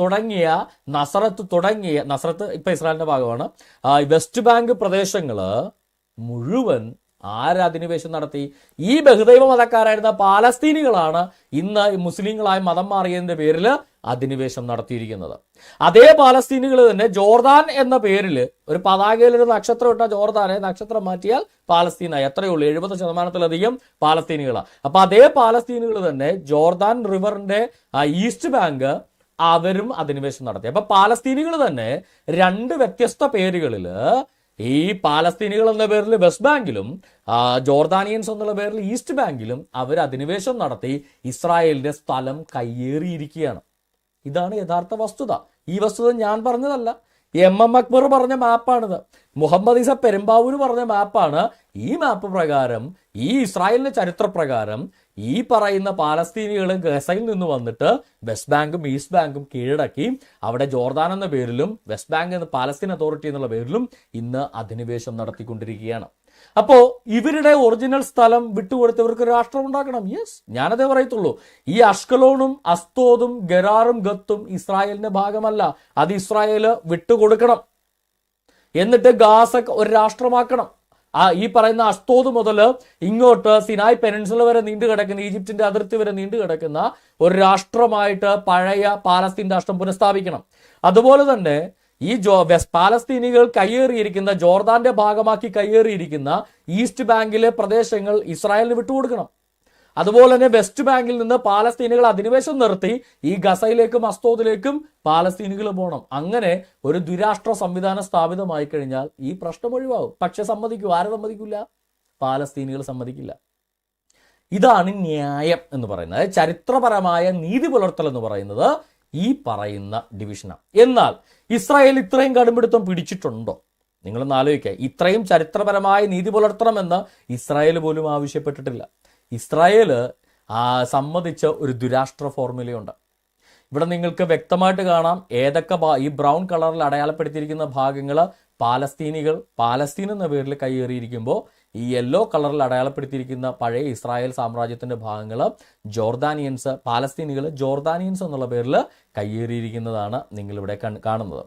തുടങ്ങിയ നസറത്ത് ഇപ്പൊ ഇസ്രായേലിന്റെ ഭാഗമാണ്. വെസ്റ്റ് ബാങ്ക് പ്രദേശങ്ങള് മുഴുവൻ അധിനിവേശം നടത്തി? ഈ ബഹുദൈവ മതക്കാരായിരുന്ന പാലസ്തീനികളാണ് ഇന്ന് മുസ്ലിങ്ങളായി മതം മാറിയതിന്റെ പേരിൽ അധിനിവേശം നടത്തിയിരിക്കുന്നത്. അതേ പാലസ്തീനികൾ തന്നെ ജോർദാൻ എന്ന പേരിൽ ഒരു പതാകയിൽ ഒരു നക്ഷത്രം ഇട്ട ജോർദാനെ നക്ഷത്രം മാറ്റിയാൽ പാലസ്തീനായി. എത്രയേ ഉള്ളൂ, 70% പാലസ്തീനികളാണ്. അപ്പൊ അതേ പാലസ്തീനികൾ തന്നെ ജോർദാൻ റിവറിന്റെ ഈസ്റ്റ് ബാങ്ക് അവരും അധിനിവേശം നടത്തി. അപ്പൊ പാലസ്തീനികൾ തന്നെ 2 വ്യത്യസ്ത പേരുകളിൽ, ഈ പാലസ്തീനികൾ എന്ന പേരിൽ വെസ്റ്റ് ബാങ്കിലും ജോർദാനിയൻസ് എന്നുള്ള പേരിൽ ഈസ്റ്റ് ബാങ്കിലും അവർ അധിനിവേശം നടത്തി ഇസ്രായേലിന്റെ സ്ഥലം കയ്യേറിയിരിക്കുകയാണ്. ഇതാണ് യഥാർത്ഥ വസ്തുത. ഈ വസ്തുത ഞാൻ പറഞ്ഞതല്ല, MM അക്ബർ പറഞ്ഞ മാപ്പാണിത്. മുഹമ്മദ് ഈസ പെരുമ്പാവൂർ പറഞ്ഞ മാപ്പാണ്. ഈ മാപ്പ് പ്രകാരം, ഈ ഇസ്രായേലിന്റെ ചരിത്രപ്രകാരം ഈ പറയുന്ന പാലസ്തീനികൾ ഗസയിൽ നിന്ന് വന്നിട്ട് വെസ്റ്റ് ബാങ്കും ഈസ്റ്റ് ബാങ്കും കീഴടക്കി അവിടെ ജോർദാൻ എന്ന പേരിലും വെസ്റ്റ് ബാങ്ക് എന്ന പാലസ്തീൻ അതോറിറ്റി എന്നുള്ള പേരിലും ഇന്ന് അധിനിവേശം നടത്തിക്കൊണ്ടിരിക്കുകയാണ്. അപ്പോ ഇവരുടെ ഒറിജിനൽ സ്ഥലം വിട്ടുകൊടുത്തവർക്ക് രാഷ്ട്രം ഉണ്ടാക്കണം. യെസ്, ഞാനതേ പറയത്തുള്ളൂ. ഈ അഷ്കലോണും അസ്തോദും ഗരാറും ഗത്തും ഇസ്രായേലിന്റെ ഭാഗമല്ല. അത് ഇസ്രായേല് വിട്ടുകൊടുക്കണം. എന്നിട്ട് ഗാസ ഒരു രാഷ്ട്രമാക്കണം. ഈ പറയുന്ന അസ്തോദ് മുതൽ ഇങ്ങോട്ട് സിനായ് പെനിൻസുല വരെ നീണ്ടു കിടക്കുന്ന, ഈജിപ്തിന്റെ അതിർത്തി വരെ നീണ്ടു കിടക്കുന്ന ഒരു രാഷ്ട്രമായിട്ട് പഴയ പാലസ്തീൻ രാഷ്ട്രം പുനഃസ്ഥാപിക്കണം. അതുപോലെ തന്നെ ഈ പാലസ്തീനികൾ കയ്യേറിയിരിക്കുന്ന, ജോർദാന്റെ ഭാഗമാക്കി കയ്യേറിയിരിക്കുന്ന ഈസ്റ്റ് ബാങ്കിലെ പ്രദേശങ്ങൾ ഇസ്രായേലിന് വിട്ടുകൊടുക്കണം. അതുപോലെ തന്നെ വെസ്റ്റ് ബാങ്കിൽ നിന്ന് പാലസ്തീനികൾ അധിനിവേശം നിർത്തി ഈ ഗസയിലേക്കും അസ്തോദിലേക്കും പാലസ്തീനികൾ പോകണം. അങ്ങനെ ഒരു ദ്വിരാഷ്ട്ര സംവിധാനം സ്ഥാപിതമായി കഴിഞ്ഞാൽ ഈ പ്രശ്നം ഒഴിവാകും. പക്ഷെ സമ്മതിക്കൂ? ആരും സമ്മതിക്കില്ല, പാലസ്തീനികൾ സമ്മതിക്കില്ല. ഇതാണ് ന്യായം എന്ന് പറയുന്നത്. അതായത് ചരിത്രപരമായ നീതി പുലർത്തൽ എന്ന് പറയുന്നത് ഈ പറയുന്ന ഡിവിഷനാണ്. എന്നാൽ ഇസ്രായേൽ ഇത്രയും കടുംപിടുത്തം പിടിച്ചിട്ടുണ്ടോ? നിങ്ങളൊന്ന് ആലോചിക്കുക. ഇത്രയും ചരിത്രപരമായ നീതി പുലർത്തണമെന്ന് ഇസ്രായേൽ പോലും ആവശ്യപ്പെട്ടിട്ടില്ല. ഇസ്രായേല് സമ്മതിച്ച ഒരു ദ്വിരാഷ്ട്ര ഫോർമുലയുണ്ട്. ഇവിടെ നിങ്ങൾക്ക് വ്യക്തമായിട്ട് കാണാം ഏതൊക്കെ ഈ ബ്രൗൺ കളറിൽ അടയാളപ്പെടുത്തിയിരിക്കുന്ന ഭാഗങ്ങൾ പാലസ്തീനികൾ പാലസ്തീൻ എന്ന പേരിൽ കയ്യേറിയിരിക്കുമ്പോൾ ഈ യെല്ലോ കളറിൽ അടയാളപ്പെടുത്തിയിരിക്കുന്ന പഴയ ഇസ്രായേൽ സാമ്രാജ്യത്തിന്റെ ഭാഗങ്ങൾ ജോർദാനിയൻസ്, പാലസ്തീനികൾ ജോർദാനിയൻസ് എന്നുള്ള പേരിൽ കയ്യേറിയിരിക്കുന്നതാണ് നിങ്ങളിവിടെ കാണുന്നത്.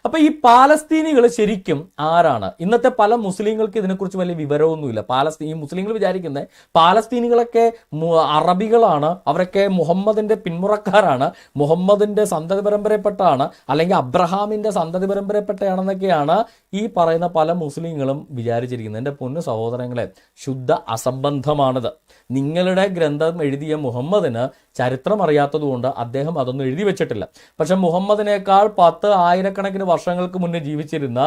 അപ്പൊ ഈ പാലസ്തീനികൾ ശരിക്കും ആരാണ്? ഇന്നത്തെ പല മുസ്ലിങ്ങൾക്ക് ഇതിനെക്കുറിച്ച് വലിയ വിവരമൊന്നുമില്ല. ഈ മുസ്ലിങ്ങൾ വിചാരിക്കുന്നത് പാലസ്തീനികളൊക്കെ അറബികളാണ്, അവരൊക്കെ മുഹമ്മദിന്റെ പിന്മുറക്കാരാണ്, മുഹമ്മദിന്റെ സന്തതി പരമ്പരപ്പെട്ടാണ്, അല്ലെങ്കിൽ അബ്രഹാമിന്റെ സന്തതി പരമ്പരപ്പെട്ടയാണെന്നൊക്കെയാണ് ഈ പറയുന്ന പല മുസ്ലിങ്ങളും വിചാരിച്ചിരിക്കുന്നത്. എൻ്റെ പൊന്നു സഹോദരങ്ങളെ, ശുദ്ധ അസംബന്ധമാണിത്. നിങ്ങളുടെ ഗ്രന്ഥം എഴുതിയ മുഹമ്മദിന് ചരിത്രം അറിയാത്തതുകൊണ്ട് അദ്ദേഹം അതൊന്നും എഴുതി വെച്ചിട്ടില്ല. പക്ഷെ മുഹമ്മദിനേക്കാൾ 10,000 വർഷങ്ങൾക്ക് മുന്നേ ജീവിച്ചിരുന്ന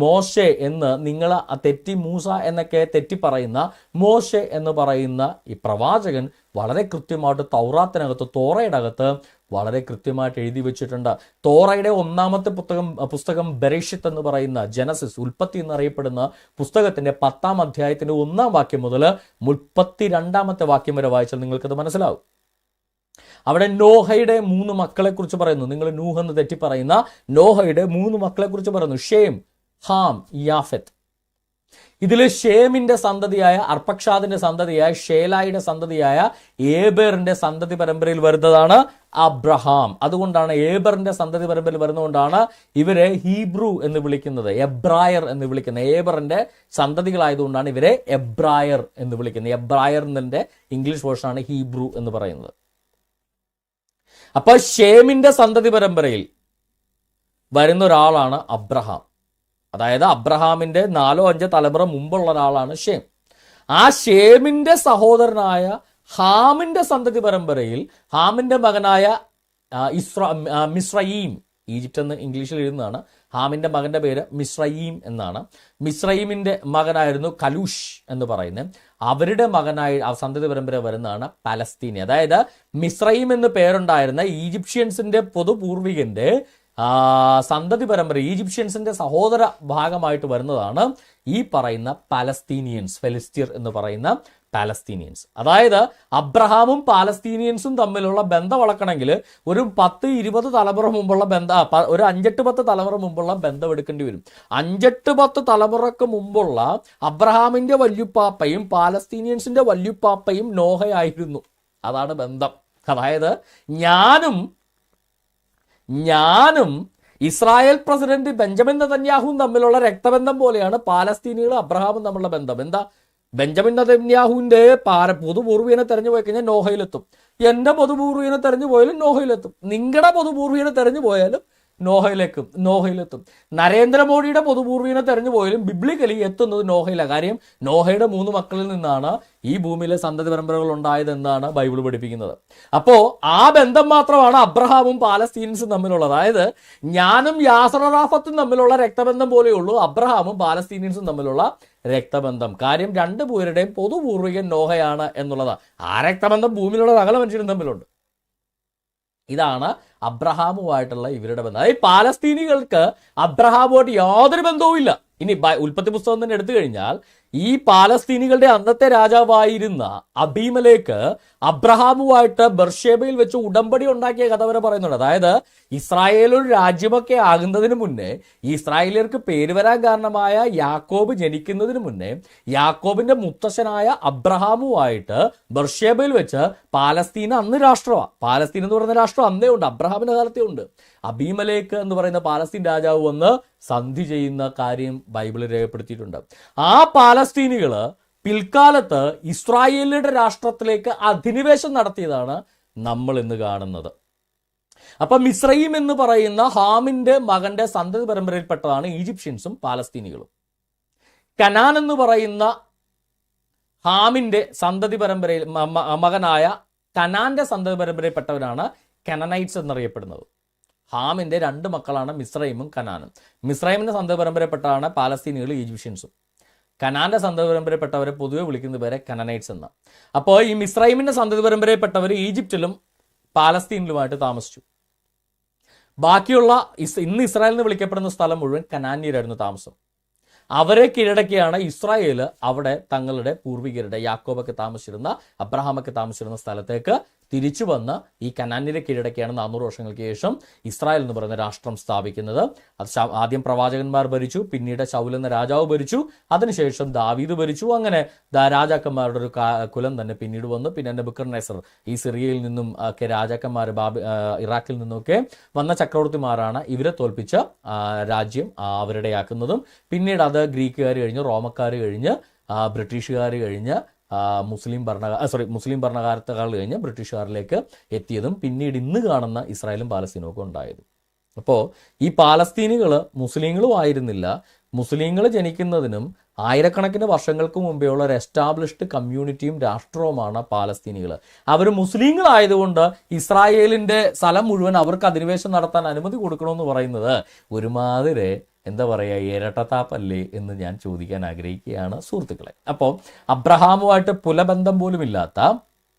മോശെ എന്ന് നിങ്ങൾ തെറ്റി മൂസ എന്നൊക്കെ തെറ്റി പറയുന്ന മോശെ എന്ന് പറയുന്ന ഈ പ്രവാചകൻ വളരെ കൃത്യമായിട്ട് തൗറാത്തിനകത്ത്, തോറയുടെ അകത്ത് വളരെ കൃത്യമായിട്ട് എഴുതി വെച്ചിട്ടുണ്ട്. തോറയുടെ 1ാമത്തെ പുസ്തകം ബെറേഷിത്ത് എന്ന് പറയുന്ന ജനസിസ്, ഉൽപ്പത്തി എന്നറിയപ്പെടുന്ന പുസ്തകത്തിന്റെ 10ാം അധ്യായത്തിന്റെ 1ാം വാക്യം മുതൽ 32ാമത്തെ വാക്യം വരെ വായിച്ചാൽ നിങ്ങൾക്കത് മനസ്സിലാവും. അവിടെ നോഹയുടെ 3 മക്കളെ കുറിച്ച് പറയുന്നു. നിങ്ങൾ നൂഹ് എന്ന് തെറ്റി പറയുന്ന നോഹയുടെ 3 മക്കളെ കുറിച്ച് പറയുന്നു. ഷേം, ഹാം, യാഫെത്ത്. ഇതിൽ ഷേമിന്റെ സന്തതിയായ, അർപ്പക്ഷാദിന്റെ സന്തതിയായ, ഷേലായുടെ സന്തതിയായ ഏബറിന്റെ സന്തതി പരമ്പരയിൽ വരുന്നതാണ് അബ്രഹാം. അതുകൊണ്ടാണ് ഏബറിന്റെ സന്തതി പരമ്പരയിൽ വരുന്നതുകൊണ്ടാണ് ഇവരെ ഹീബ്രു എന്ന് വിളിക്കുന്നത്, എബ്രായർ എന്ന് വിളിക്കുന്നത്. ഏബറിന്റെ സന്തതികളായതുകൊണ്ടാണ് ഇവരെ എബ്രായർ എന്ന് വിളിക്കുന്നത്. എബ്രായർ എന്നതിന്റെ ഇംഗ്ലീഷ് വേർഷനാണ് ഹീബ്രു എന്ന് പറയുന്നത്. അപ്പൊ ഷേമിന്റെ സന്തതി പരമ്പരയിൽ വരുന്ന ഒരാളാണ് അബ്രഹാം. അതായത് അബ്രഹാമിന്റെ 4-5 തലമുറ മുമ്പുള്ള ഒരാളാണ് ഷേം. ആ ഷേമിന്റെ സഹോദരനായ ഹാമിന്റെ സന്തതി പരമ്പരയിൽ ഹാമിന്റെ മകനായ മിസ്രയീം, ഈജിപ്റ്റ് എന്ന് ഇംഗ്ലീഷിൽ എഴുതുന്നതാണ്, ഹാമിന്റെ മകന്റെ പേര് മിസ്രയീം എന്നാണ്. മിസ്രയീമിന്റെ മകനായിരുന്നു കലൂഷ് എന്ന് പറയുന്നത്. അവരുടെ മകനായി സന്തതി പരമ്പര വരുന്നതാണ് പലസ്തീനി. അതായത് മിസ്രയീം എന്ന് പേരുണ്ടായിരുന്ന ഈജിപ്ഷ്യൻസിന്റെ പൊതുപൂർവികന്റെ സന്തതി പരമ്പര, ഈജിപ്ഷ്യൻസിന്റെ സഹോദര ഭാഗമായിട്ട് വരുന്നതാണ് ഈ പറയുന്ന പാലസ്തീനിയൻസ്, ഫെലിസ്തീർ എന്ന് പറയുന്ന പാലസ്തീനിയൻസ്. അതായത് അബ്രഹാമും പാലസ്തീനിയൻസും തമ്മിലുള്ള ബന്ധം വളക്കണമെങ്കിൽ ഒരു 10-20 തലമുറ മുമ്പുള്ള ഒരു 5-10 തലമുറ മുമ്പുള്ള ബന്ധം എടുക്കേണ്ടി വരും. 5-10 തലമുറക്ക് മുമ്പുള്ള അബ്രഹാമിന്റെ വല്യുപ്പാപ്പയും പാലസ്തീനിയൻസിന്റെ വല്യുപ്പാപ്പയും നോഹയായിരുന്നു. അതാണ് ബന്ധം. അതായത് ഞാനും ഇസ്രായേൽ പ്രസിഡന്റ് ബെഞ്ചമിൻ നെതന്യാഹുവും തമ്മിലുള്ള രക്തബന്ധം പോലെയാണ് പാലസ്തീനികളും അബ്രഹാമും തമ്മിലുള്ള ബന്ധം. എന്താ? ബെഞ്ചമിൻ നെതന്യാഹുവിന്റെ പൊതുപൂർവീനെ തെരഞ്ഞു പോയി കഴിഞ്ഞാൽ നോഹയിലെത്തും. എന്റെ പൊതുപൂർവീനെ തെരഞ്ഞു പോയാലും നോഹയിലെത്തും. നിങ്ങളുടെ പൊതുപൂർവീനെ തെരഞ്ഞു പോയാലും നോഹയിലെത്തും. നരേന്ദ്രമോദിയുടെ പൊതുപൂർവീനെ തെരഞ്ഞു പോയാലും ബിബ്ലിക്കലി എത്തുന്നത് നോഹയിലാണ്. കാര്യം നോഹയുടെ 3 മക്കളിൽ നിന്നാണ് ഈ ഭൂമിയിലെ സന്തതി പരമ്പരകൾ ഉണ്ടായതെന്നാണ് ബൈബിൾ പഠിപ്പിക്കുന്നത്. അപ്പോ ആ ബന്ധം മാത്രമാണ് അബ്രഹാമും പാലസ്തീൻസും തമ്മിലുള്ളത്. അതായത് ഞാനും യാസർ അറാഫത്തും തമ്മിലുള്ള രക്തബന്ധം പോലെയുള്ളൂ അബ്രഹാമും പാലസ്തീനിയൻസും തമ്മിലുള്ള രക്തബന്ധം. കാര്യം 2 പേരുടെയും പൊതുപൂർവികൻ നോഹയാണ് എന്നുള്ളത്. ആ രക്തബന്ധം ഭൂമിയിലുള്ള സകല മനുഷ്യരും തമ്മിലുണ്ട്. ഇതാണ് അബ്രഹാമുമായിട്ടുള്ള ഇവരുടെ ബന്ധം. അതായത് പാലസ്തീനികൾക്ക് അബ്രഹാമുമായിട്ട് യാതൊരു ബന്ധവും ഇല്ല. ഇനി ഉൽപ്പത്തി പുസ്തകം തന്നെ എടുത്തു കഴിഞ്ഞാൽ ഈ പാലസ്തീനികളുടെ അന്നത്തെ രാജാവായിരുന്ന അബീമലേക്ക് അബ്രഹാമുമായിട്ട് ബർഷേബയിൽ വെച്ച് ഉടമ്പടി ഉണ്ടാക്കിയ കഥ വരെ പറയുന്നുണ്ട്. അതായത് ഇസ്രായേൽ ഒരു രാജ്യമൊക്കെ ആകുന്നതിന് മുന്നേ, ഈ ഇസ്രായേലിയർക്ക് പേര് വരാൻ കാരണമായ യാക്കോബ് ജനിക്കുന്നതിന് മുന്നേ യാക്കോബിന്റെ മുത്തശ്ശനായ അബ്രഹാമുമായിട്ട് ബർഷേബയിൽ വെച്ച് പാലസ്തീൻ അന്ന് രാഷ്ട്രമാണ്. പാലസ്തീൻ എന്ന് പറയുന്ന രാഷ്ട്രം അന്നേ ഉണ്ട്, അബ്രഹാമിന്റെ കാലത്തേ ഉണ്ട്. അബീമലേക്ക് എന്ന് പറയുന്ന പാലസ്തീൻ രാജാവ് വന്ന് സന്ധി ചെയ്യുന്ന കാര്യം ബൈബിളിൽ രേഖപ്പെടുത്തിയിട്ടുണ്ട്. ആ പാലസ്തീനികള് പിൽക്കാലത്ത് ഇസ്രായേലിയുടെ രാഷ്ട്രത്തിലേക്ക് അധിനിവേശം നടത്തിയതാണ് നമ്മൾ ഇന്ന് കാണുന്നത്. അപ്പൊ മിസ്രയീം എന്ന് പറയുന്ന ഹാമിന്റെ മകന്റെ സന്തതി പരമ്പരയിൽപ്പെട്ടതാണ് ഈജിപ്ഷ്യൻസും പാലസ്തീനികളും. കനാൻ എന്ന് പറയുന്ന ഹാമിന്റെ സന്തതി പരമ്പരയിൽ മകനായ കനാന്റെ സന്തതി പരമ്പരയിൽപ്പെട്ടവരാണ് കനനൈറ്റ്സ് എന്നറിയപ്പെടുന്നത്. ഹാമിന്റെ 2 മക്കളാണ് മിസ്രൈമും കനാനും. മിസ്രൈമിന്റെ സന്തതി പരമ്പരപ്പെട്ടതാണ് പാലസ്തീനികളും ഈജിപ്ഷ്യൻസും. കനാന്റെ സന്തതി പരമ്പരപ്പെട്ടവരെ പൊതുവെ വിളിക്കുന്ന പേരെ കനനൈറ്റ്സ് എന്ന്. അപ്പോൾ ഈ മിസ്രൈമിന്റെ സന്തതി പരമ്പരപ്പെട്ടവർ ഈജിപ്തിലും പാലസ്തീനിലുമായിട്ട് താമസിച്ചു. ബാക്കിയുള്ള ഇന്ന് ഇസ്രായേൽ എന്ന് വിളിക്കപ്പെടുന്ന സ്ഥലം മുഴുവൻ കനാന്യരായിരുന്നു താമസം. അവരെ കീഴടക്കിയാണ് ഇസ്രായേൽ അവിടെ തങ്ങളുടെ പൂർവികരുടെ യാക്കോബൊക്കെ താമസിച്ചിരുന്ന അബ്രഹാമൊക്കെ താമസിച്ചിരുന്ന സ്ഥലത്തേക്ക് തിരിച്ചു വന്ന് ഈ കനാന്യരെ കീഴടക്കിയാണ് 400 വർഷങ്ങൾക്ക് ശേഷം ഇസ്രായേൽ എന്ന് പറയുന്ന രാഷ്ട്രം സ്ഥാപിക്കുന്നത്. അത് ആദ്യം പ്രവാചകന്മാർ ഭരിച്ചു, പിന്നീട് ശൗൽ എന്ന രാജാവ് ഭരിച്ചു, അതിനുശേഷം ദാവീദ് ഭരിച്ചു. അങ്ങനെ രാജാക്കന്മാരുടെ ഒരു കുലം തന്നെ പിന്നീട് വന്നു. പിന്നെ നെബൂഖദ്നേസർ ഈ സിറിയയിൽ നിന്നും ഒക്കെ രാജാക്കന്മാർ ഇറാഖിൽ നിന്നൊക്കെ വന്ന ചക്രവർത്തിമാരാണ് ഇവരെ തോൽപ്പിച്ച രാജ്യം അവരുടെയാക്കുന്നതും. പിന്നീട് അത് ഗ്രീക്കുകാർ കഴിഞ്ഞ്, റോമക്കാർ കഴിഞ്ഞ്, ബ്രിട്ടീഷുകാർ കഴിഞ്ഞ്, മുസ്ലിം ഭരണകാലത്തുകൾ കഴിഞ്ഞ് ബ്രിട്ടീഷുകാരിലേക്ക് എത്തിയതും പിന്നീട് ഇന്ന് കാണുന്ന ഇസ്രായേലും പാലസ്തീനും ഒക്കെ ഉണ്ടായത്. അപ്പോൾ ഈ പാലസ്തീനികൾ മുസ്ലിങ്ങളും ആയിരുന്നില്ല. മുസ്ലിങ്ങൾ ജനിക്കുന്നതിനും ആയിരക്കണക്കിന് വർഷങ്ങൾക്ക് മുമ്പേ ഉള്ള ഒരു എസ്റ്റാബ്ലിഷ്ഡ് കമ്മ്യൂണിറ്റിയും രാഷ്ട്രവുമാണ് പാലസ്തീനികൾ. അവർ മുസ്ലിങ്ങളായതുകൊണ്ട് ഇസ്രായേലിന്റെ സ്ഥലം മുഴുവൻ അവർക്ക് അധിനിവേശം നടത്താൻ അനുമതി കൊടുക്കണമെന്ന് പറയുന്നത് ഒരുമാതിരി എന്താ പറയുക, ഇരട്ടത്താപ്പല്ലേ എന്ന് ഞാൻ ചോദിക്കാൻ ആഗ്രഹിക്കുകയാണ് സുഹൃത്തുക്കളെ. അപ്പോൾ അബ്രഹാമുമായിട്ട് പുലബന്ധം പോലും ഇല്ലാത്ത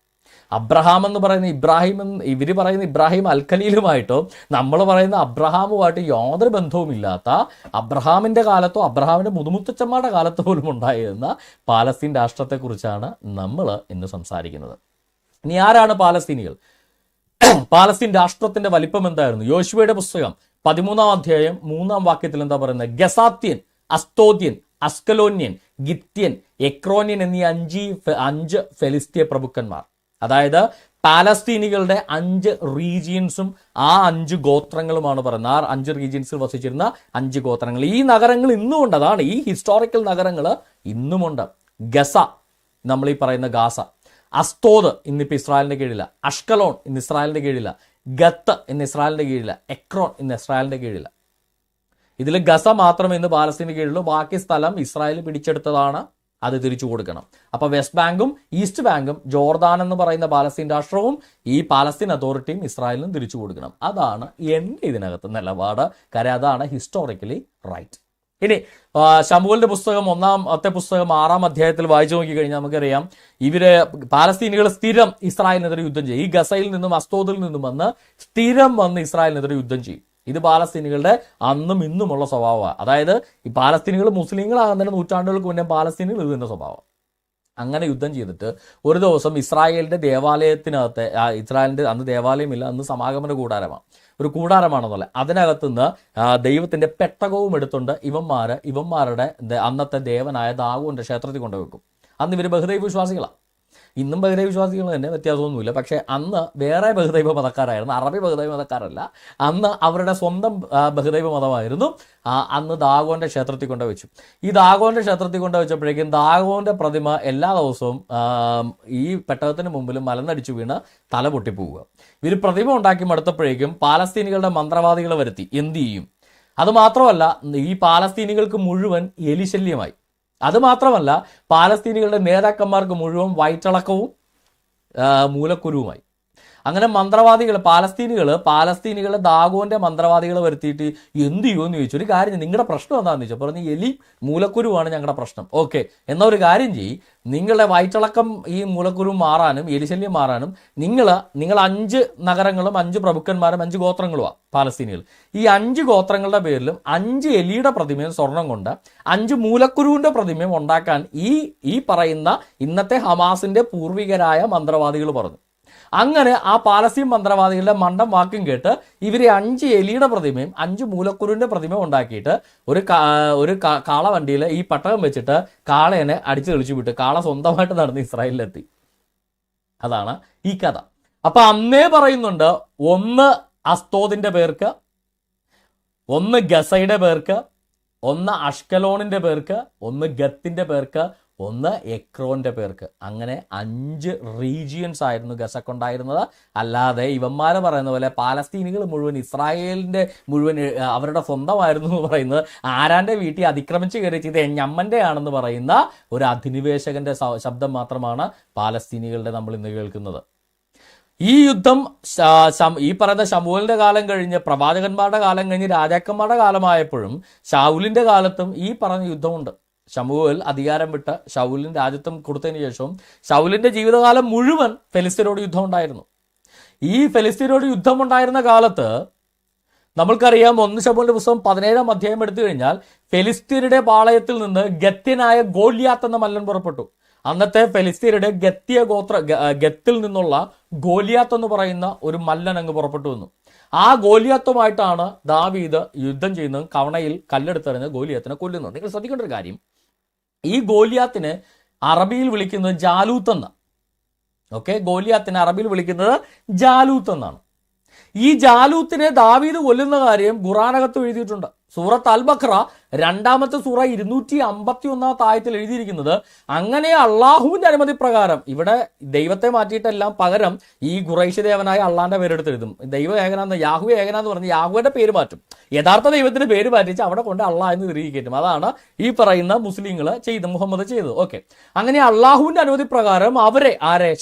അബ്രഹാം എന്ന് പറയുന്ന ഇബ്രാഹിം, ഇവർ പറയുന്ന ഇബ്രാഹിം അൽഖലീലുമായിട്ടോ നമ്മൾ പറയുന്ന അബ്രഹാമുമായിട്ട് യാതൊരു ബന്ധവുമില്ലാത്ത, അബ്രഹാമിന്റെ കാലത്തോ അബ്രഹാമിന്റെ മുതുമുത്തച്ഛന്മാരുടെ കാലത്തോ പോലും ഉണ്ടായിരുന്ന പാലസ്തീൻ രാഷ്ട്രത്തെക്കുറിച്ചാണ് നമ്മൾ ഇന്ന് സംസാരിക്കുന്നത്. ഇനി ആരാണ് പാലസ്തീനികൾ? പാലസ്തീൻ രാഷ്ട്രത്തിന്റെ വലിപ്പം എന്തായിരുന്നു? യോശുവയുടെ പുസ്തകം 13-ാം അധ്യായം 3-ാം വാക്യത്തിൽ എന്താ പറയുന്നത്? ഗസാത്യൻ, അസ്തോദ്യൻ, അസ്കലോന്യൻ, ഗിത്യൻ, എക്രോന്യൻ എന്നീ 5 ഫെലിസ്തീയ പ്രഭുക്കന്മാർ. അതായത് പാലസ്തീനികളുടെ 5 റീജിയൻസും ആ 5 ഗോത്രങ്ങളുമാണ് പറയുന്നത്. ആ 5 റീജിയൻസിൽ വസിച്ചിരുന്ന 5 ഗോത്രങ്ങൾ. ഈ നഗരങ്ങൾ ഇന്നും ഉണ്ട്. അതാണ് ഈ ഹിസ്റ്റോറിക്കൽ നഗരങ്ങൾ ഇന്നുമുണ്ട്. ഗസ, നമ്മൾ ഈ പറയുന്ന ഗാസ, അസ്തോദ് ഇന്നിപ്പോൾ ഇസ്രായേലിന്റെ കീഴില, അഷ്കലോൺ ഇന്ന് ഇസ്രായേലിന്റെ കീഴില, ഗത്ത് ഇന്ന് ഇസ്രായേലിന്റെ കീഴില, എക്രോൺ ഇന്ന് ഇസ്രായേലിന്റെ കീഴില. ഇതിൽ ഗസ മാത്രം ഇന്ന് പാലസ്തീന് കീഴിലുള്ളൂ. ബാക്കി സ്ഥലം ഇസ്രായേൽ പിടിച്ചെടുത്തതാണ്, അത് തിരിച്ചു കൊടുക്കണം. അപ്പോൾ വെസ്റ്റ് ബാങ്കും ഈസ്റ്റ് ബാങ്കും ജോർദാൻ എന്ന് പറയുന്ന പാലസ്തീൻ രാഷ്ട്രവും ഈ പാലസ്തീൻ അതോറിറ്റിയും ഇസ്രായേലിനും തിരിച്ചു കൊടുക്കണം. അതാണ് എൻ്റെ ഇതിനകത്ത് നിലപാട്. കാര്യം അതാണ് ഹിസ്റ്റോറിക്കലി റൈറ്റ്. ഇനി ശമൂവേലിന്റെ പുസ്തകം 1-ാമത്തെ പുസ്തകം 6-ാം അധ്യായത്തിൽ വായിച്ചു നോക്കി കഴിഞ്ഞാൽ നമുക്കറിയാം, ഇവര് പാലസ്തീനികൾ സ്ഥിരം ഇസ്രായേലിനെതിരെ യുദ്ധം ചെയ്യും. ഈ ഗസയിൽ നിന്നും അസ്തോദിൽ നിന്നും വന്ന് സ്ഥിരം വന്ന് ഇസ്രായേലിനെതിരെ യുദ്ധം ചെയ്യും. ഇത് പാലസ്തീനികളുടെ അന്നും ഇന്നുമുള്ള സ്വഭാവമാണ്. അതായത് ഈ പാലസ്തീനികൾ മുസ്ലിങ്ങളാകുന്നതിന് നൂറ്റാണ്ടുകൾക്ക് മുന്നേ പാലസ്തീനികൾ ഇത് തന്നെ സ്വഭാവം. അങ്ങനെ യുദ്ധം ചെയ്തിട്ട് ഒരു ദിവസം ഇസ്രായേലിന്റെ ദേവാലയത്തിനകത്ത്, ഇസ്രായേലിന്റെ അന്ന് ദേവാലയമില്ല, അന്ന് സമാഗമന കൂടാരമാണ്, ഒരു കൂടാരമാണെന്നല്ല, അതിനകത്തുനിന്ന് ദൈവത്തിന്റെ പെട്ടകവും എടുത്തുകൊണ്ട് ഇവന്മാരുടെ അന്നത്തെ ദേവനായ ദാഗോന്റെ ക്ഷേത്രത്തിൽ കൊണ്ടുവെക്കും. അന്ന് ഇവർ ബഹുദൈവ വിശ്വാസികളാണ്. ഇന്നും ബഹുദൈവ വിശ്വാസികൾ തന്നെ, വ്യത്യാസമൊന്നുമില്ല. പക്ഷേ അന്ന് വേറെ ബഹുദൈവ മതക്കാരായിരുന്നു, അറബി ബഹുദൈവ മതക്കാരല്ല. അന്ന് അവരുടെ സ്വന്തം ബഹുദൈവ മതമായിരുന്നു. അന്ന് ദാഗോന്റെ ക്ഷേത്രത്തിൽ കൊണ്ടുവച്ചു. ഈ ദാഗോന്റെ ക്ഷേത്രത്തിൽ കൊണ്ടുവച്ചപ്പോഴേക്കും ദാഗോന്റെ പ്രതിമ എല്ലാ ദിവസവും ഈ പെട്ടകത്തിന് മുമ്പിൽ മലന്നടിച്ചു വീണ് തല പൊട്ടിപ്പോവുക. ഇവർ പ്രതിമ ഉണ്ടാക്കി മടുത്തപ്പോഴേക്കും പാലസ്തീനികളുടെ മന്ത്രവാദികളെ വരുത്തി. എന്ത് ചെയ്യും? അതുമാത്രമല്ല, ഈ പാലസ്തീനികൾക്ക് മുഴുവൻ എലിശല്യമായി. അതുമാത്രമല്ല, പാലസ്തീനികളുടെ നേതാക്കന്മാർക്ക് മുഴുവൻ വയറ്റിളക്കവും മൂലക്കുരുവുമായി. അങ്ങനെ മന്ത്രവാദികൾ, പാലസ്തീനികളെ ദാഗോന്റെ മന്ത്രവാദികളെ വരുത്തിയിട്ട് എന്ത് ചെയ്യുമെന്ന് ചോദിച്ചു. ഒരു കാര്യം, നിങ്ങളുടെ പ്രശ്നം എന്താണെന്ന് ചോദിച്ചു. പറഞ്ഞു, എലി മൂലക്കുരുവാണ് ഞങ്ങളുടെ പ്രശ്നം. ഓക്കെ, എന്നാൽ ഒരു കാര്യം ചെയ്യും, നിങ്ങളുടെ വയറ്റിളക്കം ഈ മൂലക്കുരു മാറാനും എലിശല്യം മാറാനും നിങ്ങൾ 5 നഗരങ്ങളും 5 പ്രഭുക്കന്മാരും 5 ഗോത്രങ്ങളുമാണ് പാലസ്തീനികൾ. ഈ 5 ഗോത്രങ്ങളുടെ പേരിലും 5 എലിയുടെ പ്രതിമയും സ്വർണം കൊണ്ട് 5 മൂലക്കുരുവിന്റെ പ്രതിമയും ഉണ്ടാക്കാൻ ഈ പറയുന്ന ഇന്നത്തെ ഹമാസിന്റെ പൂർവികരായ മന്ത്രവാദികൾ പറഞ്ഞു. അങ്ങനെ ആ പാലസ്തീൻ മന്ത്രവാദികളുടെ മണ്ടം വാക്കും കേട്ട് ഇവരെ 5 എലിയുടെ പ്രതിമയും 5 മൂലക്കുരുവിന്റെ പ്രതിമയും ഉണ്ടാക്കിയിട്ട് ഒരു കാള വണ്ടിയിൽ ഈ പട്ടകം വെച്ചിട്ട് കാളേനെ അടിച്ചു തെളിച്ചു വിട്ട് കാള സ്വന്തമായിട്ട് നടന്ന് ഇസ്രായേലിലെത്തി. അതാണ് ഈ കഥ. അപ്പൊ അന്നേ പറയുന്നുണ്ട്, ഒന്ന് അസ്തോദിന്റെ പേർക്ക്, ഒന്ന് ഗസയുടെ പേർക്ക്, ഒന്ന് അഷ്കലോണിന്റെ പേർക്ക്, ഒന്ന് ഗത്തിന്റെ പേർക്ക്, ഒന്ന് എക്രോന്റെ പേർക്ക്. അങ്ങനെ 5 റീജിയൻസ് ആയിരുന്നു ഗസക്കുണ്ടായിരുന്നത്. അല്ലാതെ ഇവന്മാരെ പറയുന്ന പോലെ പാലസ്തീനികൾ മുഴുവൻ ഇസ്രായേലിന്റെ മുഴുവൻ അവരുടെ സ്വന്തമായിരുന്നു എന്ന് പറയുന്നത്, ആരാന്റെ വീട്ടിൽ അതിക്രമിച്ച് കയറി ചെയ്ത് ഞമ്മന്റെ ആണെന്ന് പറയുന്ന ഒരു അധിനിവേശകന്റെ ശബ്ദം മാത്രമാണ് പാലസ്തീനികളുടെ നമ്മൾ ഇന്ന് കേൾക്കുന്നത്. ഈ യുദ്ധം ഈ പറയുന്ന ശമൂവേലിന്റെ കാലം കഴിഞ്ഞ്, പ്രവാചകന്മാരുടെ കാലം കഴിഞ്ഞ്, രാജാക്കന്മാരുടെ കാലമായപ്പോഴും ശൗലിന്റെ കാലത്തും ഈ പറഞ്ഞ യുദ്ധമുണ്ട്. ശമൂവേൽ അധികാരം വിട്ട് ശൗലിന് രാജ്യത്വം കൊടുത്തതിന് ശേഷവും ശൗലിന്റെ ജീവിതകാലം മുഴുവൻ ഫെലിസ്തീനോട് യുദ്ധം ഉണ്ടായിരുന്നു. ഈ ഫെലിസ്തീനോട് യുദ്ധമുണ്ടായിരുന്ന കാലത്ത് നമ്മൾക്കറിയാം, 1 ശമൂവേലിന്റെ പുസ്തകം 17-ാം അധ്യായം എടുത്തു കഴിഞ്ഞാൽ ഫെലിസ്തീനയുടെ പാളയത്തിൽ നിന്ന് ഗത്യനായ ഗോലിയാത്ത് എന്ന മല്ലൻ പുറപ്പെട്ടു. അന്നത്തെ ഫെലിസ്തീനയുടെ ഗത്തിൽ നിന്നുള്ള ഗോലിയാത്ത് എന്ന് പറയുന്ന ഒരു മല്ലൻ അങ്ങ് പുറപ്പെട്ടു വന്നു. ആ ഗോലിയാത്തുമായിട്ടാണ് ദാവീദ് യുദ്ധം ചെയ്യുന്നത്. കവണയിൽ കല്ലെടുത്തെറിഞ്ഞ് ഗോലിയാത്തിനെ കൊല്ലുന്നത്. നിങ്ങൾ ശ്രദ്ധിക്കേണ്ട ഒരു കാര്യം, ഈ ഗോലിയാത്തിനെ അറബിയിൽ വിളിക്കുന്നത് ജാലൂത്ത് എന്ന. ഓക്കെ, ഗോലിയാത്തിനെ അറബിയിൽ വിളിക്കുന്നത് ജാലൂത്ത് എന്നാണ്. ഈ ജാലൂത്തിനെ ദാവീദ് കൊല്ലുന്ന കാര്യം ഖുർആനകത്ത് എഴുതിയിട്ടുണ്ട്. സൂറത്ത് അൽ ബഖറ 2-ാമത്തെ സൂറ 251-ാമത്തെ ആയത്തിൽ എഴുതിയിരിക്കുന്നത്, അങ്ങനെ അള്ളാഹുവിന്റെ അനുമതി പ്രകാരം, ഇവിടെ ദൈവത്തെ മാറ്റിയിട്ടെല്ലാം പകരം ഈ ഖുറൈശി ദേവനായ അള്ളാന്റെ പേരെടുത്ത് എഴുതും. ദൈവം ഏകനാന്ന്, യാഹു ഏകനാന്ന് പറഞ്ഞ് യാഹുവിന്റെ പേര് മാറ്റും. യഥാർത്ഥ ദൈവത്തിന്റെ പേര് മാറ്റിച്ച് അവിടെ കൊണ്ട് അള്ളാഹ് എന്ന് തിരികെ കയറ്റും. അതാണ് ഈ പറയുന്ന മുസ്ലിങ്ങൾ മുഹമ്മദ് ചെയ്തത്. ഓക്കെ, അങ്ങനെ അള്ളാഹുവിന്റെ അനുമതി പ്രകാരം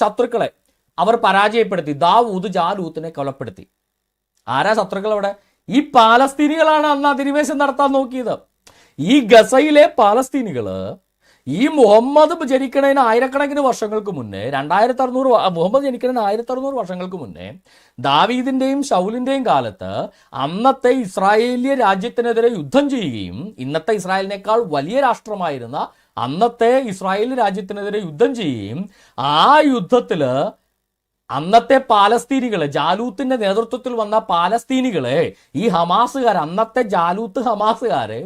ശത്രുക്കളെ അവർ പരാജയപ്പെടുത്തി. ദാവൂദ് ജാലൂത്തിനെ കൊലപ്പെടുത്തി. ആരാ ശത്രുക്കൾ അവിടെ? ഈ പാലസ്തീനികളാണ് അന്ന് അധിനിവേശം നടത്താൻ നോക്കിയത്. ഈ ഗസയിലെ പാലസ്തീനികള് ഈ മുഹമ്മദ് ജനിക്കണതിന് ആയിരക്കണക്കിന് വർഷങ്ങൾക്ക് മുന്നേ, മുഹമ്മദ് ജനിക്കണതിന് 1600 വർഷങ്ങൾക്ക് മുന്നേ ദാവീദിന്റെയും ശൗലിന്റെയും കാലത്ത് അന്നത്തെ ഇസ്രായേലിയ രാജ്യത്തിനെതിരെ യുദ്ധം ചെയ്യുകയും, ഇന്നത്തെ ഇസ്രായേലിനേക്കാൾ വലിയ രാഷ്ട്രമായിരുന്ന അന്നത്തെ ഇസ്രായേൽ രാജ്യത്തിനെതിരെ യുദ്ധം ചെയ്യുകയും, ആ യുദ്ധത്തില് അന്നത്തെ പാലസ്തീനികളെ, ജാലൂത്തിന്റെ നേതൃത്വത്തിൽ വന്ന പാലസ്തീനികളെ, ഈ ഹമാസുകാർ, അന്നത്തെ ജാലൂത്ത് ഹമാസുകാരെ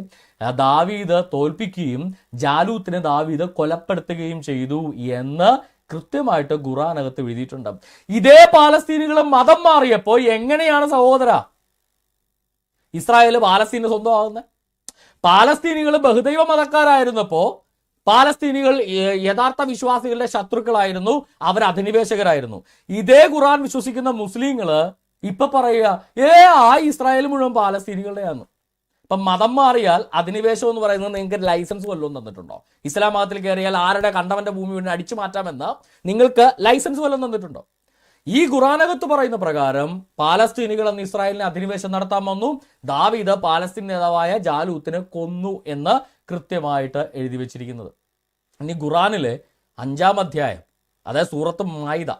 ദാവീദ് തോൽപ്പിക്കുകയും ജാലൂത്തിനെ ദാവീദ് കൊലപ്പെടുത്തുകയും ചെയ്തു എന്ന് കൃത്യമായിട്ട് ഖുർആനകത്ത് എഴുതിയിട്ടുണ്ട്. ഇതേ പാലസ്തീനികൾ മതം മാറിയപ്പോൾ എങ്ങനെയാണ് സഹോദര ഇസ്രായേൽ പാലസ്തീന് സ്വന്തമാകുന്നത്? പാലസ്തീനികൾ ബഹുദൈവ മതക്കാരായിരുന്നപ്പോ പാലസ്തീനികൾ യഥാർത്ഥ വിശ്വാസികളുടെ ശത്രുക്കളായിരുന്നു, അവർ അധിനിവേശകരായിരുന്നു. ഇതേ ഖുർആൻ വിശ്വസിക്കുന്ന മുസ്ലിങ്ങള് ഇപ്പൊ പറയുക, ആ ഇസ്രായേൽ മുഴുവൻ പാലസ്തീനികളുടെയാണ്. ഇപ്പം മതം മാറിയാൽ അധിനിവേശം എന്ന് പറയുന്നത് നിങ്ങൾക്ക് ലൈസൻസ് വല്ലതും തന്നിട്ടുണ്ടോ? ഇസ്ലാം മതത്തിൽ കയറിയാൽ ആരുടെ കണ്ടവന്റെ ഭൂമി വേണ്ടി അടിച്ചു മാറ്റാമെന്ന് നിങ്ങൾക്ക് ലൈസൻസ് വല്ലതും തന്നിട്ടുണ്ടോ? ഈ ഖുർആനകത്ത് പറയുന്ന പ്രകാരം പാലസ്തീനികൾ അന്ന് ഇസ്രായേലിനെ അധിനിവേശം നടത്താൻ വന്നു. ദാവീദ് പാലസ്തീൻ നേതാവായ ജാലൂത്തിനെ കൊന്നു എന്ന് കൃത്യമായിട്ട് എഴുതി വെച്ചിരിക്കുന്നത്. ഇനി ഖുർആനിലെ 5-ാം അധ്യായം, അതായത് സൂറത്ത് മായിദ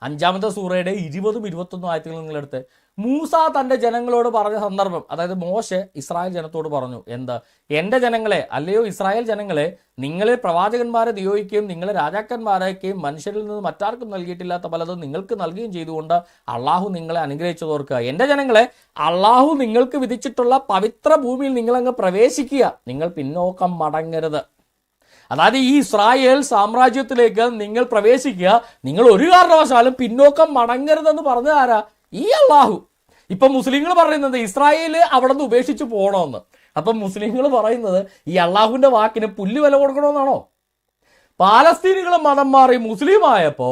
5-ാമത്തെ സൂറയുടെ 20-21 ആയത്തുകൾ നിങ്ങളെടുത്ത്, മൂസ തന്റെ ജനങ്ങളോട് പറഞ്ഞ സന്ദർഭം, അതായത് മോശെ ഇസ്രായേൽ ജനത്തോട് പറഞ്ഞു, എന്താ, എന്റെ ജനങ്ങളെ, അല്ലയോ ഇസ്രായേൽ ജനങ്ങളെ, നിങ്ങളെ പ്രവാചകന്മാരെ നിയോഗിക്കുകയും നിങ്ങളെ രാജാക്കന്മാരാക്കുകയും മനുഷ്യരിൽ നിന്ന് മറ്റാർക്കും നൽകിയിട്ടില്ലാത്ത പലതും നിങ്ങൾക്ക് നൽകുകയും ചെയ്തുകൊണ്ട് അള്ളാഹു നിങ്ങളെ അനുഗ്രഹിച്ചതോർക്കുക. എന്റെ ജനങ്ങളെ, അള്ളാഹു നിങ്ങൾക്ക് വിധിച്ചിട്ടുള്ള പവിത്ര ഭൂമിയിൽ നിങ്ങളങ്ങ് പ്രവേശിക്കുക, നിങ്ങൾ പിന്നോക്കം മടങ്ങരുത്. അതായത് ഈ ഇസ്രായേൽ സാമ്രാജ്യത്തിലേക്ക് നിങ്ങൾ പ്രവേശിക്കുക, നിങ്ങൾ ഒരു കാരണവശാലും പിന്നോക്കം മടങ്ങരുതെന്ന് പറഞ്ഞ ആരാ? ഈ അള്ളാഹു. ഇപ്പൊ മുസ്ലിങ്ങൾ പറയുന്നത് ഇസ്രായേല് അവിടെ നിന്ന് ഉപേക്ഷിച്ച് പോകണമെന്ന്. അപ്പം മുസ്ലിങ്ങൾ പറയുന്നത് ഈ അള്ളാഹുവിന്റെ വാക്കിന് പുല്ല് വില കൊടുക്കണമെന്നാണോ? പാലസ്തീനികൾ മതം മാറി മുസ്ലിം ആയപ്പോ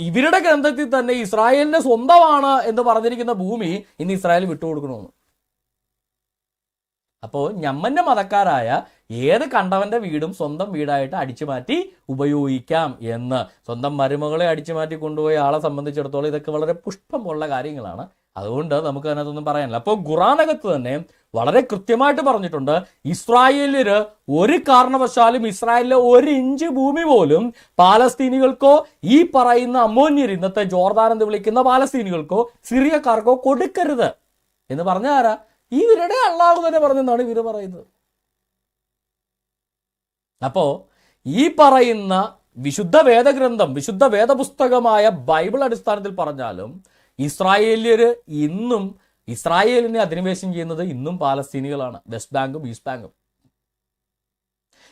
ഇവരുടെ ഗ്രന്ഥത്തിൽ തന്നെ ഇസ്രായേലിന്റെ സ്വന്തമാണ് എന്ന് പറഞ്ഞിരിക്കുന്ന ഭൂമി ഇന്ന് ഇസ്രായേൽ വിട്ടുകൊടുക്കണമെന്ന്. അപ്പോൾ ഞമ്മന്റെ മതക്കാരായ ഏത് കണ്ടവന്റെ വീടും സ്വന്തം വീടായിട്ട് അടിച്ചു മാറ്റി ഉപയോഗിക്കാം എന്ന്. സ്വന്തം മരുമകളെ അടിച്ചു മാറ്റി കൊണ്ടുപോയ ആളെ സംബന്ധിച്ചിടത്തോളം ഇതൊക്കെ വളരെ പുഷ്പമുള്ള കാര്യങ്ങളാണ്. അതുകൊണ്ട് നമുക്ക് അതിനകത്തൊന്നും പറയാനില്ല. അപ്പോൾ ഖുറാനകത്ത് തന്നെ വളരെ കൃത്യമായിട്ട് പറഞ്ഞിട്ടുണ്ട്, ഇസ്രായേലിന് ഒരു കാരണവശാലും ഇസ്രായേലിലെ 1 ഇഞ്ച് ഭൂമി പോലും പാലസ്തീനികൾക്കോ ഈ പറയുന്ന അമ്മോന്യർ, ഇന്നത്തെ ജോർദാൻ എന്ന് വിളിക്കുന്ന പാലസ്തീനികൾക്കോ സിറിയക്കാർക്കോ കൊടുക്കരുത് എന്ന് പറഞ്ഞ ആരാ? ഇവരുടെ അള്ളാഹു തന്നെ പറഞ്ഞെന്നാണ് ഇവര് പറയുന്നത്. അപ്പോ ഈ പറയുന്ന വിശുദ്ധ വേദഗ്രന്ഥം, വിശുദ്ധ വേദപുസ്തകമായ ബൈബിൾ അടിസ്ഥാനത്തിൽ പറഞ്ഞാലും ഇസ്രായേലിയര് ഇന്നും, ഇസ്രായേലിനെ അധിനിവേശം ചെയ്യുന്നത് ഇന്നും പാലസ്തീനികളാണ്, വെസ്റ്റ് ബാങ്കും ഈസ്റ്റ് ബാങ്കും.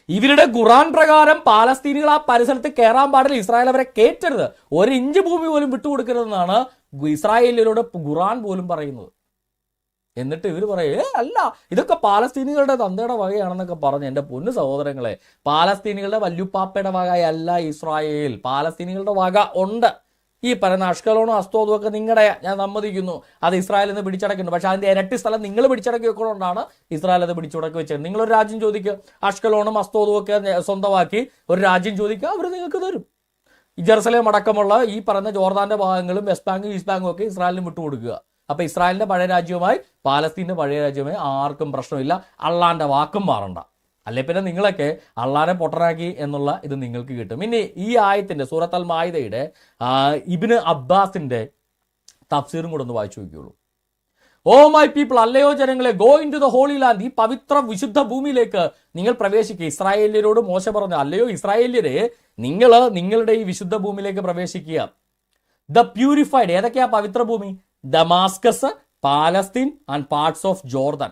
ഇവരുടെ ഖുറാൻ പ്രകാരം പാലസ്തീനികൾ ആ പരിസരത്ത് കയറാൻ പാടില്ല, ഇസ്രായേൽ അവരെ കയറ്റരുത്, 1 ഇഞ്ച് ഭൂമി പോലും വിട്ടുകൊടുക്കരുതെന്നാണ് ഇസ്രായേലിയരോട് ഖുറാൻ പോലും പറയുന്നത്. എന്നിട്ട് ഇവർ പറയേ അല്ല, ഇതൊക്കെ പാലസ്തീനികളുടെ തന്തയുടെ വകയാണെന്നൊക്കെ പറഞ്ഞ്. എൻ്റെ പൊന്നു സഹോദരങ്ങളെ, പാലസ്തീനികളുടെ വല്യുപ്പാപ്പയുടെ വകയല്ല ഇസ്രായേൽ. പാലസ്തീനികളുടെ വക ഉണ്ട്. ഈ പറയുന്ന അഷ്കലോണും അസ്തോദും ഒക്കെ നിങ്ങളുടെ, ഞാൻ സമ്മതിക്കുന്നു, അത് ഇസ്രായേൽ നിന്ന് പിടിച്ചടക്കുന്നു. പക്ഷെ അതിന്റെ ഇരട്ടി സ്ഥലം നിങ്ങൾ പിടിച്ചടക്കി വെക്കൊണ്ടാണ് ഇസ്രായേൽ അത് പിടിച്ചടക്കി വെച്ചത്. നിങ്ങളൊരു രാജ്യം ചോദിക്കുക, അഷ്കലോണും അസ്തോദും ഒക്കെ സ്വന്തമാക്കി ഒരു രാജ്യം ചോദിക്കുക, അവർ നിങ്ങൾക്ക് തരും. ജെറുസലേം അടക്കമുള്ള ഈ പറയുന്ന ജോർദാന്റെ ഭാഗങ്ങളും വെസ്റ്റ് ബാങ്കും ഈസ്റ്റ് ബാങ്കും ഒക്കെ ഇസ്രായേലിന് വിട്ടുകൊടുക്കുക. അപ്പൊ ഇസ്രായേലിന്റെ പഴയ രാജ്യവുമായി പാലസ്തീന്റെ പഴയ രാജ്യവുമായി ആർക്കും പ്രശ്നമില്ല. അള്ളാന്റെ വാക്കും മാറണ്ട. അല്ലെ പിന്നെ നിങ്ങളൊക്കെ അള്ളാനെ പൊട്ടനാക്കി എന്നുള്ള ഇത് നിങ്ങൾക്ക് കിട്ടും. ഇനി ഈ ആയത്തിന്റെ സൂറത്ത് അൽ മാഇദയുടെ ഇബ്നു അബ്ബാസിന്റെ തഫ്സീറും കൂടെ ഒന്ന് വായിച്ചു നോക്കിയുള്ളൂ. ഓ മൈ പീപ്പിൾ, അല്ലയോ ജനങ്ങളെ, go into the holy land, ഈ പവിത്ര വിശുദ്ധ ഭൂമിയിലേക്ക് നിങ്ങൾ പ്രവേശിക്കുക. ഇസ്രായേല്യരോട് മോശ പറഞ്ഞു, അല്ലയോ ഇസ്രായേല്യരെ, നിങ്ങൾ നിങ്ങളുടെ ഈ വിശുദ്ധ ഭൂമിയിലേക്ക് പ്രവേശിക്കുക. ദ പ്യൂരിഫൈഡ്, ഏതൊക്കെയാ പവിത്ര ഭൂമി? Damascus, Palestine and parts of Jordan.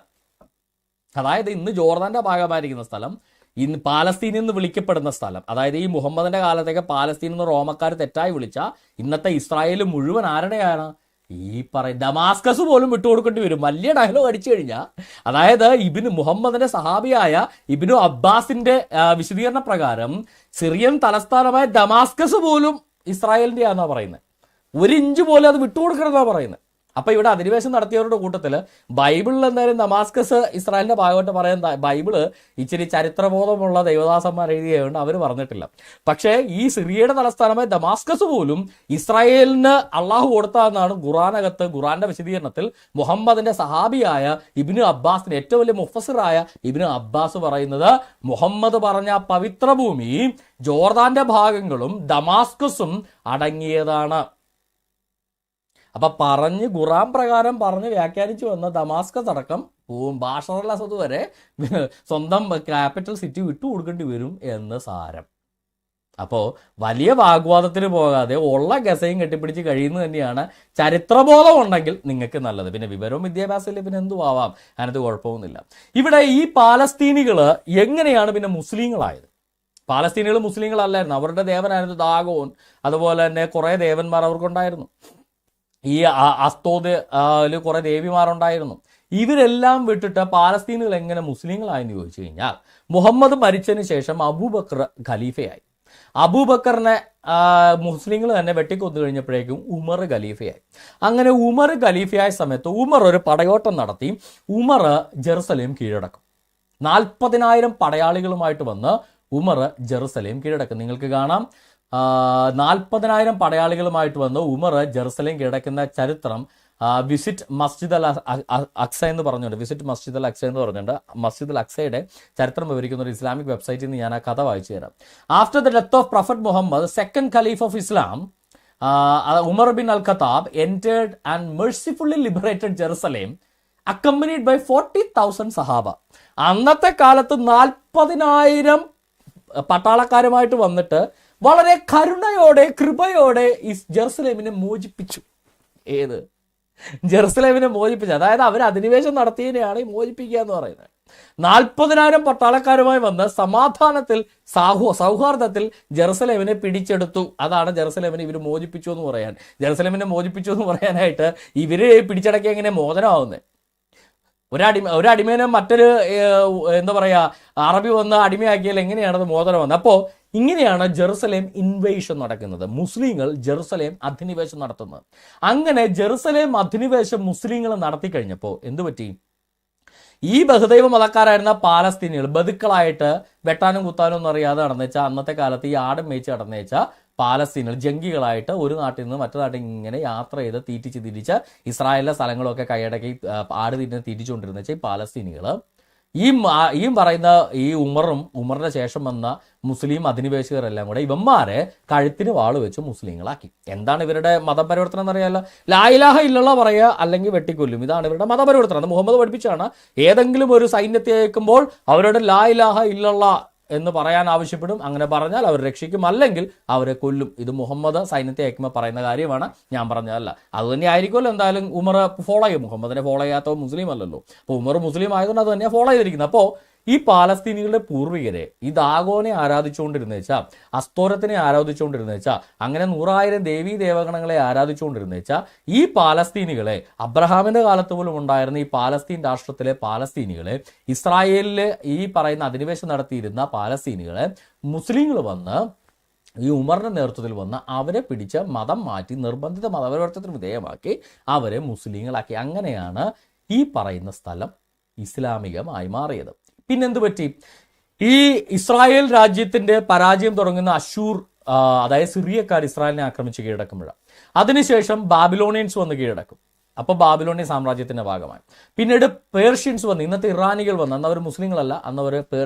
അതായത് ഇന്ന് ജോർദാന്റെ ഭാഗമായിരിക്കുന്ന സ്ഥലം, ഇന്ന് പാലസ്തീൻ എന്ന് വിളിക്കപ്പെടുന്ന സ്ഥലം. അതായത് ഈ മുഹമ്മദിന്റെ കാലത്തേക്ക് പാലസ്തീൻ എന്ന് റോമക്കാർ തെറ്റായി വിളിച്ച ഇന്നത്തെ ഇസ്രായേൽ മുഴുവൻ ആരുടെയാണ്? ഈ ദമാസ്കസ് പോലും വിട്ടുകൊടുക്കേണ്ടി വരും. വലിയ ഡയലോഗ് അടിച്ചു കഴിഞ്ഞാൽ, അതായത് മുഹമ്മദിന്റെ സഹാബിയായ ഇബ്നു അബ്ബാസിന്റെ വിശദീകരണ പ്രകാരം സിറിയൻ തലസ്ഥാനമായ ദമാസ്കസ് പോലും ഇസ്രായേലിന്റെ ആണെന്നാ പറയുന്നത്. 1 ഇഞ്ച് പോലും അത് വിട്ടുകൊടുക്കരുതെന്നാ പറയുന്നത്. അപ്പൊ ഇവിടെ അധിനിവേശം നടത്തിയവരുടെ കൂട്ടത്തില് ബൈബിളിൽ എന്തായാലും ദമാസ്കസ് ഇസ്രായേലിന്റെ ഭാഗമായിട്ട് പറയാൻ ബൈബിള് ഇച്ചിരി ചരിത്രബോധമുള്ള ദൈവദാസന്മാർ എഴുതിയതുകൊണ്ട് അവർ പറഞ്ഞിട്ടില്ല. പക്ഷേ ഈ സിറിയയുടെ തലസ്ഥാനമായ ദമാസ്കസ് പോലും ഇസ്രായേലിന് അള്ളാഹു കൊടുത്തതെന്നാണ് ഖുറാന്റെ വിശദീകരണത്തിൽ മുഹമ്മദിന്റെ സഹാബിയായ ഇബ്നു അബ്ബാസിന്റെ, ഏറ്റവും വലിയ മുഫസ്സിറായ ഇബ്നു അബ്ബാസ് പറയുന്നത്, മുഹമ്മദ് പറഞ്ഞ പവിത്ര ഭൂമി ജോർദാന്റെ ഭാഗങ്ങളും ദമാസ്കസും അടങ്ങിയതാണ്. അപ്പൊ ഖുറാൻ പ്രകാരം പറഞ്ഞ് വ്യാഖ്യാനിച്ചു വന്ന ദമാസ്കസ് അടക്കം ബാഷർ അൽ അസദ് വരെ സ്വന്തം ക്യാപിറ്റൽ സിറ്റി വിട്ടുകൊടുക്കേണ്ടി വരും എന്ന് സാരം. അപ്പോൾ വലിയ വാഗ്വാദത്തിന് പോകാതെ ഉള്ള ഗസയും കെട്ടിപ്പിടിച്ച് കഴിയുന്നത് തന്നെയാണ് ചരിത്രബോധം ഉണ്ടെങ്കിൽ നിങ്ങൾക്ക് നല്ലത്. പിന്നെ വിവരവും വിദ്യാഭ്യാസമില്ല, പിന്നെ എന്തു ആവാം, അതിനകത്ത് കുഴപ്പമൊന്നുമില്ല. ഇവിടെ ഈ പാലസ്തീനികൾ എങ്ങനെയാണ് പിന്നെ മുസ്ലിങ്ങളായത്? പാലസ്തീനികൾ മുസ്ലിങ്ങളല്ലായിരുന്നു, അവരുടെ ദേവനായിരുന്നു ദാഗോൻ. അതുപോലെ തന്നെ കുറേ ദേവന്മാർ അവർക്കുണ്ടായിരുന്നു. ഈ അസ്തോദില് കുറെ ദേവിമാരുണ്ടായിരുന്നു. ഇവരെല്ലാം വിട്ടിട്ട് പാലസ്തീനുകൾ എങ്ങനെ മുസ്ലിങ്ങളായെന്ന് ചോദിച്ചു കഴിഞ്ഞാൽ, മുഹമ്മദ് മരിച്ചതിന് ശേഷം അബൂബക്കർ ഖലീഫയായി. അബൂബക്കറിനെ മുസ്ലിങ്ങൾ തന്നെ വെട്ടിക്കൊന്നു കഴിഞ്ഞപ്പോഴേക്കും ഉമർ ഖലീഫയായി. അങ്ങനെ ഉമർ ഖലീഫയായ സമയത്ത് ഉമർ ഒരു പടയോട്ടം നടത്തി. ഉമർ ജെറുസലേം കീഴടക്കും. 40,000 പടയാളികളുമായിട്ട് വന്ന് ഉമർ ജെറുസലേം കീഴടക്കും. നിങ്ങൾക്ക് കാണാം, 40,000 പടയാളികളുമായിട്ട് വന്ന് ഉമർ ജെറുസലേം കീഴടക്കുന്ന ചരിത്രം വിസിറ്റ് മസ്ജിദ് അൽ അക്സ എന്ന് പറഞ്ഞുകൊണ്ട്, വിസിറ്റ് മസ്ജിദ് അൽ അക്സ എന്ന് പറഞ്ഞുകൊണ്ട് മസ്ജിദ് അൽ അക്സയുടെ ചരിത്രം വിവരിക്കുന്ന ഒരു ഇസ്ലാമിക് വെബ്സൈറ്റിൽ നിന്ന് ഞാൻ ആ കഥ വായിച്ചു തരാം. After the death of prophet Muhammad, second caliph of Islam, Umar bin al Khattab entered and mercifully liberated Jerusalem accompanied by 40,000 സഹാബ. അന്നത്തെ കാലത്ത് 40,000 പട്ടാളക്കാരുമായിട്ട് വന്നിട്ട് വളരെ കരുണയോടെ കൃപയോടെ ഈ ജെറുസലേമിനെ മോചിപ്പിച്ചു. ജെറുസലേമിനെ മോചിപ്പിച്ചു. അതായത് അവർ അധിനിവേശം നടത്തിയതിനെയാണ് ഈ മോചിപ്പിക്കുക എന്ന് പറയുന്നത്. 40,000 പട്ടാളക്കാരുമായി വന്ന് സമാധാനത്തിൽ സൗഹാർദ്ദത്തിൽ ജെറുസലേമിനെ പിടിച്ചെടുത്തു. അതാണ് ജെറുസലേമിനെ ഇവർ മോചിപ്പിച്ചു എന്ന് പറയാൻ. ജെറുസലേമിനെ മോചിപ്പിച്ചു എന്ന് പറയാനായിട്ട് ഇവര് പിടിച്ചടക്കി എങ്ങനെ മോചനമാവുന്നത്? ഒരടിമേനെ മറ്റൊരു എന്താ പറയാ അറബി വന്ന് അടിമയാക്കിയാൽ എങ്ങനെയാണത് മോചനം വന്നത്? അപ്പോൾ ഇങ്ങനെയാണ് ജെറുസലേം ഇൻവേഷൻ നടക്കുന്നത്. മുസ്ലിങ്ങൾ ജെറുസലേം അധിനിവേശം നടത്തുന്നത്. അങ്ങനെ ജെറുസലേം അധിനിവേശം മുസ്ലിങ്ങൾ നടത്തി കഴിഞ്ഞപ്പോൾ എന്തു പറ്റി? ഈ ബഹുദൈവ മതക്കാരായിരുന്ന പാലസ്തീനികൾ ബതുക്കളായിട്ട് വെട്ടാനും കുത്താനും ഒന്നും അറിയാതെ നടന്നേച്ചാൽ അന്നത്തെ കാലത്ത് ഈ ആടും മേയിച്ച് നടന്നേച്ചാൽ പാലസ്തീനികൾ ജംഗികളായിട്ട് ഒരു നാട്ടിൽ നിന്ന് മറ്റു നാട്ടിൽ ഇങ്ങനെ യാത്ര ചെയ്ത് തീറ്റിച്ച് ഇസ്രായേലിലെ സ്ഥലങ്ങളൊക്കെ കൈയടക്കി ആട് തീറ്റിച്ചുകൊണ്ടിരുന്ന ഈ പാലസ്തീനികൾ ഈ പറയുന്ന ഈ ഉമറിന്റെ ശേഷം വന്ന മുസ്ലിം അധിനിവേശകരെല്ലാം കൂടെ ഇവന്മാരെ കഴുത്തിന് വാള് വെച്ച് മുസ്ലിങ്ങളാക്കി. എന്താണ് ഇവരുടെ മതപരിവർത്തനം എന്നറിയാലോ? ലാ ഇലാഹ ഇല്ലല്ലാഹ് പറയുക, അല്ലെങ്കിൽ വെട്ടിക്കൊല്ലും. ഇതാണ് ഇവരുടെ മതപരിവർത്തനം. അത് മുഹമ്മദ് പഠിപ്പിച്ചാണ്. ഏതെങ്കിലും ഒരു സൈന്യത്തെ അയക്കുമ്പോൾ അവരുടെ ലാ ഇലാഹ ഇല്ലല്ലാഹ് എന്ന് പറയാൻ ആവശ്യപ്പെടും. അങ്ങനെ പറഞ്ഞാൽ അവർ രക്ഷിക്കും, അല്ലെങ്കിൽ അവരെ കൊല്ലും. ഇത് മുഹമ്മദ് സൈന്യത്തെ അയക്കുമ്പോൾ പറയുന്ന കാര്യമാണ്, ഞാൻ പറഞ്ഞതല്ല. അതുതന്നെ ആയിരിക്കുമല്ലോ എന്തായാലും ഉമർ ഫോളോ ചെയ്യും. മുഹമ്മദിനെ ഫോളോ ചെയ്യാത്ത മുസ്ലിം അല്ലല്ലോ. അപ്പോൾ ഉമർ മുസ്ലിം ആയതുകൊണ്ട് അത് തന്നെയാണ് ഫോളോ ചെയ്തിരിക്കുന്നത്. അപ്പോൾ ഈ പാലസ്തീനികളുടെ പൂർവികരെ ഈ ദാഗോനെ ആരാധിച്ചുകൊണ്ടിരുന്ന വെച്ചാൽ, അസ്തോരത്തിനെ ആരാധിച്ചുകൊണ്ടിരുന്ന വെച്ചാൽ, അങ്ങനെ 100,000 ദേവീ ദേവഗണങ്ങളെ ആരാധിച്ചുകൊണ്ടിരുന്ന വെച്ചാൽ ഈ പാലസ്തീനികളെ, അബ്രഹാമിന്റെ കാലത്ത് പോലും ഉണ്ടായിരുന്ന ഈ പാലസ്തീൻ രാഷ്ട്രത്തിലെ പാലസ്തീനികളെ, ഇസ്രായേലിലെ ഈ പറയുന്ന അധിനിവേശം നടത്തിയിരുന്ന പാലസ്തീനികളെ മുസ്ലിങ്ങൾ വന്ന് ഈ ഉമറിന്റെ നേതൃത്വത്തിൽ വന്ന് അവരെ പിടിച്ച് മതം മാറ്റി നിർബന്ധിത മതപരിവർത്തനത്തിന് വിധേയമാക്കി അവരെ മുസ്ലിങ്ങളാക്കി. അങ്ങനെയാണ് ഈ പറയുന്ന സ്ഥലം ഇസ്ലാമികമായി മാറിയത്. പിന്നെന്ത് പറ്റി? ഈ ഇസ്രായേൽ രാജ്യത്തിന്റെ പരാജയം തുടങ്ങുന്ന അശൂർ, അതായത് സിറിയക്കാർ ഇസ്രായേലിനെ ആക്രമിച്ച് കീഴടക്കുമ്പോഴാണ്. അതിനുശേഷം ബാബിലോണിയൻസ് വന്ന് കീഴടക്കും. അപ്പോൾ ബാബിലോണിയൻ സാമ്രാജ്യത്തിന്റെ ഭാഗമായി. പിന്നീട് പേർഷ്യൻസ് വന്ന്, ഇന്നത്തെ ഇറാനികൾ വന്ന്, അന്ന് അവർ മുസ്ലിങ്ങളല്ല, അന്ന് അവർ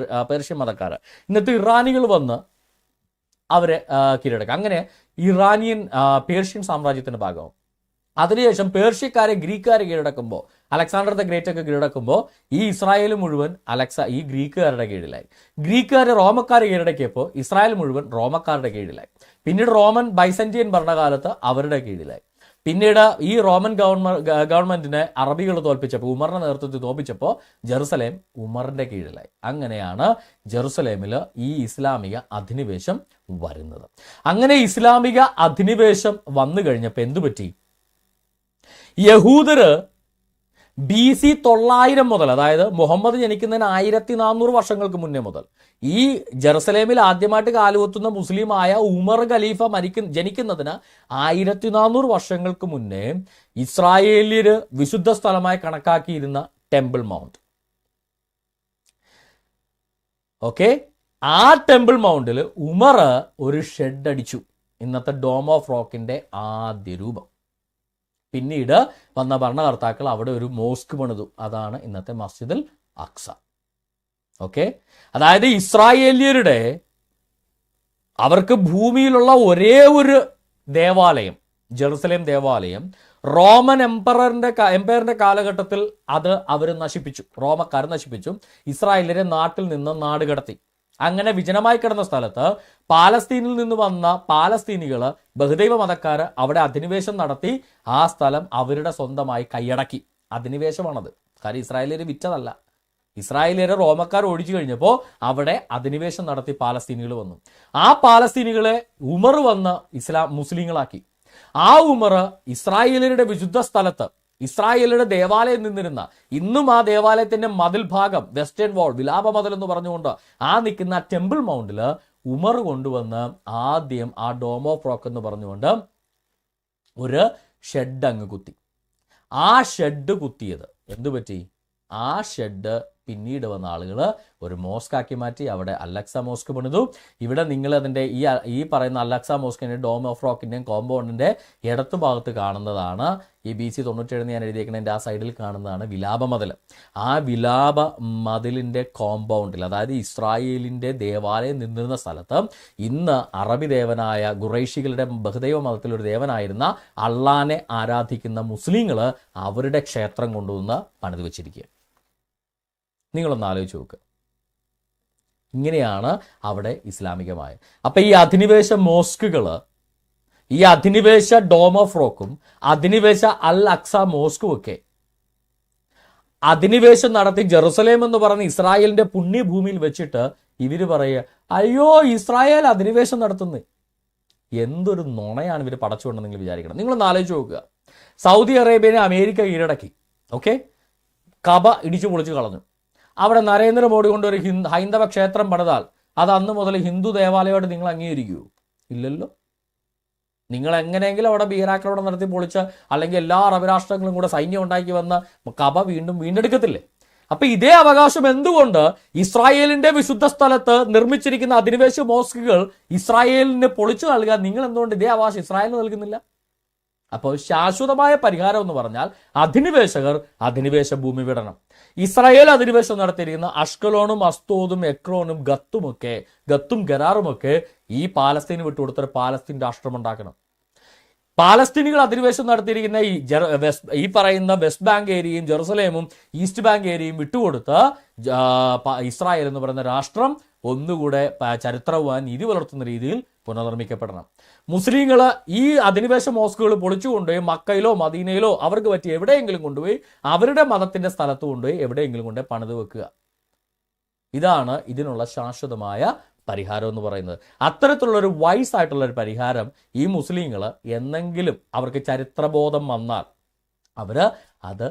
പേർഷ്യൻ മതക്കാര്, ഇന്നത്തെ ഇറാനികൾ വന്ന് അവരെ കീഴടക്കും. അങ്ങനെ ഇറാനിയൻ പേർഷ്യൻ സാമ്രാജ്യത്തിന്റെ ഭാഗമാവും. അതിനുശേഷം പേർഷ്യക്കാരെ ഗ്രീക്കുകാരെ കീഴടക്കുമ്പോൾ, അലക്സാണ്ടർ ദ ഗ്രേറ്റ് ഒക്കെ കീഴടക്കുമ്പോൾ ഈ ഇസ്രായേൽ മുഴുവൻ ഈ ഗ്രീക്കുകാരുടെ കീഴിലായി. ഗ്രീക്കുകാരെ റോമക്കാരെ കീഴടക്കിയപ്പോൾ ഇസ്രായേൽ മുഴുവൻ റോമക്കാരുടെ കീഴിലായി. പിന്നീട് റോമൻ ബൈസന്റിയൻ ഭരണകാലത്ത് അവരുടെ കീഴിലായി. പിന്നീട് ഈ റോമൻ ഗവൺമെന്റിനെ അറബികൾ തോൽപ്പിച്ചപ്പോൾ, ഉമറിന്റെ നേതൃത്വത്തിൽ തോൽപ്പിച്ചപ്പോൾ ജെറുസലേം ഉമറിന്റെ കീഴിലായി. അങ്ങനെയാണ് ജെറുസലേമിൽ ഈ ഇസ്ലാമിക അധിനിവേശം വരുന്നത്. അങ്ങനെ ഇസ്ലാമിക അധിനിവേശം വന്നു കഴിഞ്ഞപ്പോൾ എന്തു പറ്റി? യഹൂദര് BC 900 മുതൽ, അതായത് മുഹമ്മദ് ജനിക്കുന്നതിന് 1400 വർഷങ്ങൾക്ക് മുന്നേ മുതൽ ഈ ജെറുസലേമിൽ ആദ്യമായിട്ട് കാലുകുത്തുന്ന മുസ്ലിമായ ഉമർ ഖലീഫ ജനിക്കുന്നതിന് 1400 വർഷങ്ങൾക്ക് മുന്നേ ഇസ്രായേലിയര് വിശുദ്ധ സ്ഥലമായി കണക്കാക്കിയിരുന്ന ടെമ്പിൾ മൗണ്ട്, ഓക്കെ, ആ ടെമ്പിൾ മൗണ്ടിൽ ഉമർ ഒരു ഷെഡ് അടിച്ചു. ഇന്നത്തെ ഡോം ഓഫ് റോക്കിന്റെ ആദ്യ രൂപം. പിന്നീട് വന്ന ഭരണകർത്താക്കൾ അവിടെ ഒരു മോസ്ക് പണിതു. അതാണ് ഇന്നത്തെ മസ്ജിദുൽ അക്സ. ഓക്കെ, അതായത് ഇസ്രായേലിയരുടെ അവർക്ക് ഭൂമിയിലുള്ള ഒരേ ഒരു ദേവാലയം, ജെറുസലേം ദേവാലയം, റോമൻ എംപയറിന്റെ കാലഘട്ടത്തിൽ അത് അവർ നശിപ്പിച്ചു. റോമക്കാർ നശിപ്പിച്ചു. ഇസ്രായേലിയരെ നാട്ടിൽ നിന്ന് നാടുകടത്തി. അങ്ങനെ വിജനമായി കിടന്ന സ്ഥലത്ത് പാലസ്തീനിൽ നിന്ന് വന്ന പാലസ്തീനികൾ, ബഹുദൈവ മതക്കാർ അവിടെ അധിനിവേശം നടത്തി ആ സ്ഥലം അവരുടെ സ്വന്തമായി കൈയടക്കി. അധിനിവേശമാണത്. കാര്യം ഇസ്രായേലിയർ വിറ്റതല്ല. ഇസ്രായേലിയരെ റോമക്കാർ ഒഴിച്ചു കഴിഞ്ഞപ്പോൾ അവിടെ അധിനിവേശം നടത്തി പാലസ്തീനികൾ വന്നു. ആ പാലസ്തീനികളെ ഉമർ വന്ന് മുസ്ലിങ്ങളാക്കി. ആ ഉമർ ഇസ്രായേലിയരുടെ വിശുദ്ധ സ്ഥലത്ത്, ഇസ്രായേലിയുടെ ദേവാലയം നിന്നിരുന്ന, ഇന്നും ആ ദേവാലയത്തിന്റെ മതിൽ ഭാഗം, വെസ്റ്റേൺ വാൾ, വിലാപ മതിൽ എന്ന് പറഞ്ഞുകൊണ്ട് ആ നിൽക്കുന്ന ടെമ്പിൾ മൗണ്ടിൽ ഉമർ കൊണ്ടുവന്ന് ആദ്യം ആ ഡോം ഓഫ് റോക്ക് എന്ന് പറഞ്ഞുകൊണ്ട് ഒരു ഷെഡ് അങ്ങ് കുത്തി. ആ ഷെഡ് കുത്തിയത് എന്തു പറ്റി? ആ ഷെഡ് പിന്നീട് വന്ന ആളുകൾ ഒരു മോസ്കാക്കി മാറ്റി. അവിടെ അലക്സ മോസ്ക് പണിതു. ഇവിടെ നിങ്ങൾ അതിൻ്റെ ഈ പറയുന്ന അലക്സ മോസ്കിൻ്റെ ഡോം ഓഫ് റോക്കിൻ്റെയും കോമ്പൗണ്ടിൻ്റെ ഇടത്തു ഭാഗത്ത് കാണുന്നതാണ് ഈ BC 97 ഞാൻ എഴുതിയേക്കുന്നതിൻ്റെ ആ സൈഡിൽ കാണുന്നതാണ് വിലാപ മതിൽ. ആ വിലാപ മതിലിൻ്റെ കോമ്പൗണ്ടിൽ, അതായത് ഇസ്രായേലിൻ്റെ ദേവാലയം നിന്നിരുന്ന സ്ഥലത്ത് ഇന്ന് അറബി ദേവനായ ഖുറൈശികളുടെ ബഹുദൈവ മതത്തിലൊരു ദേവനായിരുന്ന അള്ളാനെ ആരാധിക്കുന്ന മുസ്ലിങ്ങൾ അവരുടെ ക്ഷേത്രം കൊണ്ടുവന്ന് പണിത് വെച്ചിരിക്കുക. നിങ്ങളൊന്ന് ആലോചിച്ച് നോക്കുക. ഇങ്ങനെയാണ് അവിടെ ഇസ്ലാമികമായ. അപ്പം ഈ അധിനിവേശ മോസ്കുകൾ, ഈ അധിനിവേശ ഡോം ഓഫ് റോക്കും അധിനിവേശ അൽ അക്സ മോസ്കും ഒക്കെ അധിനിവേശം നടത്തി ജെറുസലേം എന്ന് പറഞ്ഞ ഇസ്രായേലിന്റെ പുണ്യഭൂമിയിൽ വെച്ചിട്ട് ഇവര് പറയുക, അയ്യോ ഇസ്രായേൽ അധിനിവേശം നടത്തുന്നത്. എന്തൊരു നുണയാണ് ഇവർ പടച്ചുകൊണ്ടെന്ന് നിങ്ങൾ വിചാരിക്കണം. നിങ്ങളൊന്ന് ആലോചിച്ച് നോക്കുക. സൗദി അറേബ്യനെ അമേരിക്ക കീഴടക്കി, ഓക്കെ, കബ ഇടിച്ചു പൊളിച്ചു കളഞ്ഞു. അവിടെ നരേന്ദ്രമോദി കൊണ്ട് ഒരു ഹൈന്ദവ ക്ഷേത്രം പണിതാൽ അത് അന്ന് മുതൽ ഹിന്ദു ദേവാലയമായിട്ട് നിങ്ങൾ അംഗീകരിക്കുമോ? ഇല്ലല്ലോ. നിങ്ങൾ എങ്ങനെയെങ്കിലും അവിടെ ഭീകരാക്രമണം നടത്തി പൊളിച്ച് അല്ലെങ്കിൽ എല്ലാ അറബ് രാഷ്ട്രങ്ങളും കൂടെ സൈന്യം ഉണ്ടാക്കി വന്ന കബ വീണ്ടെടുക്കത്തില്ലേ? അപ്പൊ ഇതേ അവകാശം എന്തുകൊണ്ട് ഇസ്രായേലിന്റെ വിശുദ്ധ സ്ഥലത്ത് നിർമ്മിച്ചിരിക്കുന്ന അധിനിവേശ മോസ്കുകൾ ഇസ്രായേലിന് പൊളിച്ചു നൽകാൻ നിങ്ങൾ എന്തുകൊണ്ട് ഇതേ അവകാശം ഇസ്രായേലിന് നൽകുന്നില്ല? അപ്പോൾ ശാശ്വതമായ പരിഹാരം എന്ന് പറഞ്ഞാൽ അധിനിവേശകർ അധിനിവേശ ഭൂമി വിടണം. ഇസ്രായേൽ അധിനിവേശം നടത്തിയിരിക്കുന്ന അഷ്കലോണും അസ്തോദും എക്രോനും ഗത്തും ഗരാറുമൊക്കെ ഈ പാലസ്തീന് വിട്ടുകൊടുത്തൊരു പാലസ്തീൻ രാഷ്ട്രം ഉണ്ടാക്കണം. പാലസ്തീനികൾ അധിനിവേശം നടത്തിയിരിക്കുന്ന ഈ പറയുന്ന വെസ്റ്റ് ബാങ്ക് ഏരിയയും ജെറുസലേമും ഈസ്റ്റ് ബാങ്ക് ഏരിയയും വിട്ടുകൊടുത്ത് ഇസ്രായേൽ എന്ന് പറയുന്ന രാഷ്ട്രം ഒന്നുകൂടെ ചരിത്രവാൻ നീതി പുലർത്തുന്ന രീതിയിൽ പുനർനിർമ്മിക്കപ്പെടണം. മുസ്ലിങ്ങൾ ഈ അധിനിവേശ മോസ്കുകൾ പൊളിച്ചുകൊണ്ടുപോയി മക്കയിലോ മദീനയിലോ അവർക്ക് പറ്റി എവിടെയെങ്കിലും കൊണ്ടുപോയി അവരുടെ മതത്തിന്റെ സ്ഥലത്ത് കൊണ്ടുപോയി എവിടെയെങ്കിലും കൊണ്ടുപോയി പണിത് വെക്കുക. ഇതാണ് ഇതിനുള്ള ശാശ്വതമായ പരിഹാരം എന്ന് പറയുന്നത്. അത്തരത്തിലുള്ളൊരു വൈസ് ആയിട്ടുള്ള ഒരു പരിഹാരം ഈ മുസ്ലിങ്ങൾ എന്നെങ്കിലും അവർക്ക് ചരിത്രബോധം വന്നാൽ അവർ അത്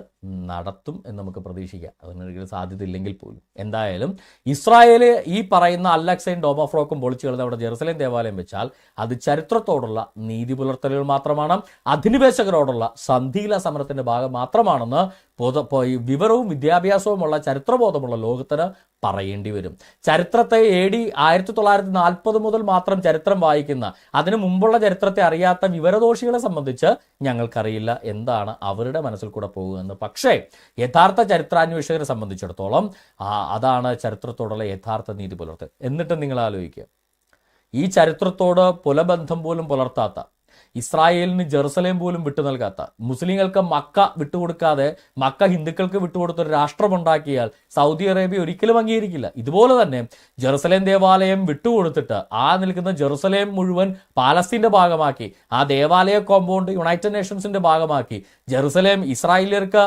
നടത്തും എന്ന് നമുക്ക് പ്രതീക്ഷിക്കാം. അതിനൊരിക്കലും സാധ്യതയില്ലെങ്കിൽ പോലും എന്തായാലും ഇസ്രായേല് ഈ പറയുന്ന അൽ-അക്സയും ഡോം ഓഫ് റോക്കും പൊളിച്ചു കളഞ്ഞ അവിടെ ജെറുസലേം ദേവാലയം വെച്ചാൽ അത് ചരിത്രത്തോടുള്ള നീതി പുലർത്തലുകൾ മാത്രമാണ്, അധിനിവേശകരോടുള്ള സന്ധിയില സമരത്തിന്റെ ഭാഗം മാത്രമാണെന്ന് വിവരവും വിദ്യാഭ്യാസവുമുള്ള ചരിത്രബോധമുള്ള ലോകത്തിന് പറയേണ്ടി വരും. ചരിത്രത്തെ AD 1940 മുതൽ മാത്രം ചരിത്രം വായിക്കുന്ന, അതിനു മുമ്പുള്ള ചരിത്രത്തെ അറിയാത്ത വിവരദോഷികളെ സംബന്ധിച്ച് ഞങ്ങൾക്കറിയില്ല എന്താണ് അവരുടെ മനസ്സിൽ കൂടെ പോകുമെന്ന്. പക്ഷേ യഥാർത്ഥ ചരിത്രാന്വേഷകരെ സംബന്ധിച്ചിടത്തോളം അതാണ് ചരിത്രത്തോടുള്ള യഥാർത്ഥ നീതി പുലർത്തൽ. എന്നിട്ട് നിങ്ങൾ ആലോചിക്കുക, ഈ ചരിത്രത്തോട് പുലബന്ധം പോലും പുലർത്താത്ത, ഇസ്രായേലിന് ജെറുസലേം പോലും വിട്ടു നൽകാത്ത, മുസ്ലിങ്ങൾക്ക് മക്ക വിട്ടുകൊടുക്കാതെ മക്ക ഹിന്ദുക്കൾക്ക് വിട്ടുകൊടുത്തൊരു രാഷ്ട്രമുണ്ടാക്കിയാൽ സൗദി അറേബ്യ ഒരിക്കലും അംഗീകരിക്കില്ല. ഇതുപോലെ തന്നെ ജെറുസലേം ദേവാലയം വിട്ടുകൊടുത്തിട്ട് ആ നിൽക്കുന്ന ജെറുസലേം മുഴുവൻ പാലസ്തീന്റെ ഭാഗമാക്കി, ആ ദേവാലയ കോമ്പൗണ്ട് യുണൈറ്റഡ് നേഷൻസിന്റെ ഭാഗമാക്കി, ജെറുസലേം ഇസ്രായേലിയർക്ക്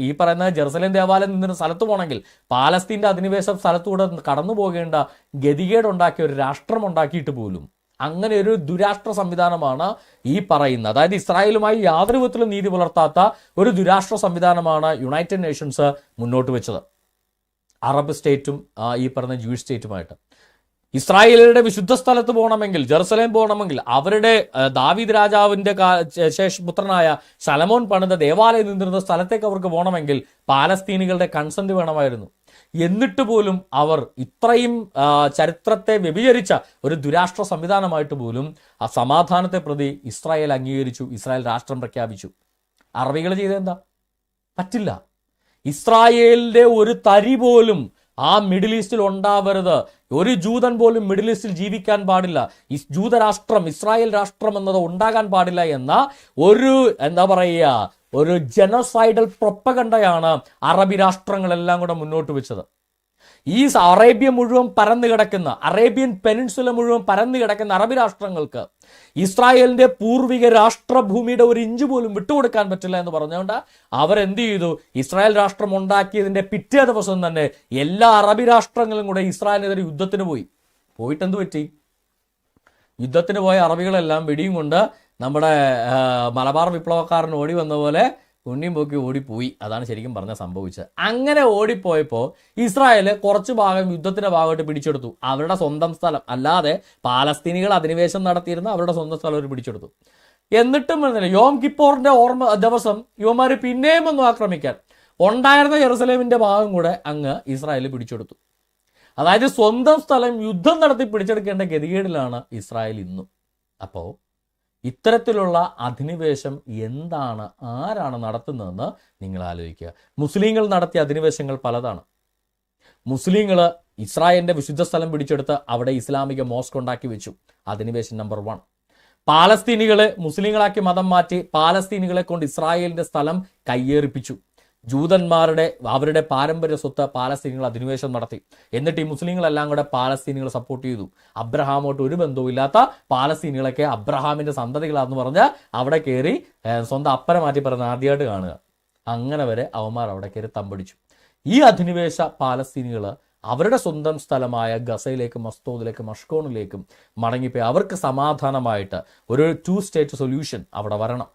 ഈ പറയുന്ന ജെറുസലേം ദേവാലയം നിന്നൊരു സ്ഥലത്ത് പോകണമെങ്കിൽ പാലസ്തീന്റെ അധിനിവേശ സ്ഥലത്തൂടെ കടന്നു പോകേണ്ട ഗതികേടുണ്ടാക്കിയ ഒരു രാഷ്ട്രം ഉണ്ടാക്കിയിട്ട് പോലും അങ്ങനെ ഒരു ദുരാഷ്ട്ര സംവിധാനമാണ് ഈ പറയുന്നത്. അതായത് ഇസ്രായേലുമായി യാതൊരു വിധത്തിലും നീതി പുലർത്താത്ത ഒരു ദുരാഷ്ട്ര സംവിധാനമാണ് യുണൈറ്റഡ് നേഷൻസ് മുന്നോട്ട് വെച്ചത്, അറബ് സ്റ്റേറ്റും ഈ പറയുന്ന ജൂയിഷ് സ്റ്റേറ്റുമായിട്ട്. ഇസ്രായേലിയുടെ വിശുദ്ധ സ്ഥലത്ത് പോകണമെങ്കിൽ, ജെറുസലേം പോകണമെങ്കിൽ അവരുടെ ദാവീദ് രാജാവിന്റെ പുത്രനായ ശലോമോൻ പണിത ദേവാലയം നിന്നിരുന്ന സ്ഥലത്തേക്ക് അവർക്ക് പോകണമെങ്കിൽ പാലസ്തീനികളുടെ കൺസെന്റ് വേണമായിരുന്നു. എന്നിട്ട് പോലും അവർ ഇത്രയും ചരിത്രത്തെ വ്യഭിചരിച്ച ഒരു ദുരാഷ്ട്ര സംവിധാനമായിട്ട് പോലും ആ സമാധാനത്തെ പ്രതി ഇസ്രായേൽ അംഗീകരിച്ചു, ഇസ്രായേൽ രാഷ്ട്രം പ്രഖ്യാപിച്ചു. അറബികൾ ചെയ്തെന്താ? പറ്റില്ല. ഇസ്രായേലിന്റെ ഒരു തരി പോലും ആ മിഡിൽ ഈസ്റ്റിൽ ഉണ്ടാവരുത്, ഒരു ജൂതൻ പോലും മിഡിൽ ഈസ്റ്റിൽ ജീവിക്കാൻ പാടില്ല, ജൂതരാഷ്ട്രം ഇസ്രായേൽ രാഷ്ട്രം എന്നത് ഉണ്ടാകാൻ പാടില്ല എന്ന ഒരു ഒരു ജനോസൈഡൽ പ്രൊപ്പഗണ്ടയാണ് അറബി രാഷ്ട്രങ്ങളെല്ലാം കൂടെ മുന്നോട്ട് വെച്ചത്. ഈ അറേബ്യ മുഴുവൻ പരന്നു കിടക്കുന്ന, അറേബ്യൻ പെനിൻസുല മുഴുവൻ പരന്നു കിടക്കുന്ന അറബി രാഷ്ട്രങ്ങൾക്ക് ഇസ്രായേലിന്റെ പൂർവിക രാഷ്ട്രഭൂമിയുടെ ഒരു ഇഞ്ച് പോലും വിട്ടുകൊടുക്കാൻ പറ്റില്ല എന്ന് പറഞ്ഞുകൊണ്ട് അവരെന്ത് ചെയ്തു? ഇസ്രായേൽ രാഷ്ട്രം ഉണ്ടാക്കിയതിന്റെ പിറ്റേ ദിവസം തന്നെ എല്ലാ അറബി രാഷ്ട്രങ്ങളും കൂടെ ഇസ്രായേലിനെതിരെ യുദ്ധത്തിന് പോയിട്ടെന്ത് പറ്റി? യുദ്ധത്തിന് പോയ അറബികളെല്ലാം വെടിയും കൊണ്ട് നമ്മുടെ മലബാർ വിപ്ലവക്കാരൻ ഓടി വന്ന പോലെ ഉണ്ണിയും പോക്കി ഓടിപ്പോയി. അതാണ് ശരിക്കും പറഞ്ഞാൽ സംഭവിച്ചത്. അങ്ങനെ ഓടിപ്പോയപ്പോൾ ഇസ്രായേൽ കുറച്ച് ഭാഗം യുദ്ധത്തിന്റെ ഭാഗമായിട്ട് പിടിച്ചെടുത്തു, അവരുടെ സ്വന്തം സ്ഥലം. അല്ലാതെ പാലസ്തീനികൾ അധിനിവേശം നടത്തിയിരുന്ന അവരുടെ സ്വന്തം സ്ഥലം അവർ പിടിച്ചെടുത്തു. എന്നിട്ടും യോം കിപ്പോറിന്റെ ഓർമ്മ ദിവസം യുവമാർ പിന്നെയും ഒന്ന് ആക്രമിക്കാൻ ഉണ്ടായിരുന്ന ജെറുസലേമിന്റെ ഭാഗം കൂടെ അങ്ങ് ഇസ്രായേൽ പിടിച്ചെടുത്തു. അതായത് സ്വന്തം സ്ഥലം യുദ്ധം നടത്തി പിടിച്ചെടുക്കേണ്ട ഗതികേടിലാണ് ഇസ്രായേൽ ഇന്നും. അപ്പോൾ ഇത്തരത്തിലുള്ള അധിനിവേശം എന്താണ്, ആരാണ് നടത്തുന്നതെന്ന് നിങ്ങൾ ആലോചിക്കുക. മുസ്ലിങ്ങൾ നടത്തിയ അധിനിവേശങ്ങൾ പലതാണ്. മുസ്ലിങ്ങൾ ഇസ്രായേലിന്റെ വിശുദ്ധ സ്ഥലം പിടിച്ചെടുത്ത് അവിടെ ഇസ്ലാമിക മോസ്ക് ഉണ്ടാക്കി വെച്ചു, അധിനിവേശം നമ്പർ 1. പാലസ്തീനികളെ മുസ്ലിങ്ങളാക്കി മതം മാറ്റി പാലസ്തീനികളെ കൊണ്ട് ഇസ്രായേലിന്റെ സ്ഥലം കയ്യേറിപ്പിച്ചു. അവരുടെ പാരമ്പര്യ സ്വത്ത് പാലസ്തീനികൾ അധിനിവേശം നടത്തി. എന്നിട്ട് ഈ മുസ്ലിങ്ങളെല്ലാം കൂടെ പാലസ്തീനികളെ സപ്പോർട്ട് ചെയ്തു. അബ്രഹാമോട്ട് ഒരു ബന്ധവും ഇല്ലാത്ത പാലസ്തീനികളൊക്കെ അബ്രഹാമിന്റെ സന്തതികളാണെന്ന് പറഞ്ഞ് അവിടെ കയറി സ്വന്തം അപ്പനെ മാറ്റി പറയുന്ന ആദ്യമായിട്ട് കാണുക. അങ്ങനെ വരെ അവന്മാർ അവിടെ കയറി തമ്പടിച്ചു. ഈ അധിനിവേശ പാലസ്തീനികൾ അവരുടെ സ്വന്തം സ്ഥലമായ ഗസയിലേക്കും മസ്തോദിലേക്കും മഷ്കോണിലേക്കും മടങ്ങിപ്പോയി അവർക്ക് സമാധാനമായിട്ട് ഒരു 2 സ്റ്റേറ്റ് സൊല്യൂഷൻ അവിടെ വരണം.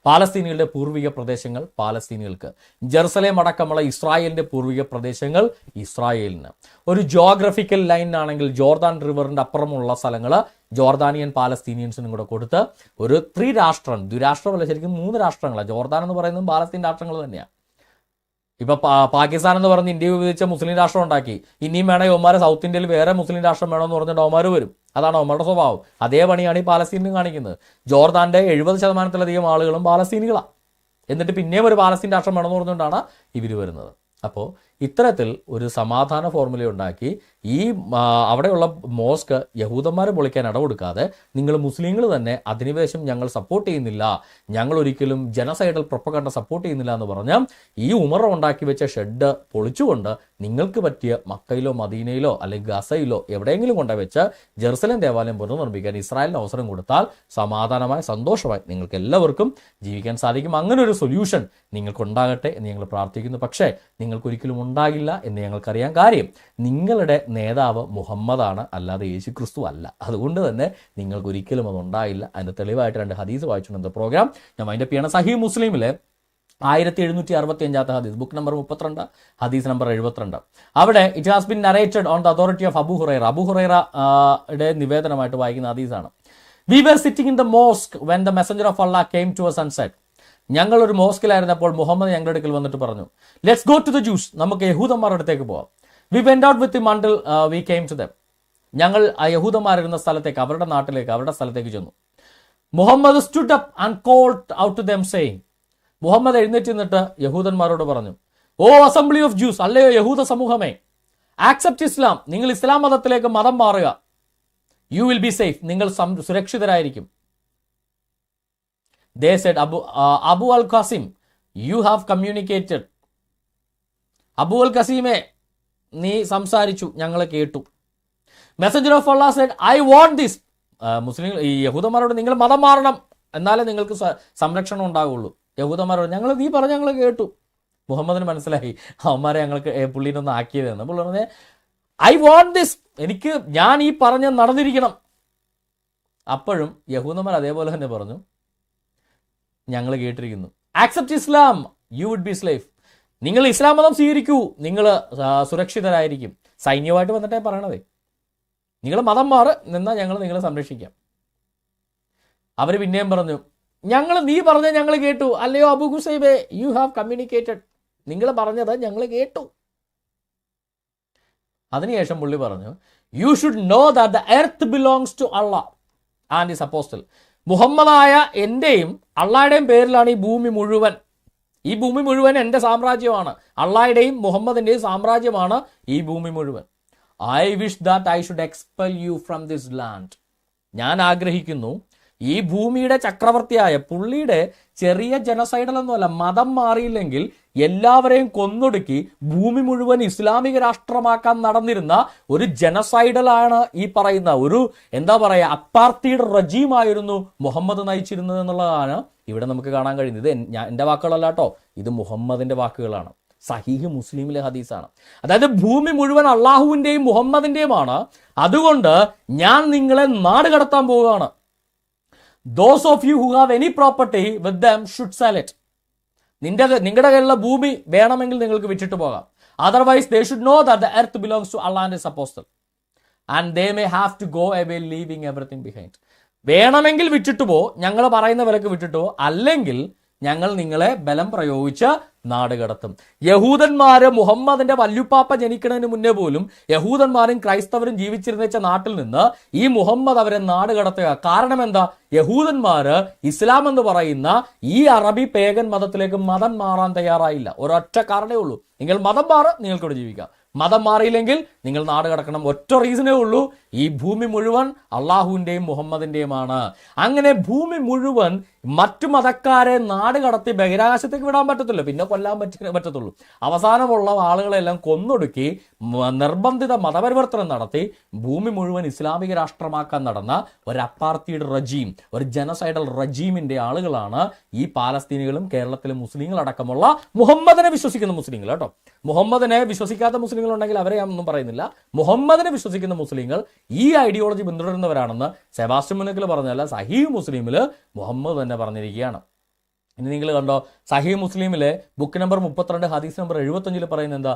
പാലസ്തീനികളുടെ പൂർവിക പ്രദേശങ്ങൾ പാലസ്തീനികൾക്ക്, ജെറുസലേം അടക്കമുള്ള ഇസ്രായേലിന്റെ പൂർവിക പ്രദേശങ്ങൾ ഇസ്രായേലിന്. ഒരു ജോഗ്രഫിക്കൽ ലൈൻ ആണെങ്കിൽ ജോർദാൻ റിവറിന്റെ അപ്പുറമുള്ള സ്ഥലങ്ങൾ ജോർദാനിയൻ പാലസ്തീനിയൻസിനും കൂടെ കൊടുത്ത് ഒരു 3 രാഷ്ട്രം, ദ്വിരാഷ്ട്രമല്ല ശരിക്കും 3 രാഷ്ട്രങ്ങളാണ്. ജോർദാൻ എന്ന് പറയുന്നത് പാലസ്തീൻ രാഷ്ട്രങ്ങൾ തന്നെയാണ്. ഇപ്പൊ പാകിസ്ഥാൻ എന്ന് പറഞ്ഞ് ഇന്ത്യ വിഭജിച്ച മുസ്ലിം രാഷ്ട്രം ഉണ്ടാക്കി. ഇനിയും വേണമെങ്കിൽ ഒമാര് സൗത്ത് ഇന്ത്യയിൽ വേറെ മുസ്ലിം രാഷ്ട്രം വേണമെന്ന് പറഞ്ഞിട്ട് ഒമാര് വരും. അതാണ് ഒമാരുടെ സ്വഭാവം. അതേ പണിയാണ് ഈ പാലസ്തീനിലും കാണിക്കുന്നത്. ജോർദാന്റെ 70% ആളുകളും പാലസ്തീനികളാണ്. എന്നിട്ട് പിന്നെയും ഒരു പാലസ്തീൻ രാഷ്ട്രം വേണമെന്ന് പറഞ്ഞുകൊണ്ടാണ് ഇവർ വരുന്നത്. അപ്പോൾ ഇത്തരത്തിൽ ഒരു സമാധാന ഫോർമുല ഉണ്ടാക്കി ഈ അവിടെയുള്ള മോസ്ക് യഹൂദന്മാരെ പൊളിക്കാൻ ഇടകൊടുക്കാതെ നിങ്ങൾ മുസ്ലിങ്ങൾ തന്നെ അധിനിവേശം ഞങ്ങൾ സപ്പോർട്ട് ചെയ്യുന്നില്ല, ഞങ്ങൾ ഒരിക്കലും ജനസൈഡൽ പ്രൊപ്പഗണ്ട സപ്പോർട്ട് ചെയ്യുന്നില്ല എന്ന് പറഞ്ഞാൽ ഈ ഉമറ ഉണ്ടാക്കി വെച്ച ഷെഡ് പൊളിച്ചുകൊണ്ട് നിങ്ങൾക്ക് പറ്റിയ മക്കയിലോ മദീനയിലോ അല്ലെങ്കിൽ ഗസയിലോ എവിടെയെങ്കിലും കൊണ്ടുവച്ച് ജെറുസലേം ദേവാലയം പുനർനിർമ്മിക്കാൻ ഇസ്രായേലിന് അവസരം കൊടുത്താൽ സമാധാനമായി സന്തോഷമായി നിങ്ങൾക്ക് എല്ലാവർക്കും ജീവിക്കാൻ സാധിക്കും. അങ്ങനെ ഒരു സൊല്യൂഷൻ നിങ്ങൾക്കുണ്ടാകട്ടെ എന്ന് ഞങ്ങൾ പ്രാർത്ഥിക്കുന്നു. പക്ഷേ നിങ്ങൾക്കൊരിക്കലും ഉണ്ടാകില്ല എന്ന് ഞങ്ങൾക്കറിയാം. കാര്യം നിങ്ങളുടെ നേതാവ് മുഹമ്മദാണ്, അല്ലാതെ യേശു ക്രിസ്തു അല്ല. അതുകൊണ്ട് തന്നെ നിങ്ങൾക്കൊരിക്കലും അതുണ്ടായില്ല. അതിൻ്റെ തെളിവായിട്ട് 2 ഹദീസ് വായിച്ചുകൊണ്ട് പ്രോഗ്രാം ഞാൻ വൈൻഡപ്പ് ചെയ്യണം. സഹീഹ് മുസ്ലിമിലെ 1765 ഹദീസ്, ബുക്ക് നമ്പർ 32, ഹദീസ് നമ്പർ 72. അവിടെ it has been narrated on the authority of Abu Hurairah. അബൂ ഹുറൈറയുടെ നിവേദനമായിട്ട് വായിക്കുന്ന ഹദീസാണ്. We were sitting in the mosque when the messenger of Allah came to us and said, ഞങ്ങൾ ഒരു മോസ്കിലായിരുന്നപ്പോൾ മുഹമ്മദ് ഞങ്ങളുടെ അടുക്കൽ വന്നിട്ട് പറഞ്ഞു, let's go to the Jews, നമുക്ക് യഹൂദന്മാരുടെ അടുത്തേക്ക് പോവാം. We went out with him until we came to them. ഞങ്ങൾ ആ യഹൂദന്മാരിരുന്ന സ്ഥലത്തേക്ക്, അവരുടെ നാട്ടിലേക്ക്, അവരുടെ സ്ഥലത്തേക്ക് ചെന്നു. Muhammad stood up and called out to them saying, Muhammad എഴുന്നേറ്റ് നിന്നിട്ട് യഹൂദന്മാരോട് പറഞ്ഞു, ഓ അസംബ്ലി ഓഫ് ജ്യൂസ്, അല്ലയോ യഹൂദ സമൂഹമേ, ആക്സെപ്റ്റ് ഇസ്ലാം, നിങ്ങൾ ഇസ്ലാം മതത്തിലേക്ക് മതം മാറുക. യു വിൽ ബി സേഫ്, നിങ്ങൾ സുരക്ഷിതരായിരിക്കും. They said, Abu al-Qasim, you have communicated. Abu അൽ ഖസീമെ, നീ സംസാരിച്ചു, ഞങ്ങൾ കേട്ടു. Messenger of Allah said, I want this. മുസ്ലിം ഈ യഹൂദന്മാരോട് നിങ്ങൾ മതം മാറണം, എന്നാലേ നിങ്ങൾക്ക് സംരക്ഷണം ഉണ്ടാകുള്ളൂ. യഹൂദന്മാരോട് നീ പറഞ്ഞ ഞങ്ങൾ കേട്ടു. മുഹമ്മദിന് മനസ്സിലായി അവന്മാരെ ഞങ്ങൾക്ക് പുള്ളീനൊന്ന് ആക്കിയതെന്ന്. പുള്ളി പറഞ്ഞേ, ഐ വാണ്ട് ദിസ്, ഞാൻ ഈ പറഞ്ഞ നടന്നിരിക്കണം. അപ്പോഴും യഹൂദന്മാർ അതേപോലെ തന്നെ പറഞ്ഞു, ഞങ്ങൾ കേട്ടിരിക്കുന്നു. Accept Islam, you would be slave, നിങ്ങൾ ഇസ്ലാം മതം സ്വീകരിക്കൂ, നിങ്ങൾ സുരക്ഷിതരായിരിക്കും. സൈന്യമായിട്ട് വന്നിട്ടേ പറയണതേ, നിങ്ങൾ മതം മാറ്, നിന്നാൽ ഞങ്ങൾ നിങ്ങളെ സംരക്ഷിക്കാം. അവർ പിന്നെയും പറഞ്ഞു, നീ പറഞ്ഞത് ഞങ്ങൾ കേട്ടു, അല്ലയോ അബു ഖുസൈബേ, യു ഹാവ് കമ്മ്യൂണിക്കേറ്റഡ്, നിങ്ങൾ പറഞ്ഞത് ഞങ്ങൾ കേട്ടു. അതിനുശേഷം പുള്ളി പറഞ്ഞു, you should know that the earth belongs to Allah and his apostle. മുഹമ്മദായ എൻ്റെയും അള്ളാഹയുടെയും പേരിലാണ് ഈ ഭൂമി മുഴുവൻ. ഈ ഭൂമി മുഴുവൻ എൻ്റെ സാമ്രാജ്യമാണ്. അള്ളാഹയുടെയും മുഹമ്മദിൻ്റെയും സാമ്രാജ്യമാണ് ഈ ഭൂമി മുഴുവൻ. I wish that I should expel you from this land. ഞാൻ ആഗ്രഹിക്കുന്നു ഈ ഭൂമിയുടെ ചക്രവർത്തിയായ പുള്ളിയുടെ ചെറിയ ജനസൈഡലൊന്നുമല്ല, മതം മാറിയില്ലെങ്കിൽ എല്ലാവരെയും കൊന്നൊടുക്കി ഭൂമി മുഴുവൻ ഇസ്ലാമിക രാഷ്ട്രമാക്കാൻ നടന്നിരുന്ന ഒരു ജനസൈഡലാണ് ഈ പറയുന്ന ഒരു അപ്പാർത്തീഡ് റജീമായിരുന്നു മുഹമ്മദ് നയിച്ചിരുന്നത് എന്നുള്ളതാണ് ഇവിടെ നമുക്ക് കാണാൻ കഴിയുന്നത്. ഇത് എൻ്റെ വാക്കുകളല്ല കേട്ടോ, ഇത് മുഹമ്മദിന്റെ വാക്കുകളാണ്. സഹീഹ് മുസ്ലിമിലെ ഹദീസാണ്. അതായത് ഭൂമി മുഴുവൻ അള്ളാഹുവിൻ്റെയും മുഹമ്മദിൻ്റെയുമാണ്. അതുകൊണ്ട് ഞാൻ നിങ്ങളെ നാട് കടത്താൻ പോവുകയാണ്. Those of you who have any property with them should sell it. നിങ്ങളുടെ കയ്യിലുള്ള ഭൂമി വേണമെങ്കിൽ നിങ്ങൾക്ക് വിറ്റിട്ട് പോകാം. Otherwise they should know that the earth belongs to Allah and his apostle and they may have to go away leaving everything behind. വേണമെങ്കിൽ വിറ്റിട്ട് പോ, ഞങ്ങൾ പറയുന്ന വിലക്ക് വിറ്റിട്ട് പോ, അല്ലെങ്കിൽ ഞങ്ങൾ നിങ്ങളെ ബലം പ്രയോഗിച്ച് നാട് കടത്തും. യഹൂദന്മാര് മുഹമ്മദിന്റെ വല്യുപ്പാപ്പ ജനിക്കുന്നതിന് മുന്നേ പോലും യഹൂദന്മാരും ക്രൈസ്തവരും ജീവിച്ചിരുന്ന നാട്ടിൽ നിന്ന് ഈ മുഹമ്മദ് അവരെ നാട് കടത്തുക. കാരണം എന്താ? യഹൂദന്മാര് ഇസ്ലാം എന്ന് പറയുന്ന ഈ അറബി പേഗൻ മതത്തിലേക്ക് മതം മാറാൻ തയ്യാറായില്ല. ഒരൊറ്റ കാരണമേ ഉള്ളൂ, നിങ്ങൾ മതം മാറ്, നിങ്ങൾക്കിവിടെ ജീവിക്കാം. മതം മാറിയില്ലെങ്കിൽ നിങ്ങൾ നാട് കടക്കണം. ഒറ്റ റീസണേ ഉള്ളൂ, ഈ ഭൂമി മുഴുവൻ അള്ളാഹുവിൻ്റെയും മുഹമ്മദിൻ്റെയുമാണ്. അങ്ങനെ ഭൂമി മുഴുവൻ മറ്റു മതക്കാരെ നാട് കടത്തി ബഹിരാകാശത്തേക്ക് വിടാൻ പറ്റത്തില്ല, പിന്നെ കൊല്ലാൻ പറ്റത്തുള്ളൂ. അവസാനമുള്ള ആളുകളെല്ലാം കൊന്നൊടുക്കി നിർബന്ധിത മതപരിവർത്തനം നടത്തി ഭൂമി മുഴുവൻ ഇസ്ലാമിക രാഷ്ട്രമാക്കാൻ നടന്ന ഒരു അപ്പാർത്തൈഡ് റജീം, ഒരു ജനസൈഡൽ റജീമിന്റെ ആളുകളാണ് ഈ പാലസ്തീനികളും കേരളത്തിലെ മുസ്ലിങ്ങളടക്കമുള്ള മുഹമ്മദിനെ വിശ്വസിക്കുന്ന മുസ്ലിങ്ങൾ കേട്ടോ. മുഹമ്മദിനെ വിശ്വസിക്കാത്ത മുസ്ലിങ്ങൾ ഉണ്ടെങ്കിൽ അവരെ ഞാൻ ഒന്നും പറയുന്നില്ല. മുഹമ്മദിനെ വിശ്വസിക്കുന്ന മുസ്ലിങ്ങൾ ഈ ഐഡിയോളജി പിന്തുടരുന്നവരാണെന്ന് സെബാസ്റ്റ്യൻ മുനക്കൽ പറഞ്ഞല്ല, സഹീഹ് മുസ്ലിമില് മുഹമ്മദ് തന്നെ പറഞ്ഞിരിക്കുകയാണ്. ഇനി നിങ്ങൾ കണ്ടോ, സഹീഹ് മുസ്ലിമിലെ ബുക്ക് നമ്പർ 32 ഹദീസ് നമ്പർ 75 പറയുന്നത് എന്താ?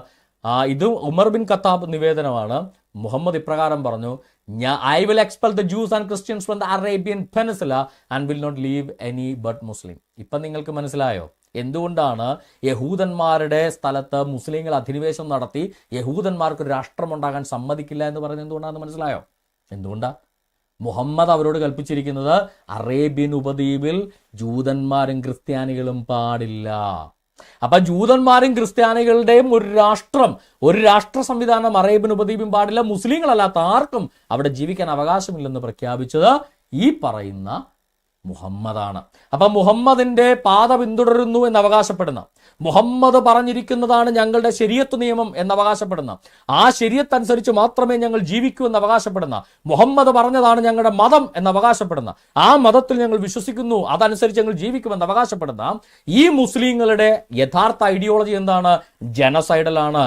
ഇത് ഉമർ ബിൻ ഖത്താബ് നിവേദനമാണ്. മുഹമ്മദ് ഇപ്രകാരം പറഞ്ഞു, I will expel the Jews and Christians from the Arabian Peninsula and will not leave any but Muslim. ഇപ്പം നിങ്ങൾക്ക് മനസ്സിലായോ എന്തുകൊണ്ടാണ് യഹൂദന്മാരുടെ സ്ഥലത്ത് മുസ്ലിങ്ങൾ അധിനിവേശം നടത്തി യഹൂദന്മാർക്ക് ഒരു രാഷ്ട്രമുണ്ടാകാൻ സമ്മതിക്കില്ല എന്ന് പറയുന്നത് എന്തുകൊണ്ടാണെന്ന് മനസ്സിലായോ? എന്തുകൊണ്ടാ? മുഹമ്മദ് അവരോട് കൽപ്പിച്ചിരിക്കുന്നത് അറേബ്യൻ ഉപദ്വീപിൽ ജൂതന്മാരും ക്രിസ്ത്യാനികളും പാടില്ല. അപ്പൊ ജൂതന്മാരും ക്രിസ്ത്യാനികളുടെയും ഒരു രാഷ്ട്ര സംവിധാനം അറേബ്യൻ ഉപദ്വീപും പാടില്ല, മുസ്ലിങ്ങളല്ലാത്ത ആർക്കും അവിടെ ജീവിക്കാൻ അവകാശമില്ലെന്ന് പ്രഖ്യാപിച്ചത് ഈ പറയുന്ന മുഹമ്മദാണ്. അപ്പൊ മുഹമ്മദിന്റെ പാത പിന്തുടരുന്നു എന്ന് അവകാശപ്പെടുന്ന, മുഹമ്മദ് പറഞ്ഞിരിക്കുന്നതാണ് ഞങ്ങളുടെ ശരീഅത്ത് നിയമം എന്ന് അവകാശപ്പെടുന്ന, ആ ശരീഅത്ത് അനുസരിച്ച് മാത്രമേ ഞങ്ങൾ ജീവിക്കൂ എന്ന് അവകാശപ്പെടുന്ന, മുഹമ്മദ് പറഞ്ഞതാണ് ഞങ്ങളുടെ മതം എന്ന് അവകാശപ്പെടുന്ന, ആ മതത്തിൽ ഞങ്ങൾ വിശ്വസിക്കുന്നു അതനുസരിച്ച് ഞങ്ങൾ ജീവിക്കുമെന്ന് അവകാശപ്പെടുന്ന ഈ മുസ്ലിങ്ങളുടെ യഥാർത്ഥ ഐഡിയോളജി എന്താണ്? ജനസൈഡലാണ്.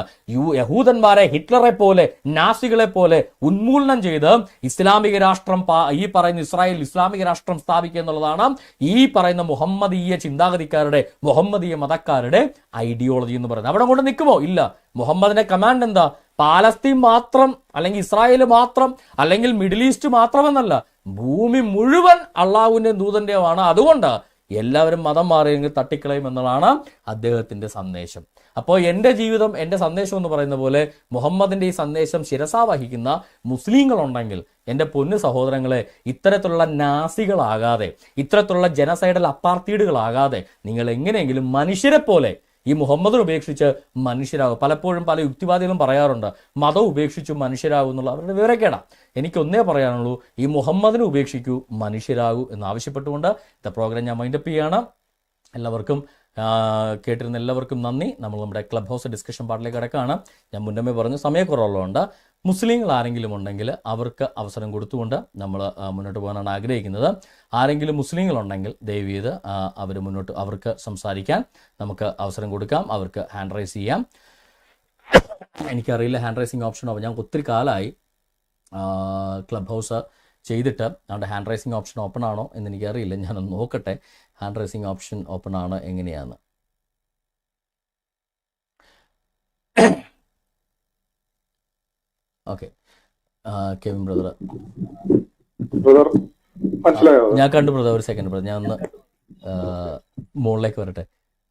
യഹൂദന്മാരെ ഹിറ്റ്ലറെ പോലെ നാസികളെ പോലെ ഉന്മൂലനം ചെയ്ത് ഇസ്ലാമിക രാഷ്ട്രം, ഈ പറയുന്ന ഇസ്രായേൽ ഇസ്ലാമിക രാഷ്ട്രം സ്ഥാപിക്കുക എന്നുള്ളതാണ് ഈ പറയുന്ന മുഹമ്മദീയ ചിന്താഗതിക്കാരുടെ, മുഹമ്മദീയ മതക്കാരുടെ ഐഡിയോളജി എന്ന് പറയുന്നത്. അവിടെ കൊണ്ട് നിൽക്കുമോ? ഇല്ല. മുഹമ്മദിന്റെ കമാൻഡ് എന്താ? പാലസ്തീൻ മാത്രം, അല്ലെങ്കിൽ ഇസ്രായേൽ മാത്രം, അല്ലെങ്കിൽ മിഡിൽ ഈസ്റ്റ് മാത്രമെന്നല്ല, ഭൂമി മുഴുവൻ അള്ളാഹുവിന്റെ ദൂതന്റെയുമാണ്. അതുകൊണ്ട് എല്ലാവരും മതം മാറിയെങ്കിൽ തട്ടിക്കളയും എന്നതാണ് അദ്ദേഹത്തിന്റെ സന്ദേശം. അപ്പോൾ എൻ്റെ ജീവിതം, എൻ്റെ സന്ദേശം എന്ന് പറയുന്ന പോലെ മുഹമ്മദിന്റെ ഈ സന്ദേശം ശിരസാ വഹിക്കുന്ന മുസ്ലിങ്ങളുണ്ടെങ്കിൽ എൻ്റെ പൊന്നു സഹോദരങ്ങളെ, ഇത്തരത്തിലുള്ള നാസികളാകാതെ, ഇത്തരത്തിലുള്ള ജനസൈഡൽ അപ്പാർത്തീഡുകളാകാതെ നിങ്ങൾ എങ്ങനെയെങ്കിലും മനുഷ്യരെ പോലെ ഈ മുഹമ്മദിനെ ഉപേക്ഷിച്ച് മനുഷ്യരാകും. പലപ്പോഴും പല യുക്തിവാദികളും പറയാറുണ്ട് മതം ഉപേക്ഷിച്ചു മനുഷ്യരാകും എന്നുള്ള അവരുടെ വിവരക്കേടാ. എനിക്കൊന്നേ പറയാനുള്ളൂ, ഈ മുഹമ്മദിനെ ഉപേക്ഷിക്കൂ, മനുഷ്യരാകൂ എന്നാവശ്യപ്പെട്ടുകൊണ്ട് ഇന്നത്തെ പ്രോഗ്രാം ഞാൻ മൈൻഡപ്പ് ചെയ്യാണ്. എല്ലാവർക്കും കേട്ടിരുന്ന എല്ലാവർക്കും നന്ദി. നമ്മൾ നമ്മുടെ ക്ലബ് ഹൗസ് ഡിസ്കഷൻ പാർട്ടിലേക്ക് കിടക്കുകയാണ്. ഞാൻ മുന്നമേ പറഞ്ഞു സമയക്കുറവുള്ളതുകൊണ്ട് മുസ്ലിങ്ങൾ ആരെങ്കിലും ഉണ്ടെങ്കിൽ അവർക്ക് അവസരം കൊടുത്തുകൊണ്ട് നമ്മൾ മുന്നോട്ട് പോകാനാണ് ആഗ്രഹിക്കുന്നത്. ആരെങ്കിലും മുസ്ലിങ്ങളുണ്ടെങ്കിൽ ദയവ് ചെയ്ത് അവർക്ക് സംസാരിക്കാൻ നമുക്ക് അവസരം കൊടുക്കാം. അവർക്ക് ഹാൻഡ് റൈസ് ചെയ്യാം. എനിക്കറിയില്ല ഹാൻഡ് റൈസിങ് ഓപ്ഷൻ. ഞാൻ ഒത്തിരി കാലമായി ക്ലബ് ഹൗസ് ചെയ്തിട്ട് അവിടെ ഹാൻഡ് റൈസിങ് ഓപ്ഷൻ ഓപ്പൺ ആണോ എന്ന് എനിക്കറിയില്ല. ഞാനൊന്ന് നോക്കട്ടെ ഹാൻഡ് റൈസിങ് ഓപ്ഷൻ ഓപ്പൺ ആണ് എങ്ങനെയാണ്. ഓക്കെ, കെവിൻ ബ്രദർ ഞാൻ കണ്ടു ബ്രദർ. ഒരു സെക്കൻഡ് ബ്രദർ, ഞാൻ ഒന്ന് മുകളിലേക്ക് വരട്ടെ.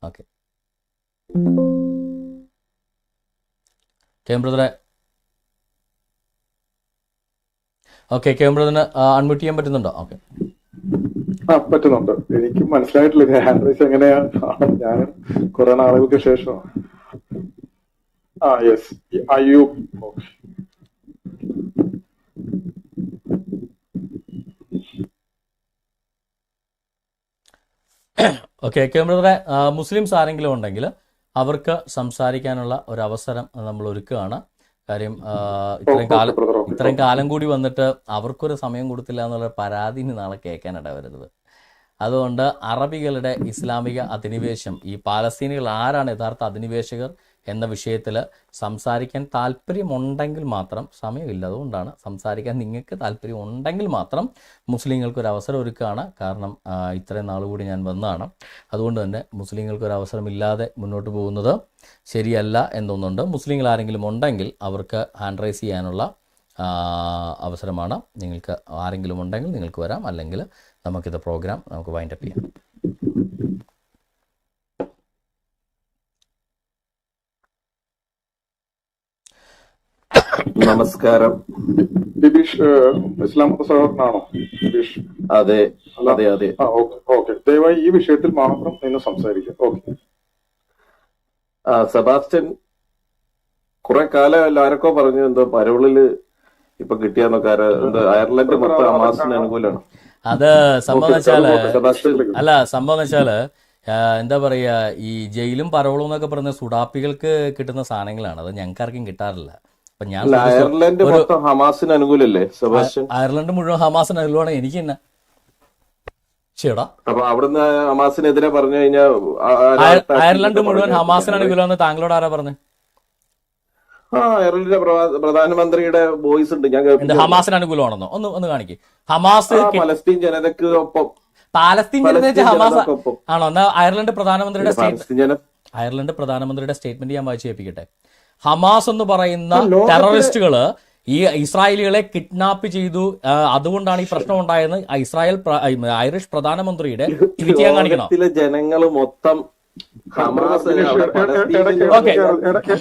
ഓക്കെ, കെവിൻ ബ്രദറെ. ഓക്കെ, കെവിൻ ബ്രദറിന് അൺമ്യൂട്ട് ചെയ്യാൻ പറ്റുന്നുണ്ടോ? ഓക്കെ, പറ്റുന്നുണ്ട്. എനിക്ക് മനസ്സിലായിട്ടില്ല ഹാൻഡ് റൈസ് എങ്ങനെയാ. ഞാൻ കുറെ നാളുകൾക്ക് ശേഷം. യെസ്, അയ്യൂബ്. ഓക്കെ, കെവിൻ ബ്രദറെ, മുസ്ലിംസ് ആരെങ്കിലും ഉണ്ടെങ്കിൽ അവർക്ക് സംസാരിക്കാനുള്ള ഒരു അവസരം നമ്മൾ ഒരുക്കുകയാണ്. കാര്യം ഇത്രയും കാലം കൂടി വന്നിട്ട് അവർക്കൊരു സമയം കൊടുത്തില്ല എന്നുള്ള പരാതി നാളെ കേൾക്കാനിട വരുന്നത്. അതുകൊണ്ട് അറബികളുടെ ഇസ്ലാമിക അധിനിവേശം, ഈ പാലസ്തീനികൾ ആരാണ് യഥാർത്ഥ അധിനിവേശകർ എന്ന വിഷയത്തിൽ സംസാരിക്കാൻ താല്പര്യമുണ്ടെങ്കിൽ മാത്രം, സമയമില്ല അതുകൊണ്ടാണ്, സംസാരിക്കാൻ നിങ്ങൾക്ക് താല്പര്യം ഉണ്ടെങ്കിൽ മാത്രം മുസ്ലിങ്ങൾക്കൊരു അവസരം ഒരുക്കുകയാണ്. കാരണം ഇത്രയും നാൾ കൂടി ഞാൻ വന്നതാണ്. അതുകൊണ്ട് തന്നെ മുസ്ലിങ്ങൾക്കൊരു അവസരമില്ലാതെ മുന്നോട്ട് പോകുന്നത് ശരിയല്ല എന്നൊന്നുണ്ട്. മുസ്ലിങ്ങൾ ആരെങ്കിലും ഉണ്ടെങ്കിൽ അവർക്ക് ഹാൻഡ് റൈസ് ചെയ്യാനുള്ള അവസരമാണ്. നിങ്ങൾക്ക് ആരെങ്കിലും ഉണ്ടെങ്കിൽ നിങ്ങൾക്ക് വരാം, അല്ലെങ്കിൽ നമുക്കിത് പ്രോഗ്രാം നമുക്ക് വൈൻഡപ്പ് ചെയ്യാം. നമസ്കാരം. ബിബീഷ് ഇസ്ലാം സഹോദരനാണോ? ബിബീഷ്? അതെ അതെ അതെ. ഓക്കെ, ദയവായി ഈ വിഷയത്തിൽ മാത്രം നിന്ന് സംസാരിക്കാം. ഓക്കെ. സെബാസ്റ്റ്യൻ കുറെ കാലം ആരൊക്കെ പറഞ്ഞു എന്തോ പരോളില് ഇപ്പൊ കിട്ടിയെന്നൊക്കെ അയർലൻഡ് മൊത്തം ഹമാസിന് അനുകൂലമാണ്. അത് സംഭവം വെച്ചാല് സെബാസ്റ്റ്യനിലേക്ക് അല്ല സംഭവം വെച്ചാല് എന്താ പറയാ, ഈ ജയിലും പരോളും എന്നൊക്കെ പറയുന്ന സുഡാപ്പികൾക്ക് കിട്ടുന്ന സാധനങ്ങളാണ്. അത് ഞങ്ങൾക്ക് ആർക്കും കിട്ടാറില്ല. അപ്പൊ ഞാൻ അയർലൻഡ് മൊത്തം ഹമാസിന് അനുകൂലല്ലേ സെബാസ്റ്റ്യൻ? അയർലൻഡ് മുഴുവൻ ഹമാസിന് അനുകൂലമാണ്. എനിക്ക് തന്നെ ചേടാ, അപ്പൊ അവിടുന്ന് ഹമാസിനെതിരെ പറഞ്ഞു കഴിഞ്ഞാൽ അയർലൻഡ് മുഴുവൻ ഹമാസിന് അനുകൂലമെന്ന് താങ്കളോട് ആരാ പറഞ്ഞു? അയർലൻഡിന്റെ പ്രധാനമന്ത്രിയുടെ വോയിസ് ഉണ്ട്, ഞാൻ എന്ത് ഹമാസിന് അനുകൂലമാണെന്നോ? ഒന്ന് കാണിക്ക്. ഹമാസ് പലസ്തീൻ ജനതയ്ക്ക് ഒപ്പം, പാലസ്തീൻ ജനതയ്ക്ക് ഹമാസ് ജനതയ്ക്കൊപ്പം. ആണോ? എന്നാ അയർലൻഡ് പ്രധാനമന്ത്രിയുടെ പലസ്തീൻ ജന അയർലൻഡ് പ്രധാനമന്ത്രിയുടെ സ്റ്റേറ്റ്മെന്റ് ഞാൻ വായിച്ചു കേൾപ്പിക്കട്ടെ. ഹമാസ് എന്ന് പറയുന്ന ടെററിസ്റ്റുകള് ഈ ഇസ്രായേലികളെ കിഡ്നാപ്പ് ചെയ്തു, അതുകൊണ്ടാണ് ഈ പ്രശ്നം ഉണ്ടായെന്ന് ഐറിഷ് പ്രധാനമന്ത്രിയുടെ ട്വീറ്റ് ചെയ്യാൻ കാണിക്കണം. ലോകത്തിലെ ജനങ്ങൾ മൊത്തം ഹമാസ്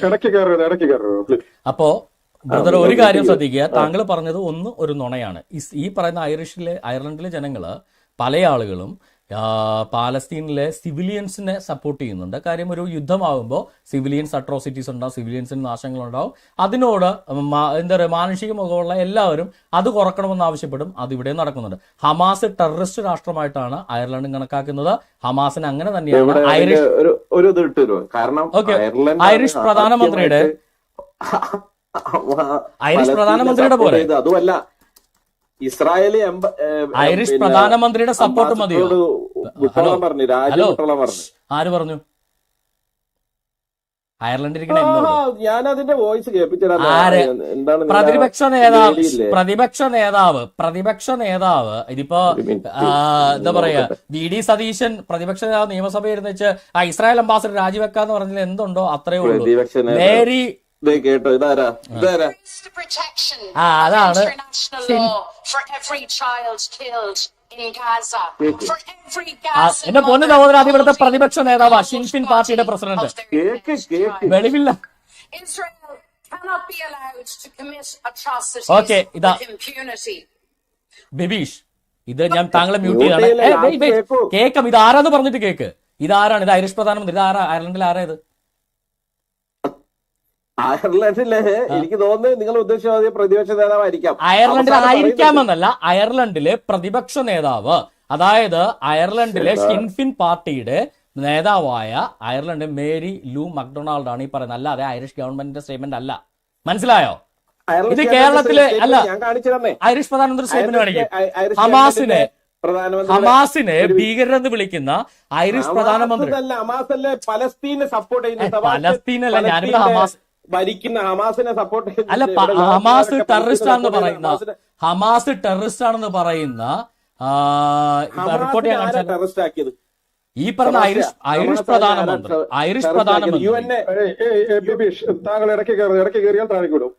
ഇടയ്ക്ക് കയറരുത്. അപ്പോ ബ്രദർ ഒരു കാര്യം ശ്രദ്ധിക്കുക, താങ്കൾ പറഞ്ഞത് ഒരു നുണയാണ്. ഈ പറയുന്ന അയർലൻഡിലെ ജനങ്ങള് പല ആളുകളും പാലസ്തീനിലെ സിവിലിയൻസിനെ സപ്പോർട്ട് ചെയ്യുന്നുണ്ട്. കാര്യം ഒരു യുദ്ധമാകുമ്പോൾ സിവിലിയൻസ് അട്രോസിറ്റീസ് ഉണ്ടാവും, സിവിലിയൻസിന് നാശങ്ങൾ ഉണ്ടാവും. അതിനോട് എന്താ പറയുക, മാനുഷിക മുഖമുള്ള എല്ലാവരും അത് കുറക്കണമെന്ന് ആവശ്യപ്പെടും. അതിവിടെ നടക്കുന്നുണ്ട്. ഹമാസ് ടെററിസ്റ്റ് രാഷ്ട്രമായിട്ടാണ് അയർലൻഡ് കണക്കാക്കുന്നത്. ഹമാസിന് അങ്ങനെ തന്നെയാണ് ഐറിഷ് പ്രധാനമന്ത്രിയുടെ പോലെ അതുമല്ല ഇസ്രായേലി ഐറിഷ് പ്രധാനമന്ത്രിയുടെ സപ്പോർട്ട് മതിയോ? പറഞ്ഞു രാജ്യം വിട്ടോളാൻ പറഞ്ഞു. ആര് പറഞ്ഞു? അയർലൻഡിൽ ഞാൻ അതിന്റെ വോയിസ് കേൾപ്പിച്ചത് പ്രതിപക്ഷ നേതാവ് ഇതിപ്പോ എന്താ പറയാ, വി.ഡി. സതീശൻ പ്രതിപക്ഷ നേതാവ് നിയമസഭയിൽ വെച്ച് ഇസ്രായേൽ അംബാസഡർ രാജിവെക്കാന്ന് പറഞ്ഞാൽ എന്തുണ്ടോ അത്രേ ഉള്ളൂ. മേരി കേട്ടോ, ഇതാരാ അതാണ് എന്റെ പൊന്നു സഹോദരൻ, അത് ഇവിടുത്തെ പ്രതിപക്ഷ നേതാവാ, ഷിൻഫിൻ പാർട്ടിയുടെ പ്രസിഡന്റ്. വെളിവില്ല. ഓക്കെ, ഇതാ ബിബീഷ്, ഇത് ഞാൻ താങ്കളെ മ്യൂട്ട് ചെയ്താണ്. കേക്കാം, ഇത് ആരാന്ന് പറഞ്ഞിട്ട് കേക്ക്. ഇതാരാണ്? ഇത് ഐറിഷ് പ്രധാനമന്ത്രി. ഇത് ആരാ? അയർലൻഡിൽ ആരാ ഇത്? അയർലൻഡിലെ എനിക്ക് തോന്നുന്നത് നിങ്ങൾ ഉദ്ദേശിച്ച പ്രതിപക്ഷ നേതാവായിരിക്കാം. അയർലൻഡിൽ ആയിരിക്കാമെന്നല്ല, അയർലൻഡിലെ പ്രതിപക്ഷ നേതാവ്, അതായത് അയർലൻഡിലെ ഷിൻഫിൻ പാർട്ടിയുടെ നേതാവായ അയർലൻഡ് മേരി ലൂ മക്ഡൊണാൾഡ് ആണ് ഈ പറയുന്നത്. അല്ലാതെ ഐറിഷ് ഗവൺമെന്റിന്റെ സ്റ്റേറ്റ്മെന്റ് അല്ല. മനസ്സിലായോ? ഇത് കേരളത്തിലെ അല്ല, ഐറിഷ് പ്രധാനമന്ത്രി സ്റ്റേറ്റ്മെന്റ് കാണിക്കും. ഹമാസിനെ ഭീകരരെന്ന് വിളിക്കുന്ന ഐറിഷ് പ്രധാനമന്ത്രി പലസ്തീനെ സപ്പോർട്ട് ചെയ്യുന്ന പലസ്തീനല്ല, ഞാനിവിടെ ഹമാസ് ഭരിക്കുന്ന ഹമാസിനെ സപ്പോർട്ട് അല്ല, ഹമാസ് ടെററിസ്റ്റ് ആണെന്ന് പറയുന്ന റിപ്പോർട്ട് ചെയ്യാൻ ടെററിസ്റ്റ് ആക്കിയത് ഈ പറഞ്ഞ ഐറിഷ് പ്രധാനമന്ത്രി താങ്കൾ ഇടയ്ക്ക് കയറിയാൽ താഴെക്കൂടും.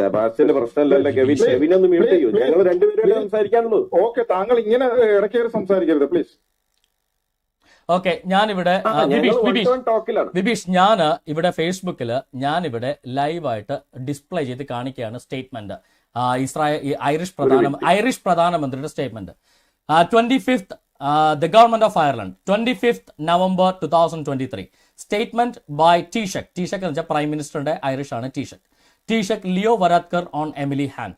സെബാസ്റ്റ്യന്റെ പ്രശ്നമല്ലല്ലോ കെവിൻ. കെവിനൊന്ന് മ്യൂട്ട് ചെയ്യൂ, ഞങ്ങൾ രണ്ടുപേരും സംസാരിക്കാനുള്ളൂ. ഓക്കെ, താങ്കൾ ഇങ്ങനെ ഇടയ്ക്ക് കയറി സംസാരിക്കരുത് പ്ലീസ്. ഓക്കെ, ഞാനിവിടെ ബിബീഷ്, ഞാൻ ഇവിടെ ഫേസ്ബുക്കിൽ ഞാനിവിടെ ലൈവായിട്ട് ഡിസ്പ്ലേ ചെയ്ത് കാണിക്കുകയാണ് സ്റ്റേറ്റ്മെന്റ്. ഐറിഷ് പ്രധാനമന്ത്രിയുടെ statement. 25th the government of Ireland, 25th November 2023. Statement by Taoiseach എന്ന് വെച്ചാൽ പ്രൈം മിനിസ്റ്ററിന്റെ ഐറിഷ് ആണ് Taoiseach Leo Varadkar on Emily Hunt.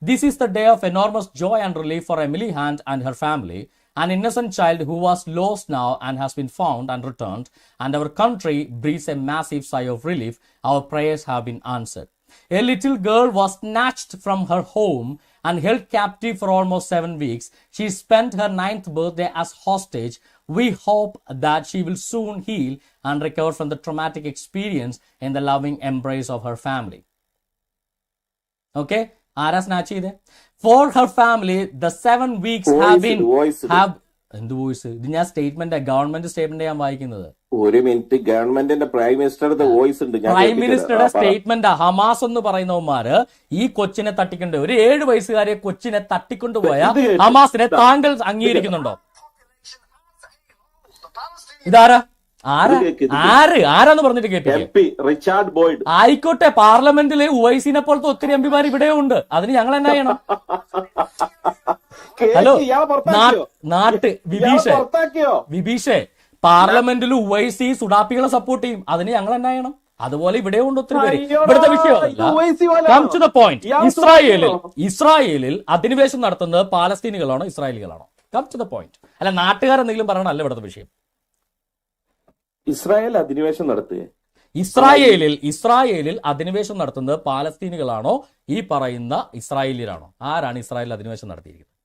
This is the day of enormous joy and relief for Emily Hunt and her family, an innocent child who was lost now and has been found and returned, and our country breathes a massive sigh of relief. Our prayers have been answered. A little girl was snatched from her home and held captive for almost 7 weeks. She spent her 9th birthday as hostage. We hope that she will soon heal and recover from the traumatic experience in the loving embrace of her family. Okay? ആരാ snatch ചെയ്തേ? For her family, the 7 weeks എന്ത് voice? ഇത് ഞാൻ statement, government statement ഞാൻ വായിക്കുന്നത്. ഒരു minute, ഗവൺമെന്റിന്റെ prime മിനിസ്റ്ററുടെ വോയിസ് ഉണ്ട്. പ്രൈം മിനിസ്റ്ററുടെ സ്റ്റേറ്റ്മെന്റ്. ഹമാസ് എന്ന് പറയുന്നവന്മാര് ഈ കൊച്ചിനെ തട്ടിക്കൊണ്ട്, ഒരു 7 വയസ്സുകാരെ കൊച്ചിനെ തട്ടിക്കൊണ്ടുപോയ ഹമാസിനെ താങ്കൾ അംഗീകരിക്കുന്നുണ്ടോ? ഇതാരാ? ആരാന്ന് പറഞ്ഞിട്ട് കേൾപ്പിക്കും. Richard Boyd. ആയിക്കോട്ടെ, പാർലമെന്റില് ഉവൈസിനെ പോലത്തെ ഒത്തിരി എംപിമാർ ഇവിടെ ഉണ്ട്. അതിന് ഞങ്ങൾ എന്നാ ചെയ്യണം? ഹലോ വിഭീഷേ, പാർലമെന്റിൽ ഉവൈസി സുഡാപ്പികളെ സപ്പോർട്ട് ചെയ്യും. അതിന് ഞങ്ങൾ എന്നാ ചെയ്യണം? അതുപോലെ ഇവിടെ ഉണ്ട് ഒത്തിരി പേര്. ഇവിടുത്തെ വിഷയമല്ല. Come to the point. ഇസ്രായേലിൽ അധിനിവേശം നടത്തുന്നത് പാലസ്തീനികളാണോ ഇസ്രായേലികളാണോ? Come to the point. അല്ല നാട്ടുകാരെന്തെങ്കിലും പറയണല്ല ഇവിടുത്തെ വിഷയം. ഇസ്രായേൽ അധിനിവേശം നടത്തുക. ഇസ്രായേലിൽ അധിനിവേശം നടത്തുന്നത് പാലസ്തീനികളാണോ ഈ പറയുന്ന ഇസ്രായേലിയരാണോ? ആരാണ് ഇസ്രായേലിൽ അധിനിവേശം നടത്തിയിരിക്കുന്നത്?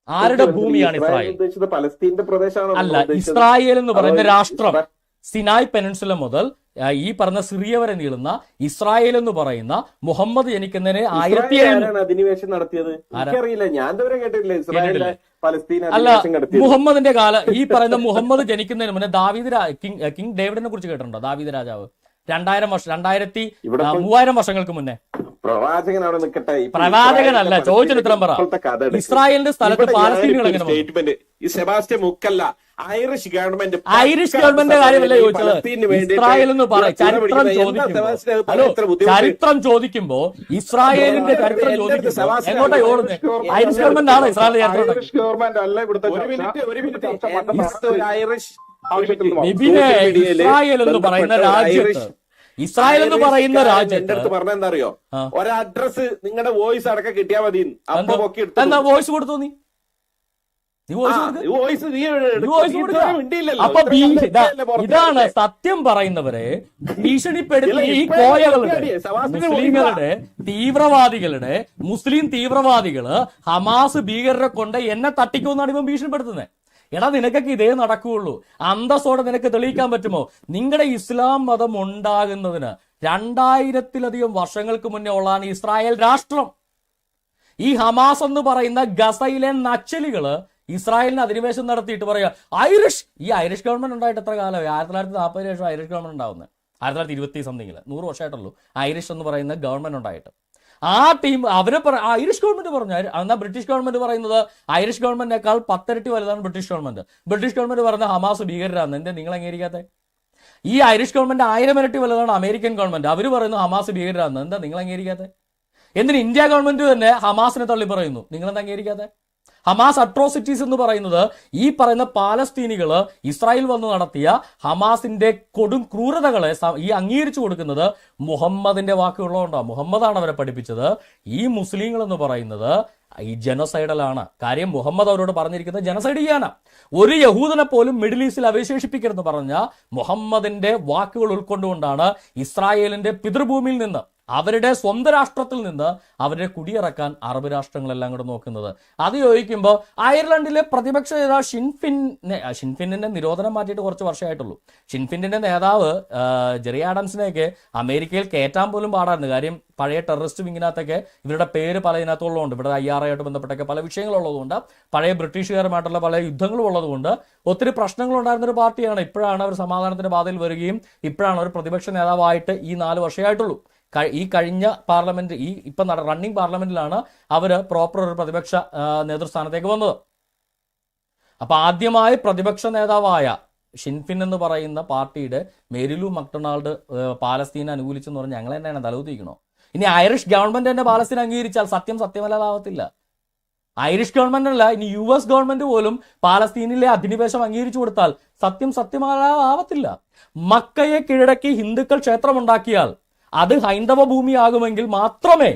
ആരുടെ ഭൂമിയാണ് ഇസ്രായേൽ? ഉദ്ദേശിച്ചത് പലസ്തീന്റെ പ്രദേശമാണോ? അല്ല, ഇസ്രായേൽ എന്ന് പറയുന്ന രാഷ്ട്രം സിനായ് പെനിൻസുല മുതൽ ഈ പറഞ്ഞ സിറിയ വരെ നീളുന്ന ഇസ്രായേൽ എന്ന് പറയുന്ന മുഹമ്മദ് ജനിക്കുന്നതിന് 1700 അധിനിവേശം നടത്തിയത് എനിക്കറിയില്ല. ഞാൻ ഇതുവരെ കേട്ടിട്ടില്ല ഇസ്രായേലിലെ പലസ്തീൻ അല്ല. മുഹമ്മദിന്റെ ഈ പറയുന്ന മുഹമ്മദ് ജനിക്കുന്നതിന് മുന്നേ കിങ് ഡേവിഡിനെ കുറിച്ച് കേട്ടിട്ടുണ്ടോ? ദാവീദ് രാജാവ് 3000 വർഷങ്ങൾക്ക് മുന്നേ. പ്രവാചകനാണ് നിൽക്കട്ടെ, പ്രവാചകനല്ല. ചോദിച്ചൊരു ഉത്തരം പറ. ഇസ്രായേലിന്റെ സ്ഥലത്ത് പാലസ്തീനുകൾ എങ്ങനെ? ഈ സെബാസ്റ്റ്യൻ മുക്കല്ല, ഐറിഷ് ഗവൺമെന്റ് കാര്യമല്ല ചോദിച്ചത്. ഇസ്രായേൽ എന്ന് ചരിത്രം ചോദിക്കുമ്പോ ഇസ്രായേലിന്റെ ചരിത്രം ചോദിക്കുമ്പോ എങ്ങോട്ടാ ഓടുന്നത്? ഐറിഷ് ഗവൺമെന്റ് ആണോ ഇസ്രായേലിന്റെ ചരിത്രം? ഇസ്രായേൽ എന്ന് പറയുന്ന രാജ്യത്ത് എന്റെ അടുത്ത് പറഞ്ഞ എന്താ അറിയോ, ഒരഡ്രസ് നിങ്ങളുടെ വോയിസ് അടക്കം കിട്ടിയാൽ മതി. എന്താ വോയിസ് കൊടുത്തു? നീ ഇതാണ് സത്യം പറയുന്നവരെ ഭീഷണിപ്പെടുത്തി ഈ കോയകളുടെ മുസ്ലിങ്ങളുടെ തീവ്രവാദികളുടെ മുസ്ലിം തീവ്രവാദികള് ഹമാസ് ഭീകരരെ കൊണ്ട് എന്നെ തട്ടിക്കുമെന്നാണ് ഇവൻ ഭീഷണിപ്പെടുത്തുന്നത്. എടാ, നിനക്കൊക്കെ ഇതേ നടക്കുകയുള്ളൂ. അന്തസ്സോടെ നിനക്ക് തെളിയിക്കാൻ പറ്റുമോ? നിങ്ങളുടെ ഇസ്ലാം മതം ഉണ്ടാകുന്നതിന് 2000-ലധികം വർഷങ്ങൾക്ക് മുന്നേ ഉള്ളതാണ് ഇസ്രായേൽ രാഷ്ട്രം. ഈ ഹമാസ് എന്ന് പറയുന്ന ഗസയിലെ നക്സലുകള് ഇസ്രായേലിന് അധിനിവേശം നടത്തിയിട്ട് പറയാ ഈ ഐറിഷ് ഗവൺമെന്റ് ഉണ്ടായിട്ട് എത്ര കാലമായി? 1940 ശേഷം ഐറിഷ് ഗവൺമെന്റ് ഉണ്ടാവുന്നത് 1920 സംതിങ്ങില്, 100 വർഷമായിട്ടുള്ളൂ ഐറിഷ് എന്ന് പറയുന്ന ഗവൺമെന്റ് ഉണ്ടായിട്ട്. ആ ടീം അവരെ ഐറിഷ് ഗവൺമെന്റ് പറഞ്ഞു. എന്നാൽ ബ്രിട്ടീഷ് ഗവൺമെന്റ് പറയുന്നത് ഐറിഷ് ഗവൺമെന്റിനേക്കാൾ 10 ഇരട്ടി വലുതാണ് ബ്രിട്ടീഷ് ഗവൺമെന്റ്. ബ്രിട്ടീഷ് ഗവൺമെന്റ് പറഞ്ഞ ഹമാസ് ഭീകരരാണ്. എന്താ നിങ്ങൾ അംഗീകരിക്കാത്തെ? ഈ ഐറിഷ് ഗവൺമെന്റ് 1000 ഇരട്ടി വലുതാണ് അമേരിക്കൻ ഗവൺമെന്റ്. അവർ പറയുന്നു ഹമാസ് ഭീകരരാണ്. എന്താ നിങ്ങൾ അംഗീകരിക്കാത്തെ? എന്തിന് ഇന്ത്യ ഗവൺമെന്റ് തന്നെ ഹമാസിനെ തള്ളി പറയുന്നു? നിങ്ങളെന്താ അംഗീകരിക്കാത്തെ? ഹമാസ് അട്രോസിറ്റീസ് എന്ന് പറയുന്നത് ഈ പറയുന്ന പാലസ്തീനികള് ഇസ്രായേൽ വന്ന് നടത്തിയ ഹമാസിന്റെ കൊടും ക്രൂരതകളെ ഈ അംഗീകരിച്ചു കൊടുക്കുന്നത് മുഹമ്മദിന്റെ വാക്കുകളുണ്ടോ? മുഹമ്മദാണ് അവരെ പഠിപ്പിച്ചത്. ഈ മുസ്ലിങ്ങൾ എന്ന് പറയുന്നത് ഈ ജനസൈഡലാണ്. കാര്യം മുഹമ്മദ് അവരോട് പറഞ്ഞിരിക്കുന്നത് ജനസൈഡ് ചെയ്യാനാ. ഒരു യഹൂദനെ പോലും മിഡിൽ ഈസ്റ്റിൽ അവശേഷിപ്പിക്കരുതെന്ന് പറഞ്ഞ മുഹമ്മദിന്റെ വാക്കുകൾ ഉൾക്കൊണ്ടുകൊണ്ടാണ് ഇസ്രായേലിന്റെ പിതൃഭൂമിയിൽ നിന്ന്, അവരുടെ സ്വന്തം രാഷ്ട്രത്തിൽ നിന്ന് അവരെ കുടിയിറക്കാൻ അറബ് രാഷ്ട്രങ്ങളെല്ലാം കൂടെ നോക്കുന്നത്. അത് ചോദിക്കുമ്പോൾ അയർലൻഡിലെ പ്രതിപക്ഷ നേതാവ് ഷിൻഫിന്നിന്റെ നിരോധനം മാറ്റിയിട്ട് കുറച്ച് വർഷമായിട്ടുള്ളൂ. ഷിൻഫിന്നിന്റെ നേതാവ് ജെറി ആഡംസിനെയൊക്കെ അമേരിക്കയിൽ കയറ്റാൻ പോലും പാടായിരുന്നു. കാര്യം പഴയ ടെററിസ്റ്റ് വിങ്ങിനകത്തൊക്കെ ഇവരുടെ പേര് പല ഇതിനകത്തുള്ളതുകൊണ്ട്, ഇവിടെ IRA ബന്ധപ്പെട്ടൊക്കെ പല വിഷയങ്ങളുള്ളതുകൊണ്ട്, പഴയ ബ്രിട്ടീഷുകാരുമായിട്ടുള്ള പല യുദ്ധങ്ങളും ഉള്ളതുകൊണ്ട് ഒത്തിരി പ്രശ്നങ്ങളുണ്ടായിരുന്നൊരു പാർട്ടിയാണ്. ഇപ്പോഴാണ് അവർ സമാധാനത്തിന്റെ പാതയിൽ വരികയും ഇപ്പോഴാണ് അവർ പ്രതിപക്ഷ നേതാവായിട്ട് ഈ 4 വർഷമായിട്ടുള്ളൂ. ഈ കഴിഞ്ഞ പാർലമെന്റ് ഇപ്പം റണ്ണിംഗ് പാർലമെന്റിലാണ് അവർ പ്രോപ്പർ ഒരു പ്രതിപക്ഷ നേതൃസ്ഥാനത്തേക്ക് വന്നത്. അപ്പൊ ആദ്യമായി പ്രതിപക്ഷ നേതാവായ ഷിൻഫിൻ എന്ന് പറയുന്ന പാർട്ടിയുടെ മേരിലു മക്ഡൊണാൾഡ് പാലസ്തീനെ അനുകൂലിച്ചെന്ന് പറഞ്ഞാൽ ഞങ്ങൾ തന്നെയാണ് തലകുത്തിക്കണോ? ഇനി ഐറിഷ് ഗവൺമെന്റ് തന്നെ പാലസ്തീൻ അംഗീകരിച്ചാൽ സത്യമല്ലാതാവത്തില്ല. ഐറിഷ് ഗവൺമെന്റ് അല്ല, ഇനി US ഗവൺമെന്റ് പോലും പാലസ്തീനിലെ അധിനിവേശം അംഗീകരിച്ചു കൊടുത്താൽ സത്യമല്ലാതാവത്തില്ല. മക്കയെ കീഴടക്കി ഹിന്ദുക്കൾ ക്ഷേത്രമുണ്ടാക്കിയാൽ അത് ഹൈന്ദവ ഭൂമിയാകുമെങ്കിൽ മാത്രമേ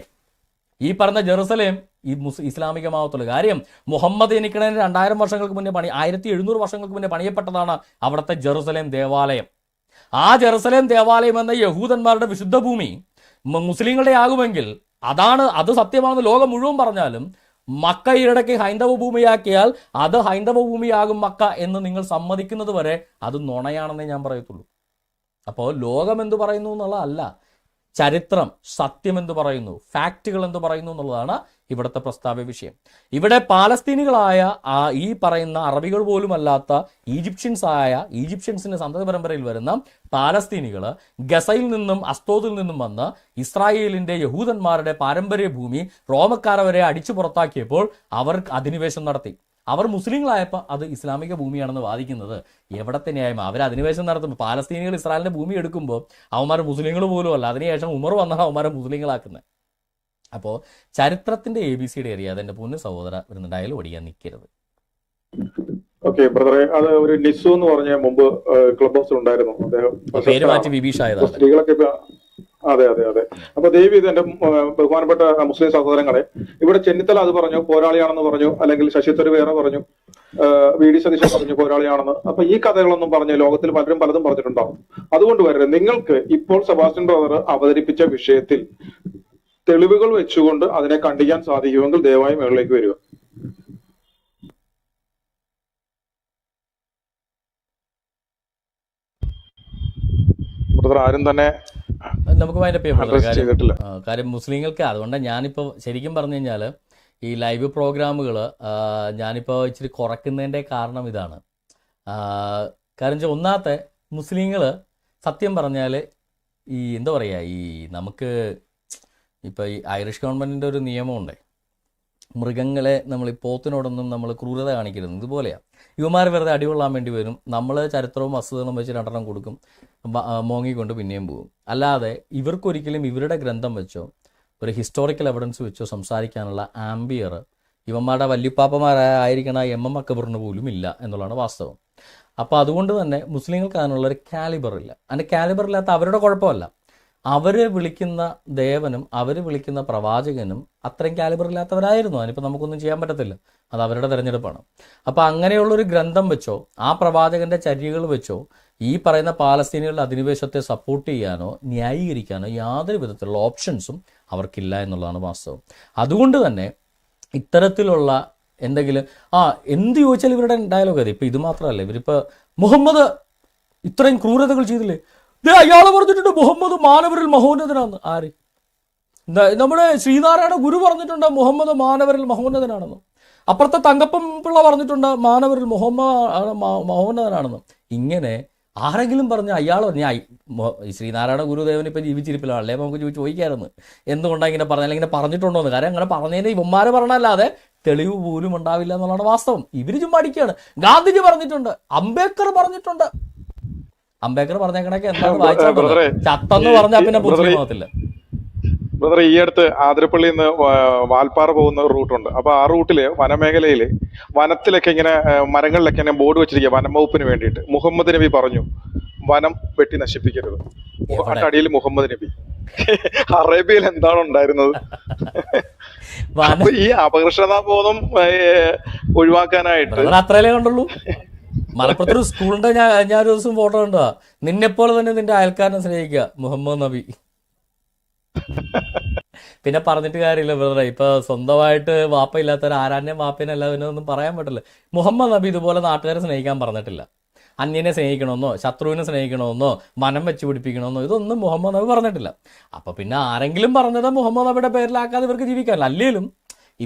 ഈ പറഞ്ഞ ജെറുസലേം ഇസ്ലാമികമാവത്തുള്ളൂ. കാര്യം മുഹമ്മദ് ജനിക്കുന്നതിന് 2000 വർഷങ്ങൾക്ക് മുന്നേ 1700 വർഷങ്ങൾക്ക് മുന്നേ പണിയപ്പെട്ടതാണ് അവിടുത്തെ ജെറുസലേം ദേവാലയം. ആ ജെറുസലേം ദേവാലയം എന്ന യഹൂദന്മാരുടെ വിശുദ്ധ ഭൂമി മുസ്ലിങ്ങളുടെ ആകുമെങ്കിൽ അത് സത്യമാണെന്ന് ലോകം മുഴുവൻ പറഞ്ഞാലും മക്ക ഈയിടയ്ക്ക് ഹൈന്ദവ ഭൂമിയാക്കിയാൽ അത് ഹൈന്ദവ ഭൂമിയാകും മക്ക എന്ന് നിങ്ങൾ സമ്മതിക്കുന്നത് വരെ അത് നുണയാണെന്നേ ഞാൻ പറയത്തുള്ളൂ. അപ്പോൾ ലോകം എന്ത് പറയുന്നു എന്നുള്ളതല്ല, ചരിത്രം സത്യം എന്ത് പറയുന്നു, ഫാക്റ്റുകൾ എന്ത് പറയുന്നു എന്നുള്ളതാണ് ഇവിടുത്തെ പ്രസ്താവ്യ വിഷയം. ഇവിടെ പാലസ്തീനികളായ ഈ പറയുന്ന അറബികൾ പോലും അല്ലാത്ത ഈജിപ്ഷ്യൻസിന്റെ സന്തതി പരമ്പരയിൽ വരുന്ന പാലസ്തീനികൾ ഗസയിൽ നിന്നും അസ്തോദിൽ നിന്നും വന്ന് ഇസ്രായേലിന്റെ യഹൂദന്മാരുടെ പാരമ്പര്യ ഭൂമി റോമക്കാരവരെ അടിച്ചു പുറത്താക്കിയപ്പോൾ അവർ അധിനിവേശം നടത്തി. അവർ മുസ്ലിങ്ങളായപ്പോൾ അത് ഇസ്ലാമിക ഭൂമിയാണെന്ന് വാദിക്കുന്നത് എവിടത്തെ ന്യായം? അവർ അധിനിവേശം നടത്തുമ്പോൾ പാലസ്തീനികൾ ഇസ്രായേലിന്റെ ഭൂമി എടുക്കുമ്പോൾ അവന്മാർ മുസ്ലിങ്ങൾ പോലും അല്ല. അതിനുശേഷം ഉമർ വന്നാണ് അവന്മാരെ മുസ്ലിങ്ങളാക്കുന്നത്. അപ്പോൾ ചരിത്രത്തിന്റെ ABCD അറിയാതെ എൻ്റെ പൊന്നു സഹോദര വരുന്നുണ്ടായാലും ഓടിയാൻ നിൽക്കരുത്. ഓക്കെ ബ്രദറെ, അത് ഒരു നിസു എന്ന് പറഞ്ഞ മുമ്പ് ക്ലബ് ഹൗസിൽ ഉണ്ടായിരുന്നു. അദ്ദേഹം പേര് മാറ്റി വിബീഷ് ആയതാണ്. സ്ത്രീകളൊക്കെ അതെ അതെ അതെ. അപ്പൊ ദേവി ഇത് എന്റെ ബഹുമാനപ്പെട്ട മുസ്ലിം സഹോദരങ്ങളെ, ഇവിടെ ചെന്നിത്തല അത് പറഞ്ഞു, പോരാളിയാണെന്ന് പറഞ്ഞു, അല്ലെങ്കിൽ ശശി തരൂർ വേറെ പറഞ്ഞു, വി ഡി സതീശൻ പറഞ്ഞു പോരാളിയാണെന്ന്. അപ്പൊ ഈ കഥകളൊന്നും പറഞ്ഞ് ലോകത്തിൽ പലരും പലതും പറഞ്ഞിട്ടുണ്ടാവും. അതുകൊണ്ട് വരരുത്. നിങ്ങൾക്ക് ഇപ്പോൾ സെബാസ്റ്റ്യൻ ബ്രദർ അവതരിപ്പിച്ച വിഷയത്തിൽ തെളിവുകൾ വെച്ചുകൊണ്ട് അതിനെ കണ്ടിക്കാൻ സാധിക്കുമെങ്കിൽ ദയവായി മുകളിലേക്ക് വരിക. ബ്രദർ ആരും തന്നെ നമുക്ക് അതിൻ്റെ ചെയ്തിട്ടില്ല. കാര്യം മുസ്ലിങ്ങൾക്ക്. അതുകൊണ്ട് ഞാനിപ്പോൾ ശരിക്കും പറഞ്ഞു കഴിഞ്ഞാൽ ഈ ലൈവ് പ്രോഗ്രാമുകൾ ഞാനിപ്പോൾ ഇച്ചിരി കുറയ്ക്കുന്നതിൻ്റെ കാരണം ഇതാണ്. കാരണം ഒന്നാമത്തെ മുസ്ലിങ്ങൾ സത്യം പറഞ്ഞാൽ ഈ എന്താ പറയുക, ഈ നമുക്ക് ഇപ്പോൾ ഈ ഐറിഷ് ഗവൺമെൻറ്റിൻ്റെ ഒരു നിയമമുണ്ട്, മൃഗങ്ങളെ നമ്മൾ ഈ പോത്തിനോടൊന്നും നമ്മൾ ക്രൂരത കാണിക്കരുത്. ഇതുപോലെയാണ് ഇവന്മാർ വെറുതെ അടികൊള്ളാൻ വേണ്ടി വരും. നമ്മൾ ചരിത്രവും വസ്തുതകളും വെച്ച് രണ്ടെണ്ണം കൊടുക്കും, മോങ്ങിക്കൊണ്ട് പിന്നെയും പോകും. അല്ലാതെ ഇവർക്കൊരിക്കലും ഇവരുടെ ഗ്രന്ഥം വെച്ചോ ഒരു ഹിസ്റ്റോറിക്കൽ എവിഡൻസ് വെച്ചോ സംസാരിക്കാനുള്ള ആംബിയർ ഇവന്മാരുടെ വല്യുപ്പാപ്പമാരായിരിക്കണ MM അക്ബറിന് പോലും ഇല്ല എന്നുള്ളതാണ് വാസ്തവം. അപ്പോൾ അതുകൊണ്ട് തന്നെ മുസ്ലിങ്ങൾക്ക് അതിനുള്ളൊരു കാലിബർ ഇല്ല. അതിൻ്റെ കാലിബർ ഇല്ലാത്ത അവരുടെ കുഴപ്പമല്ല, അവർ വിളിക്കുന്ന ദേവനും അവർ വിളിക്കുന്ന പ്രവാചകനും അത്രയും കാലിബർ ഇല്ലാത്തവരായിരുന്നു. അതിനിപ്പോൾ നമുക്കൊന്നും ചെയ്യാൻ പറ്റത്തില്ല, അത് അവരുടെ തിരഞ്ഞെടുപ്പാണ്. അപ്പോൾ അങ്ങനെയുള്ളൊരു ഗ്രന്ഥം വെച്ചോ ആ പ്രവാചകന്റെ ചര്യകൾ വെച്ചോ ഈ പറയുന്ന പാലസ്തീനികളുടെ അധിനിവേശത്തെ സപ്പോർട്ട് ചെയ്യാനോ ന്യായീകരിക്കാനോ യാതൊരു വിധത്തിലുള്ള ഓപ്ഷൻസും അവർക്കില്ല എന്നുള്ളതാണ് വാസ്തവം. അതുകൊണ്ട് തന്നെ ഇത്തരത്തിലുള്ള എന്തെങ്കിലും എന്ത് ചോദിച്ചാൽ ഇവരുടെ ഡയലോഗ് അത്. ഇപ്പം ഇത് മാത്രമല്ല, ഇവരിപ്പോൾ മുഹമ്മദ് ഇത്രയും ക്രൂരതകൾ ചെയ്തില്ലേ, അയാൾ പറഞ്ഞിട്ടുണ്ട് മുഹമ്മദ് മാനവരിൽ മഹോന്നതനാണെന്ന്. ആര്? നമ്മുടെ ശ്രീനാരായണ ഗുരു പറഞ്ഞിട്ടുണ്ട് മുഹമ്മദ് മാനവരിൽ മഹോന്നതനാണെന്ന്. അപ്പുറത്തെ തങ്കപ്പം പിള്ള പറഞ്ഞിട്ടുണ്ട് മാനവരിൽ മഹോന്നതനാണെന്ന്. ഇങ്ങനെ ആരെങ്കിലും പറഞ്ഞ അയാൾ ഈ ശ്രീനാരായണ ഗുരുദേവൻ ഇപ്പം ജീവിച്ചിരിപ്പില്ല, അല്ലേ നമുക്ക് ചോദിക്കാമായിരുന്നു എന്തുകൊണ്ടാണ് ഇങ്ങനെ പറഞ്ഞാൽ ഇങ്ങനെ പറഞ്ഞിട്ടുണ്ടോന്ന്. കാര്യം അങ്ങനെ പറഞ്ഞതിന് ഇവന്മാർ പറഞ്ഞല്ലാതെ തെളിവ് പോലും ഉണ്ടാവില്ല എന്നുള്ളതാണ് വാസ്തവം. ഇവര് ചുമ്മാ അടിക്കുകയാണ്. ഗാന്ധിജി പറഞ്ഞിട്ടുണ്ട്, അംബേദ്കർ പറഞ്ഞിട്ടുണ്ട്. അംബേദ്കർ പറഞ്ഞേക്കണൊക്കെ എന്താണ് വായിച്ചാൽ ചത്തെന്ന് പറഞ്ഞാൽ പിന്നെ ബുദ്ധിമുട്ടില്ല. ബ്രദറെ, ഈ അടുത്ത് ആതിരപ്പള്ളിയിൽ നിന്ന് വാൽപ്പാറ പോകുന്ന ഒരു റൂട്ടുണ്ട്. അപ്പൊ ആ റൂട്ടില് വനമേഖലയില് വനത്തിലൊക്കെ ഇങ്ങനെ മരങ്ങളിലൊക്കെ ഇങ്ങനെ ബോർഡ് വെച്ചിരിക്കുക വനം വകുപ്പിന് വേണ്ടിയിട്ട്. മുഹമ്മദ് നബി പറഞ്ഞു വനം വെട്ടി നശിപ്പിക്കരുത്. അടിയിൽ മുഹമ്മദ് നബി. അറേബ്യയിൽ എന്താണ് ഉണ്ടായിരുന്നത്? ഈ അപകർഷതാബോധം ഒഴിവാക്കാനായിട്ട് അത്രയല്ലേ കണ്ടുള്ളൂ. മലപ്പുറത്തൊരു സ്കൂളിന്റെ ഞാൻ ഒരു ദിവസം ഫോട്ടോ കണ്ടതാ, നിന്നെപ്പോലെ തന്നെ നിന്റെ അയൽക്കാരനെ സ്നേഹിക്കുക മുഹമ്മദ് നബി. പിന്നെ പറഞ്ഞിട്ട് കാര്യമില്ല ബ്രദറെ, ഇപ്പൊ സ്വന്തമായിട്ട് വാപ്പ ഇല്ലാത്തവർ ആരാന്റെയും വാപ്പേനെ അല്ലാതിനൊന്നും പറയാൻ പറ്റില്ല. മുഹമ്മദ് നബി ഇതുപോലെ നാട്ടുകാരെ സ്നേഹിക്കാൻ പറഞ്ഞിട്ടില്ല. അന്യനെ സ്നേഹിക്കണമെന്നോ ശത്രുവിനെ സ്നേഹിക്കണമെന്നോ മനം വെച്ച് പിടിപ്പിക്കണമെന്നോ ഇതൊന്നും മുഹമ്മദ് നബി പറഞ്ഞിട്ടില്ല. അപ്പൊ പിന്നെ ആരെങ്കിലും പറഞ്ഞത് മുഹമ്മദ് നബിയുടെ പേരിലാക്കാതെ ഇവർക്ക് ജീവിക്കാനല്ല. അല്ലെങ്കിലും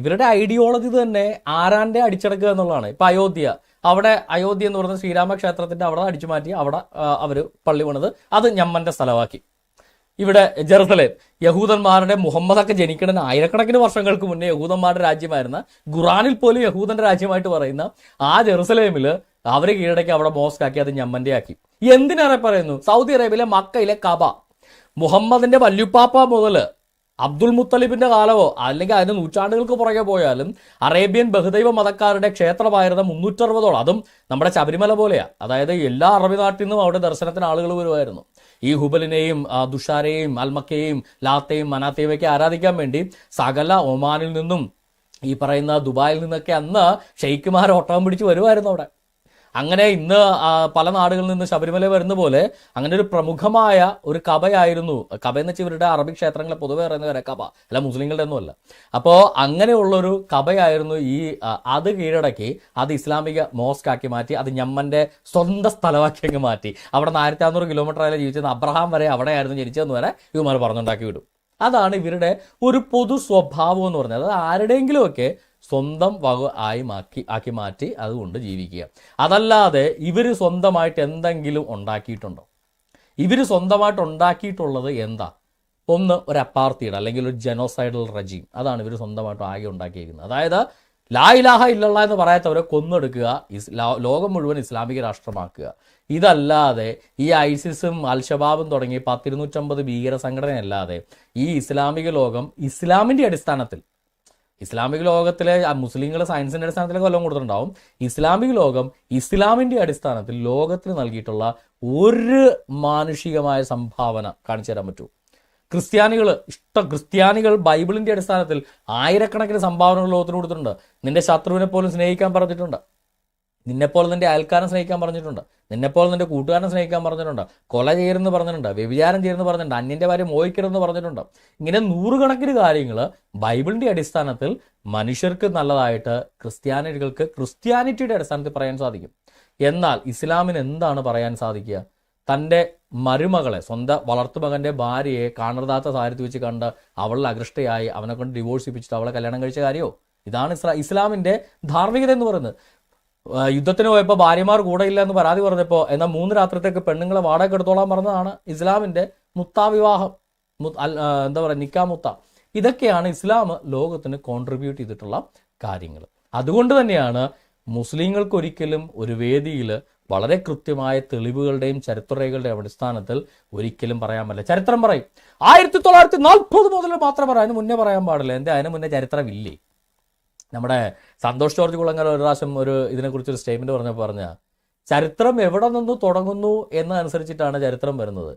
ഇവരുടെ ഐഡിയോളജി തന്നെ ആരാന്റെ അടിച്ചടക്കുക എന്നുള്ളതാണ്. ഇപ്പൊ അവിടെ അയോധ്യ എന്ന് പറയുന്ന ശ്രീരാമക്ഷേത്രത്തിന്റെ അവിടെ അടിച്ചു മാറ്റി അവിടെ അവര് പള്ളി പണിത് അത് ഞമ്മന്റെ സ്ഥലമാക്കി. ഇവിടെ ജെറുസലേം യഹൂദന്മാരുടെ മുഹമ്മദൊക്കെ ജനിക്കണ ആയിരക്കണക്കിന് വർഷങ്ങൾക്ക് മുന്നേ യഹൂദന്മാരുടെ രാജ്യമായിരുന്ന ഖുറാനിൽ പോലും യഹൂദന്റെ രാജ്യമായിട്ട് പറയുന്ന ആ ജെറുസലേമില് അവരെ കീഴടക്കി അവിടെ മോസ്കാക്കി അത് ഞമ്മന്റെ ആക്കി. എന്തിനേറെ പറയുന്നു, സൗദി അറേബ്യയിലെ മക്കയിലെ കബ മുഹമ്മദിന്റെ വല്യുപ്പാപ്പ മുതല് അബ്ദുൽ മുത്തലിബിന്റെ കാലമോ അല്ലെങ്കിൽ അതിന് നൂറ്റാണ്ടുകൾക്ക് പുറകെ പോയാലും അറേബ്യൻ ബഹുദൈവ മതക്കാരുടെ ക്ഷേത്രമായിരുന്ന 360ഓളം, അതും നമ്മുടെ ശബരിമല പോലെയാ. അതായത് എല്ലാ അറബി നാട്ടിൽ നിന്നും അവിടെ ദർശനത്തിന് ആളുകൾ വരുമായിരുന്നു. ഈ ഹുബലിനെയും ദുഷാരെയും അൽമക്കയെയും ലാത്തയും മനാത്തയും ഒക്കെ ആരാധിക്കാൻ വേണ്ടി സകല ഒമാനിൽ നിന്നും ഈ പറയുന്ന ദുബായിൽ നിന്നൊക്കെ അന്ന് ഷെയ്ഖുമാർ ഒട്ടകം പിടിച്ച് വരുമായിരുന്നു അവിടെ. അങ്ങനെ ഇന്ന് പല നാടുകളിൽ നിന്ന് ശബരിമല വരുന്ന പോലെ അങ്ങനെ ഒരു പ്രമുഖമായ ഒരു കബയായിരുന്നു. കബ എന്ന് വെച്ചാൽ ഇവരുടെ അറബി ക്ഷേത്രങ്ങളെ പൊതുവെ പറയുന്നവരെ കബ, അല്ല മുസ്ലിങ്ങളുടെ ഒന്നുമല്ല. അപ്പോൾ അങ്ങനെയുള്ളൊരു കബയായിരുന്നു ഈ അത് കീഴടക്കി അത് ഇസ്ലാമിക മോസ്കാക്കി മാറ്റി അത് ഞമ്മന്റെ സ്വന്തം സ്ഥലമാക്കി അങ്ങ് മാറ്റി. അവിടെ 1500 കിലോമീറ്റർ ആയാലും ജീവിച്ചിരുന്ന അബ്രഹാം വരെ അവിടെയായിരുന്നു ജനിച്ചതെന്ന് വരെ ഇവന്മാർ പറഞ്ഞുണ്ടാക്കി വിടും. അതാണ് ഇവരുടെ ഒരു പൊതു സ്വഭാവം എന്ന് പറഞ്ഞത്. അത് ആരുടെയെങ്കിലുമൊക്കെ സ്വന്തം വക ആക്കി മാറ്റി അതുകൊണ്ട് ജീവിക്കുക. അതല്ലാതെ ഇവർ സ്വന്തമായിട്ട് എന്തെങ്കിലും ഉണ്ടാക്കിയിട്ടുണ്ടോ? ഇവർ സ്വന്തമായിട്ട് ഉണ്ടാക്കിയിട്ടുള്ളത് എന്താ? ഒന്ന്, ഒരു അപ്പാർത്തീഡ് അല്ലെങ്കിൽ ഒരു ജനോസൈഡൽ റെജീം. അതാണ് ഇവർ സ്വന്തമായിട്ട് ആകെ ഉണ്ടാക്കിയിരിക്കുന്നത്. അതായത് ലാ ഇലാഹ ഇല്ലല്ലാഹ് എന്ന് പറയാത്തവരെ കൊന്നെടുക്കുക, ലോകം മുഴുവൻ ഇസ്ലാമിക രാഷ്ട്രമാക്കുക. ഇതല്ലാതെ ഈ ഐസിസും അൽഷബാബും തുടങ്ങി 250 ഭീകര സംഘടനയല്ലാതെ ഈ ഇസ്ലാമിക ലോകം ഇസ്ലാമിൻ്റെ അടിസ്ഥാനത്തിൽ ഇസ്ലാമിക ലോകത്തിലെ മുസ്ലിങ്ങൾ സയൻസിന്റെ അടിസ്ഥാനത്തിലൊക്കെ വല്ലതും കൊടുത്തിട്ടുണ്ടാവും. ഇസ്ലാമിക ലോകം ഇസ്ലാമിന്റെ അടിസ്ഥാനത്തിൽ ലോകത്തിന് നൽകിയിട്ടുള്ള ഒരു മാനുഷികമായ സംഭാവന കാണിച്ചു തരാൻ പറ്റൂ? ക്രിസ്ത്യാനികൾ ബൈബിളിന്റെ അടിസ്ഥാനത്തിൽ ആയിരക്കണക്കിന് സംഭാവനകൾ ലോകത്തിന് കൊടുത്തിട്ടുണ്ട്. നിന്റെ ശത്രുവിനെ പോലും സ്നേഹിക്കാൻ പറഞ്ഞിട്ടുണ്ട്, നിന്നെപ്പോലെ നിന്റെ അയൽക്കാരനെ സ്നേഹിക്കാൻ പറഞ്ഞിട്ടുണ്ട്, നിന്നെപ്പോലെ നിന്റെ കൂട്ടുകാരനെ സ്നേഹിക്കാൻ പറഞ്ഞിട്ടുണ്ട്, കൊല ചെയ്യരുതെന്ന് പറഞ്ഞിട്ടുണ്ട്, വ്യഭിചാരം ചെയ്യരുതെന്ന് പറഞ്ഞിട്ടുണ്ട്, അന്യന്റെ ഭാര്യ മോഹിക്കരുതെന്ന് പറഞ്ഞിട്ടുണ്ട്. ഇങ്ങനെ നൂറുകണക്കിന് കാര്യങ്ങൾ ബൈബിളിന്റെ അടിസ്ഥാനത്തിൽ മനുഷ്യർക്ക് നല്ലതായിട്ട് ക്രിസ്ത്യാനിറ്റിയുടെ അടിസ്ഥാനത്തിൽ പറയാൻ സാധിക്കും. എന്നാൽ ഇസ്ലാമിന് എന്താണ് പറയാൻ സാധിക്കുക? തൻ്റെ മരുമകളെ, സ്വന്തം വളർത്തുമകന്റെ ഭാര്യയെ കാണരുതാത്ത സാഹചര്യത്തിൽ വെച്ച് കണ്ട് അവളിൽ അകൃഷ്ടയായി അവനെ കൊണ്ട് ഡിവോഴ്സ് ചെയ്യിപ്പിച്ചിട്ട് അവളെ കല്യാണം കഴിച്ച കാര്യമോ? ഇതാണ് ഇസ്ലാമിന്റെ ധാർമ്മികത എന്ന് പറയുന്നത്. യുദ്ധത്തിന് പോയപ്പോൾ ഭാര്യമാർ കൂടെ ഇല്ല എന്ന് പരാതി പറഞ്ഞപ്പോൾ എന്നാൽ 3 രാത്രിത്തേക്ക് പെണ്ണുങ്ങളെ വാടക എടുത്തോളാൻ പറഞ്ഞതാണ് ഇസ്ലാമിന്റെ മുത്താവിവാഹം, എന്താ പറയുക, നിക്കാ മുത്ത. ഇതൊക്കെയാണ് ഇസ്ലാം ലോകത്തിന് കോൺട്രിബ്യൂട്ട് ചെയ്തിട്ടുള്ള കാര്യങ്ങൾ. അതുകൊണ്ട് തന്നെയാണ് മുസ്ലിങ്ങൾക്ക് ഒരിക്കലും ഒരു വേദിയിൽ വളരെ കൃത്യമായ തെളിവുകളുടെയും ചരിത്രരേഖകളുടെയും അടിസ്ഥാനത്തിൽ ഒരിക്കലും പറയാൻ പറ്റില്ല. ചരിത്രം പറയും 1940 മുതൽ മാത്രം പറയാം, അതിന് മുന്നേ പറയാൻ പാടില്ല. അതിന് മുന്നേ ചരിത്രമില്ലേ? നമ്മുടെ സന്തോഷ് ജോർജ് കുളങ്ങര ഒരു പ്രാവശ്യം ഇതിനെക്കുറിച്ചൊരു സ്റ്റേറ്റ്മെന്റ് പറഞ്ഞ ചരിത്രം എവിടെ നിന്ന് തുടങ്ങുന്നു എന്നതനുസരിച്ചിട്ടാണ് ചരിത്രം വരുന്നത്.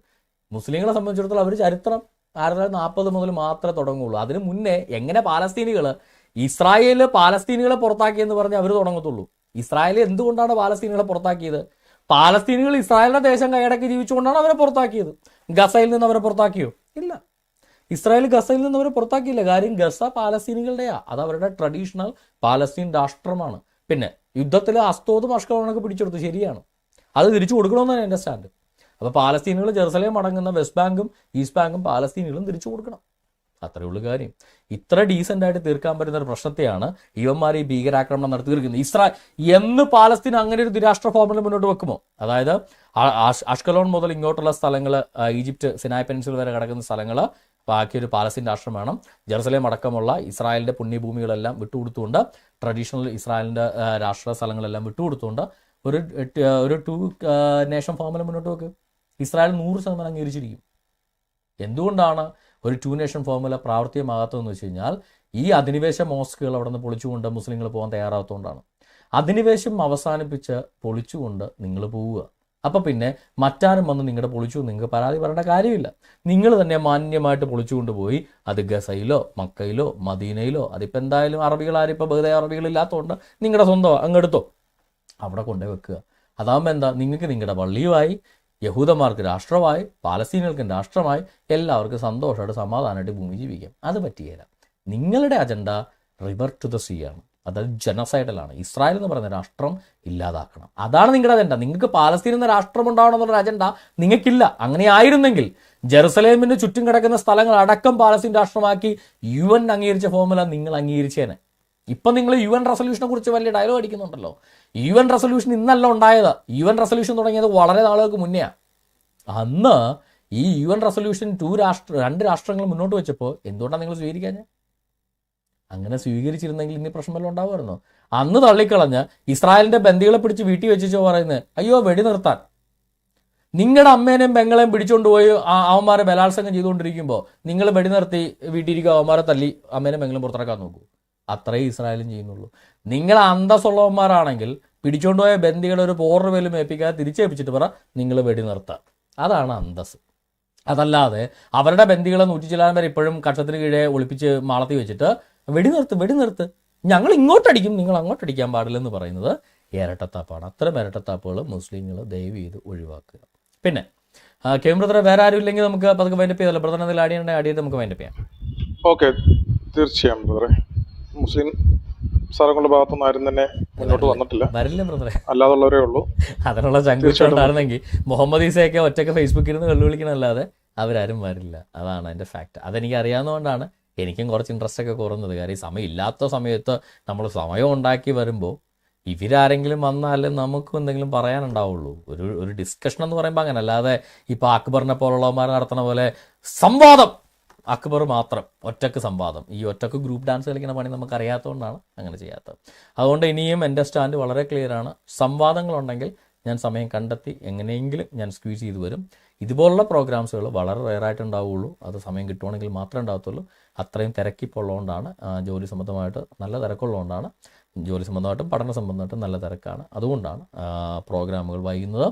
മുസ്ലിങ്ങളെ സംബന്ധിച്ചിടത്തോളം അവർ ചരിത്രം 1940 മുതൽ മാത്രമേ തുടങ്ങുള്ളൂ. അതിന് മുന്നേ എങ്ങനെ ഇസ്രായേല് പാലസ്തീനികളെ പുറത്താക്കിയെന്ന് പറഞ്ഞ് അവർ തുടങ്ങത്തുള്ളൂ. ഇസ്രായേൽ എന്തുകൊണ്ടാണ് പാലസ്തീനികളെ പുറത്താക്കിയത്? പാലസ്തീനികൾ ഇസ്രായേലിന്റെ ദേശം കൈയടക്കി ജീവിച്ചുകൊണ്ടാണ് അവരെ പുറത്താക്കിയത്. ഗസയിൽ നിന്ന് അവരെ പുറത്താക്കിയോ? ഇല്ല. ഇസ്രായേൽ ഗസയിൽ നിന്ന് അവരെ പുറത്താക്കിയില്ല. കാര്യം ഗസ പാലസ്തീനികളുടെയാ, അത് അവരുടെ ട്രഡീഷണൽ പാലസ്തീൻ രാഷ്ട്രമാണ്. പിന്നെ യുദ്ധത്തിൽ അസ്തോദും അഷ്കലോണൊക്കെ പിടിച്ചെടുത്തു, ശരിയാണ്, അത് തിരിച്ചു കൊടുക്കണമെന്നാണ് എൻ്റെ സ്റ്റാൻഡ്. അപ്പോൾ പാലസ്തീനികൾ ജെറുസലേം അടങ്ങുന്ന വെസ്റ്റ് ബാങ്കും ഈസ്റ്റ് ബാങ്കും പാലസ്തീനികളും തിരിച്ചു കൊടുക്കണം, അത്രയേ ഉള്ളൂ കാര്യം. ഇത്ര ഡീസൻ്റ് ആയിട്ട് തീർക്കാൻ പറ്റുന്ന ഒരു പ്രശ്നത്തെയാണ് ഇവന്മാർ ഈ ഭീകരാക്രമണം നടത്തി തീർക്കുന്നത്. എന്ന് പാലസ്തീൻ അങ്ങനെ ഒരു ദ്വിരാഷ്ട്ര ഫോർമുല മുന്നോട്ട് വെക്കുമോ? അതായത് അഷ്കലോൺ മുതൽ ഇങ്ങോട്ടുള്ള സ്ഥലങ്ങൾ, ഈജിപ്റ്റ് സിനായ് പെനിൻസുല വരെ കിടക്കുന്ന സ്ഥലങ്ങൾ ബാക്കിയൊരു പാലസ്തീൻ രാഷ്ട്രം വേണം. ജെറുസലേം അടക്കമുള്ള ഇസ്രായേലിന്റെ പുണ്യഭൂമികളെല്ലാം വിട്ടുകൊടുത്തുകൊണ്ട്, ട്രഡീഷണൽ ഇസ്രായേലിന്റെ രാഷ്ട്ര സ്ഥലങ്ങളെല്ലാം വിട്ടുകൊടുത്തുകൊണ്ട് ഒരു 2 നേഷൻ ഫോർമുല മുന്നോട്ട് വെക്ക്. ഇസ്രായേൽ 100% അംഗീകരിച്ചിരിക്കും. എന്തുകൊണ്ടാണ് ഒരു 2 നേഷൻ ഫോർമുല പ്രാവർത്തികമാകാത്തതെന്ന് വെച്ച് കഴിഞ്ഞാൽ ഈ അധിനിവേശ മോസ്കുകൾ അവിടെ നിന്ന് പൊളിച്ചുകൊണ്ട് മുസ്ലിങ്ങൾ പോകാൻ തയ്യാറാകത്തുകൊണ്ടാണ്. അധിനിവേശം അവസാനിപ്പിച്ച് പൊളിച്ചുകൊണ്ട് നിങ്ങൾ പോവുക. അപ്പം പിന്നെ മറ്റാരും വന്ന് നിങ്ങളുടെ പൊളിച്ചു നിങ്ങൾക്ക് പരാതി പറയേണ്ട കാര്യമില്ല. നിങ്ങൾ തന്നെ മാന്യമായിട്ട് പൊളിച്ചുകൊണ്ടുപോയി അത് ഗസയിലോ മക്കയിലോ മദീനയിലോ, അതിപ്പോൾ എന്തായാലും അറബികളാരിപ്പോൾ ബഹുദൈ അറബികളില്ലാത്തതുകൊണ്ട് നിങ്ങളുടെ സ്വന്തം അങ്ങെടുത്തോ, അവിടെ കൊണ്ടുപോയി വെക്കുക. അതാകുമ്പോൾ എന്താ, നിങ്ങൾക്ക് നിങ്ങളുടെ പള്ളിയുമായി, യഹൂദന്മാർക്ക് രാഷ്ട്രമായി, പാലസ്തീനികൾക്കും രാഷ്ട്രമായി, എല്ലാവർക്കും സന്തോഷമായിട്ട് സമാധാനമായിട്ട് ഭൂമി ജീവിക്കാം. അത് പറ്റിയേല. നിങ്ങളുടെ agenda river to the sea ആണ്, അതായത് ജനസൈഡലാണ്. ഇസ്രായേൽ എന്ന് പറയുന്ന രാഷ്ട്രം ഇല്ലാതാക്കണം, അതാണ് നിങ്ങളുടെ അജണ്ട. നിങ്ങൾക്ക് പാലസ്തീൻ എന്ന രാഷ്ട്രം ഉണ്ടാവണം എന്നുള്ള അജണ്ട നിങ്ങൾക്കില്ല. അങ്ങനെ ആയിരുന്നെങ്കിൽ ജെറുസലേമിന് ചുറ്റും കിടക്കുന്ന സ്ഥലങ്ങൾ അടക്കം പാലസ്തീൻ രാഷ്ട്രമാക്കി UN അംഗീകരിച്ച ഫോർമുല നിങ്ങൾ അംഗീകരിച്ചേനെ. ഇപ്പം നിങ്ങൾ UN റെസൊല്യൂഷനെ കുറിച്ച് വലിയ ഡയലോഗ് അടിക്കുന്നുണ്ടല്ലോ. UN റെസൊല്യൂഷൻ ഇന്നല്ല ഉണ്ടായത്. UN റെസൊല്യൂഷൻ തുടങ്ങിയത് വളരെ നാളുകൾക്ക് മുന്നെയാണ്. അന്ന് ഈ UN റെസൊല്യൂഷൻ 2 രാഷ്ട്രങ്ങൾ മുന്നോട്ട് വെച്ചപ്പോൾ എന്തുകൊണ്ടാണ് നിങ്ങൾ സ്വീകരിക്കാൻ? അങ്ങനെ സ്വീകരിച്ചിരുന്നെങ്കിൽ ഇനി പ്രശ്നം വല്ലതും ഉണ്ടാവുമായിരുന്നോ? അന്ന് തള്ളിക്കളഞ്ഞ് ഇസ്രായേലിന്റെ ബന്ദികളെ പിടിച്ച് വീട്ടിൽ വെച്ചോ പറയുന്നത്, അയ്യോ വെടി നിർത്താൻ. നിങ്ങളുടെ അമ്മേനെയും പെങ്ങളെയും പിടിച്ചുകൊണ്ടുപോയി അവന്മാരെ ബലാത്സംഗം ചെയ്തുകൊണ്ടിരിക്കുമ്പോൾ നിങ്ങൾ വെടി നിർത്തി വീട്ടിലിരിക്കുക, അവന്മാരെ തല്ലി അമ്മേനെയും പെങ്ങളും പുറത്തിറക്കാൻ നോക്കൂ. അത്രയും ഇസ്രായേലും ചെയ്യുന്നുള്ളൂ. നിങ്ങൾ അന്തസ്സുള്ളവന്മാരാണെങ്കിൽ പിടിച്ചുകൊണ്ടുപോയ ബന്ദികളെ ഒരു പോറിന് പോലും ഏൽപ്പിക്കാതെ തിരിച്ചേൽപ്പിച്ചിട്ട് പറ നിങ്ങൾ വെടി നിർത്താം. അതാണ് അന്തസ്. അതല്ലാതെ അവരുടെ ബന്ദികളെ 100 വരെ ഇപ്പോഴും കക്ഷത്തിന് കീഴെ ഒളിപ്പിച്ച് മാളത്തി വെച്ചിട്ട് വെടി നിർത്ത്, ഞങ്ങൾ ഇങ്ങോട്ടടിക്കും നിങ്ങൾ അങ്ങോട്ടടിക്കാൻ പാടില്ലെന്ന് പറയുന്നത് ഇരട്ടത്താപ്പാണ്. അത്തരം ഇരട്ടത്താപ്പുകൾ മുസ്ലിങ്ങൾ ദയവ് ചെയ്ത് ഒഴിവാക്കുക. പിന്നെ കേന്ദ്രത്തിൽ വേറെ ആരും ഇല്ലെങ്കിൽ നമുക്ക് പതുക്കെ വൈൻഡപ്പ് ചെയ്തല്ലോ. ബ്രദർ എന്തെങ്കിലും ആടിയിട്ട് നമുക്ക് വൈൻഡപ്പ് ചെയ്യാം. ഓക്കെ, തീർച്ചയായും ബ്രദറെ. മുസ്ലിം സാറങ്ങളുടെ ഭാഗത്തുനിന്ന് ആരും തന്നെ മുന്നോട്ട് വന്നിട്ടില്ല, വരില്ല ബ്രദറെ, അല്ലാതുള്ളവരേ ഉള്ളൂ. അതിനുള്ള ചങ്കുണ്ടായിരുന്നെങ്കിൽ മുഹമ്മദ് ഈസയൊക്കെ ഒറ്റയ്ക്ക് ഫേസ്ബുക്കിൽ നിന്ന് വെല്ലുവിളിക്കണമല്ലാതെ അവരാരും വരില്ല. അതാണ് അതിൻ്റെ ഫാക്ട്. അതെനിക്ക് അറിയാവുന്നതുകൊണ്ടാണ് എനിക്കും കുറച്ച് ഇൻട്രസ്റ്റ് ഒക്കെ കുറഞ്ഞത്. കാര്യം സമയം ഇല്ലാത്ത സമയത്ത് നമ്മൾ സമയം ഉണ്ടാക്കി വരുമ്പോൾ ഇവരാരെങ്കിലും വന്നാലും നമുക്കും എന്തെങ്കിലും പറയാനുണ്ടാവുള്ളൂ. ഒരു ഡിസ്കഷൻ എന്ന് പറയുമ്പോൾ അങ്ങനെ, അല്ലാതെ ഇപ്പോൾ അക്ബറിനെ പോലുള്ളവന്മാർ നടത്തുന്ന പോലെ സംവാദം, അക്ബർ മാത്രം ഒറ്റക്ക് സംവാദം, ഈ ഒറ്റക്ക് ഗ്രൂപ്പ് ഡാൻസ് കളിക്കുന്ന പണി നമുക്ക് അറിയാത്തതുകൊണ്ടാണ് അങ്ങനെ ചെയ്യാത്തത്. അതുകൊണ്ട് ഇനിയും എൻ്റെ സ്റ്റാൻഡ് വളരെ ക്ലിയർ ആണ്. സംവാദങ്ങളുണ്ടെങ്കിൽ ഞാൻ സമയം കണ്ടെത്തി എങ്ങനെയെങ്കിലും ഞാൻ സ്ക്വീസ് ചെയ്ത് വരും. ഇതുപോലുള്ള പ്രോഗ്രാംസുകൾ വളരെ റെയറായിട്ടുണ്ടാവുകയുള്ളൂ. അത് സമയം കിട്ടുവാണെങ്കിൽ മാത്രമേ ഉണ്ടാകത്തുള്ളൂ. അത്രയും തിരക്കിപ്പോൾ ഉള്ളതുകൊണ്ടാണ്, ജോലി സംബന്ധമായിട്ട് നല്ല തിരക്കുള്ളതുകൊണ്ടാണ്, ജോലി സംബന്ധമായിട്ടും പഠന സംബന്ധമായിട്ടും നല്ല തിരക്കാണ്. അതുകൊണ്ടാണ് പ്രോഗ്രാമുകൾ വൈകുന്നത്.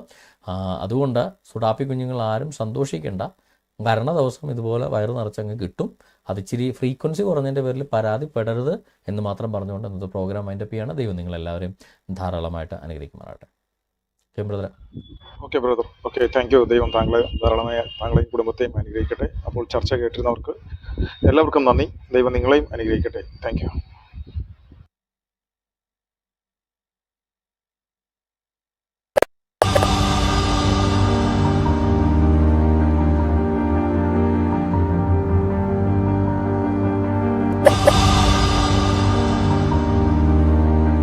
അതുകൊണ്ട് സുഡാപ്പി കുഞ്ഞുങ്ങൾ ആരും സന്തോഷിക്കേണ്ട. ഭരണ ദിവസം ഇതുപോലെ വയറ് നിറച്ചങ്ങ് കിട്ടും. അത് ഇച്ചിരി ഫ്രീക്വൻസി കുറഞ്ഞതിൻ്റെ പേരിൽ പരാതിപ്പെടരുത് എന്ന് മാത്രം പറഞ്ഞുകൊണ്ട് ഇന്നത്തെ പ്രോഗ്രാം വൈൻഡപ്പ് ചെയ്യാണ്. ദൈവം നിങ്ങളെല്ലാവരെയും ധാരാളമായിട്ട് അനുഗ്രഹിക്കുമാറാട്ടെ. ബ്രദറെ. Okay brother, okay, thank you. ദൈവം താങ്കളെയും കുടുംബത്തെയും അനുഗ്രഹിക്കട്ടെ. അപ്പോൾ ചർച്ച കേട്ടിരുന്നവർക്ക് എല്ലാവർക്കും നന്ദി. ദൈവം നിങ്ങളെയും അനുഗ്രഹിക്കട്ടെ. Thank you.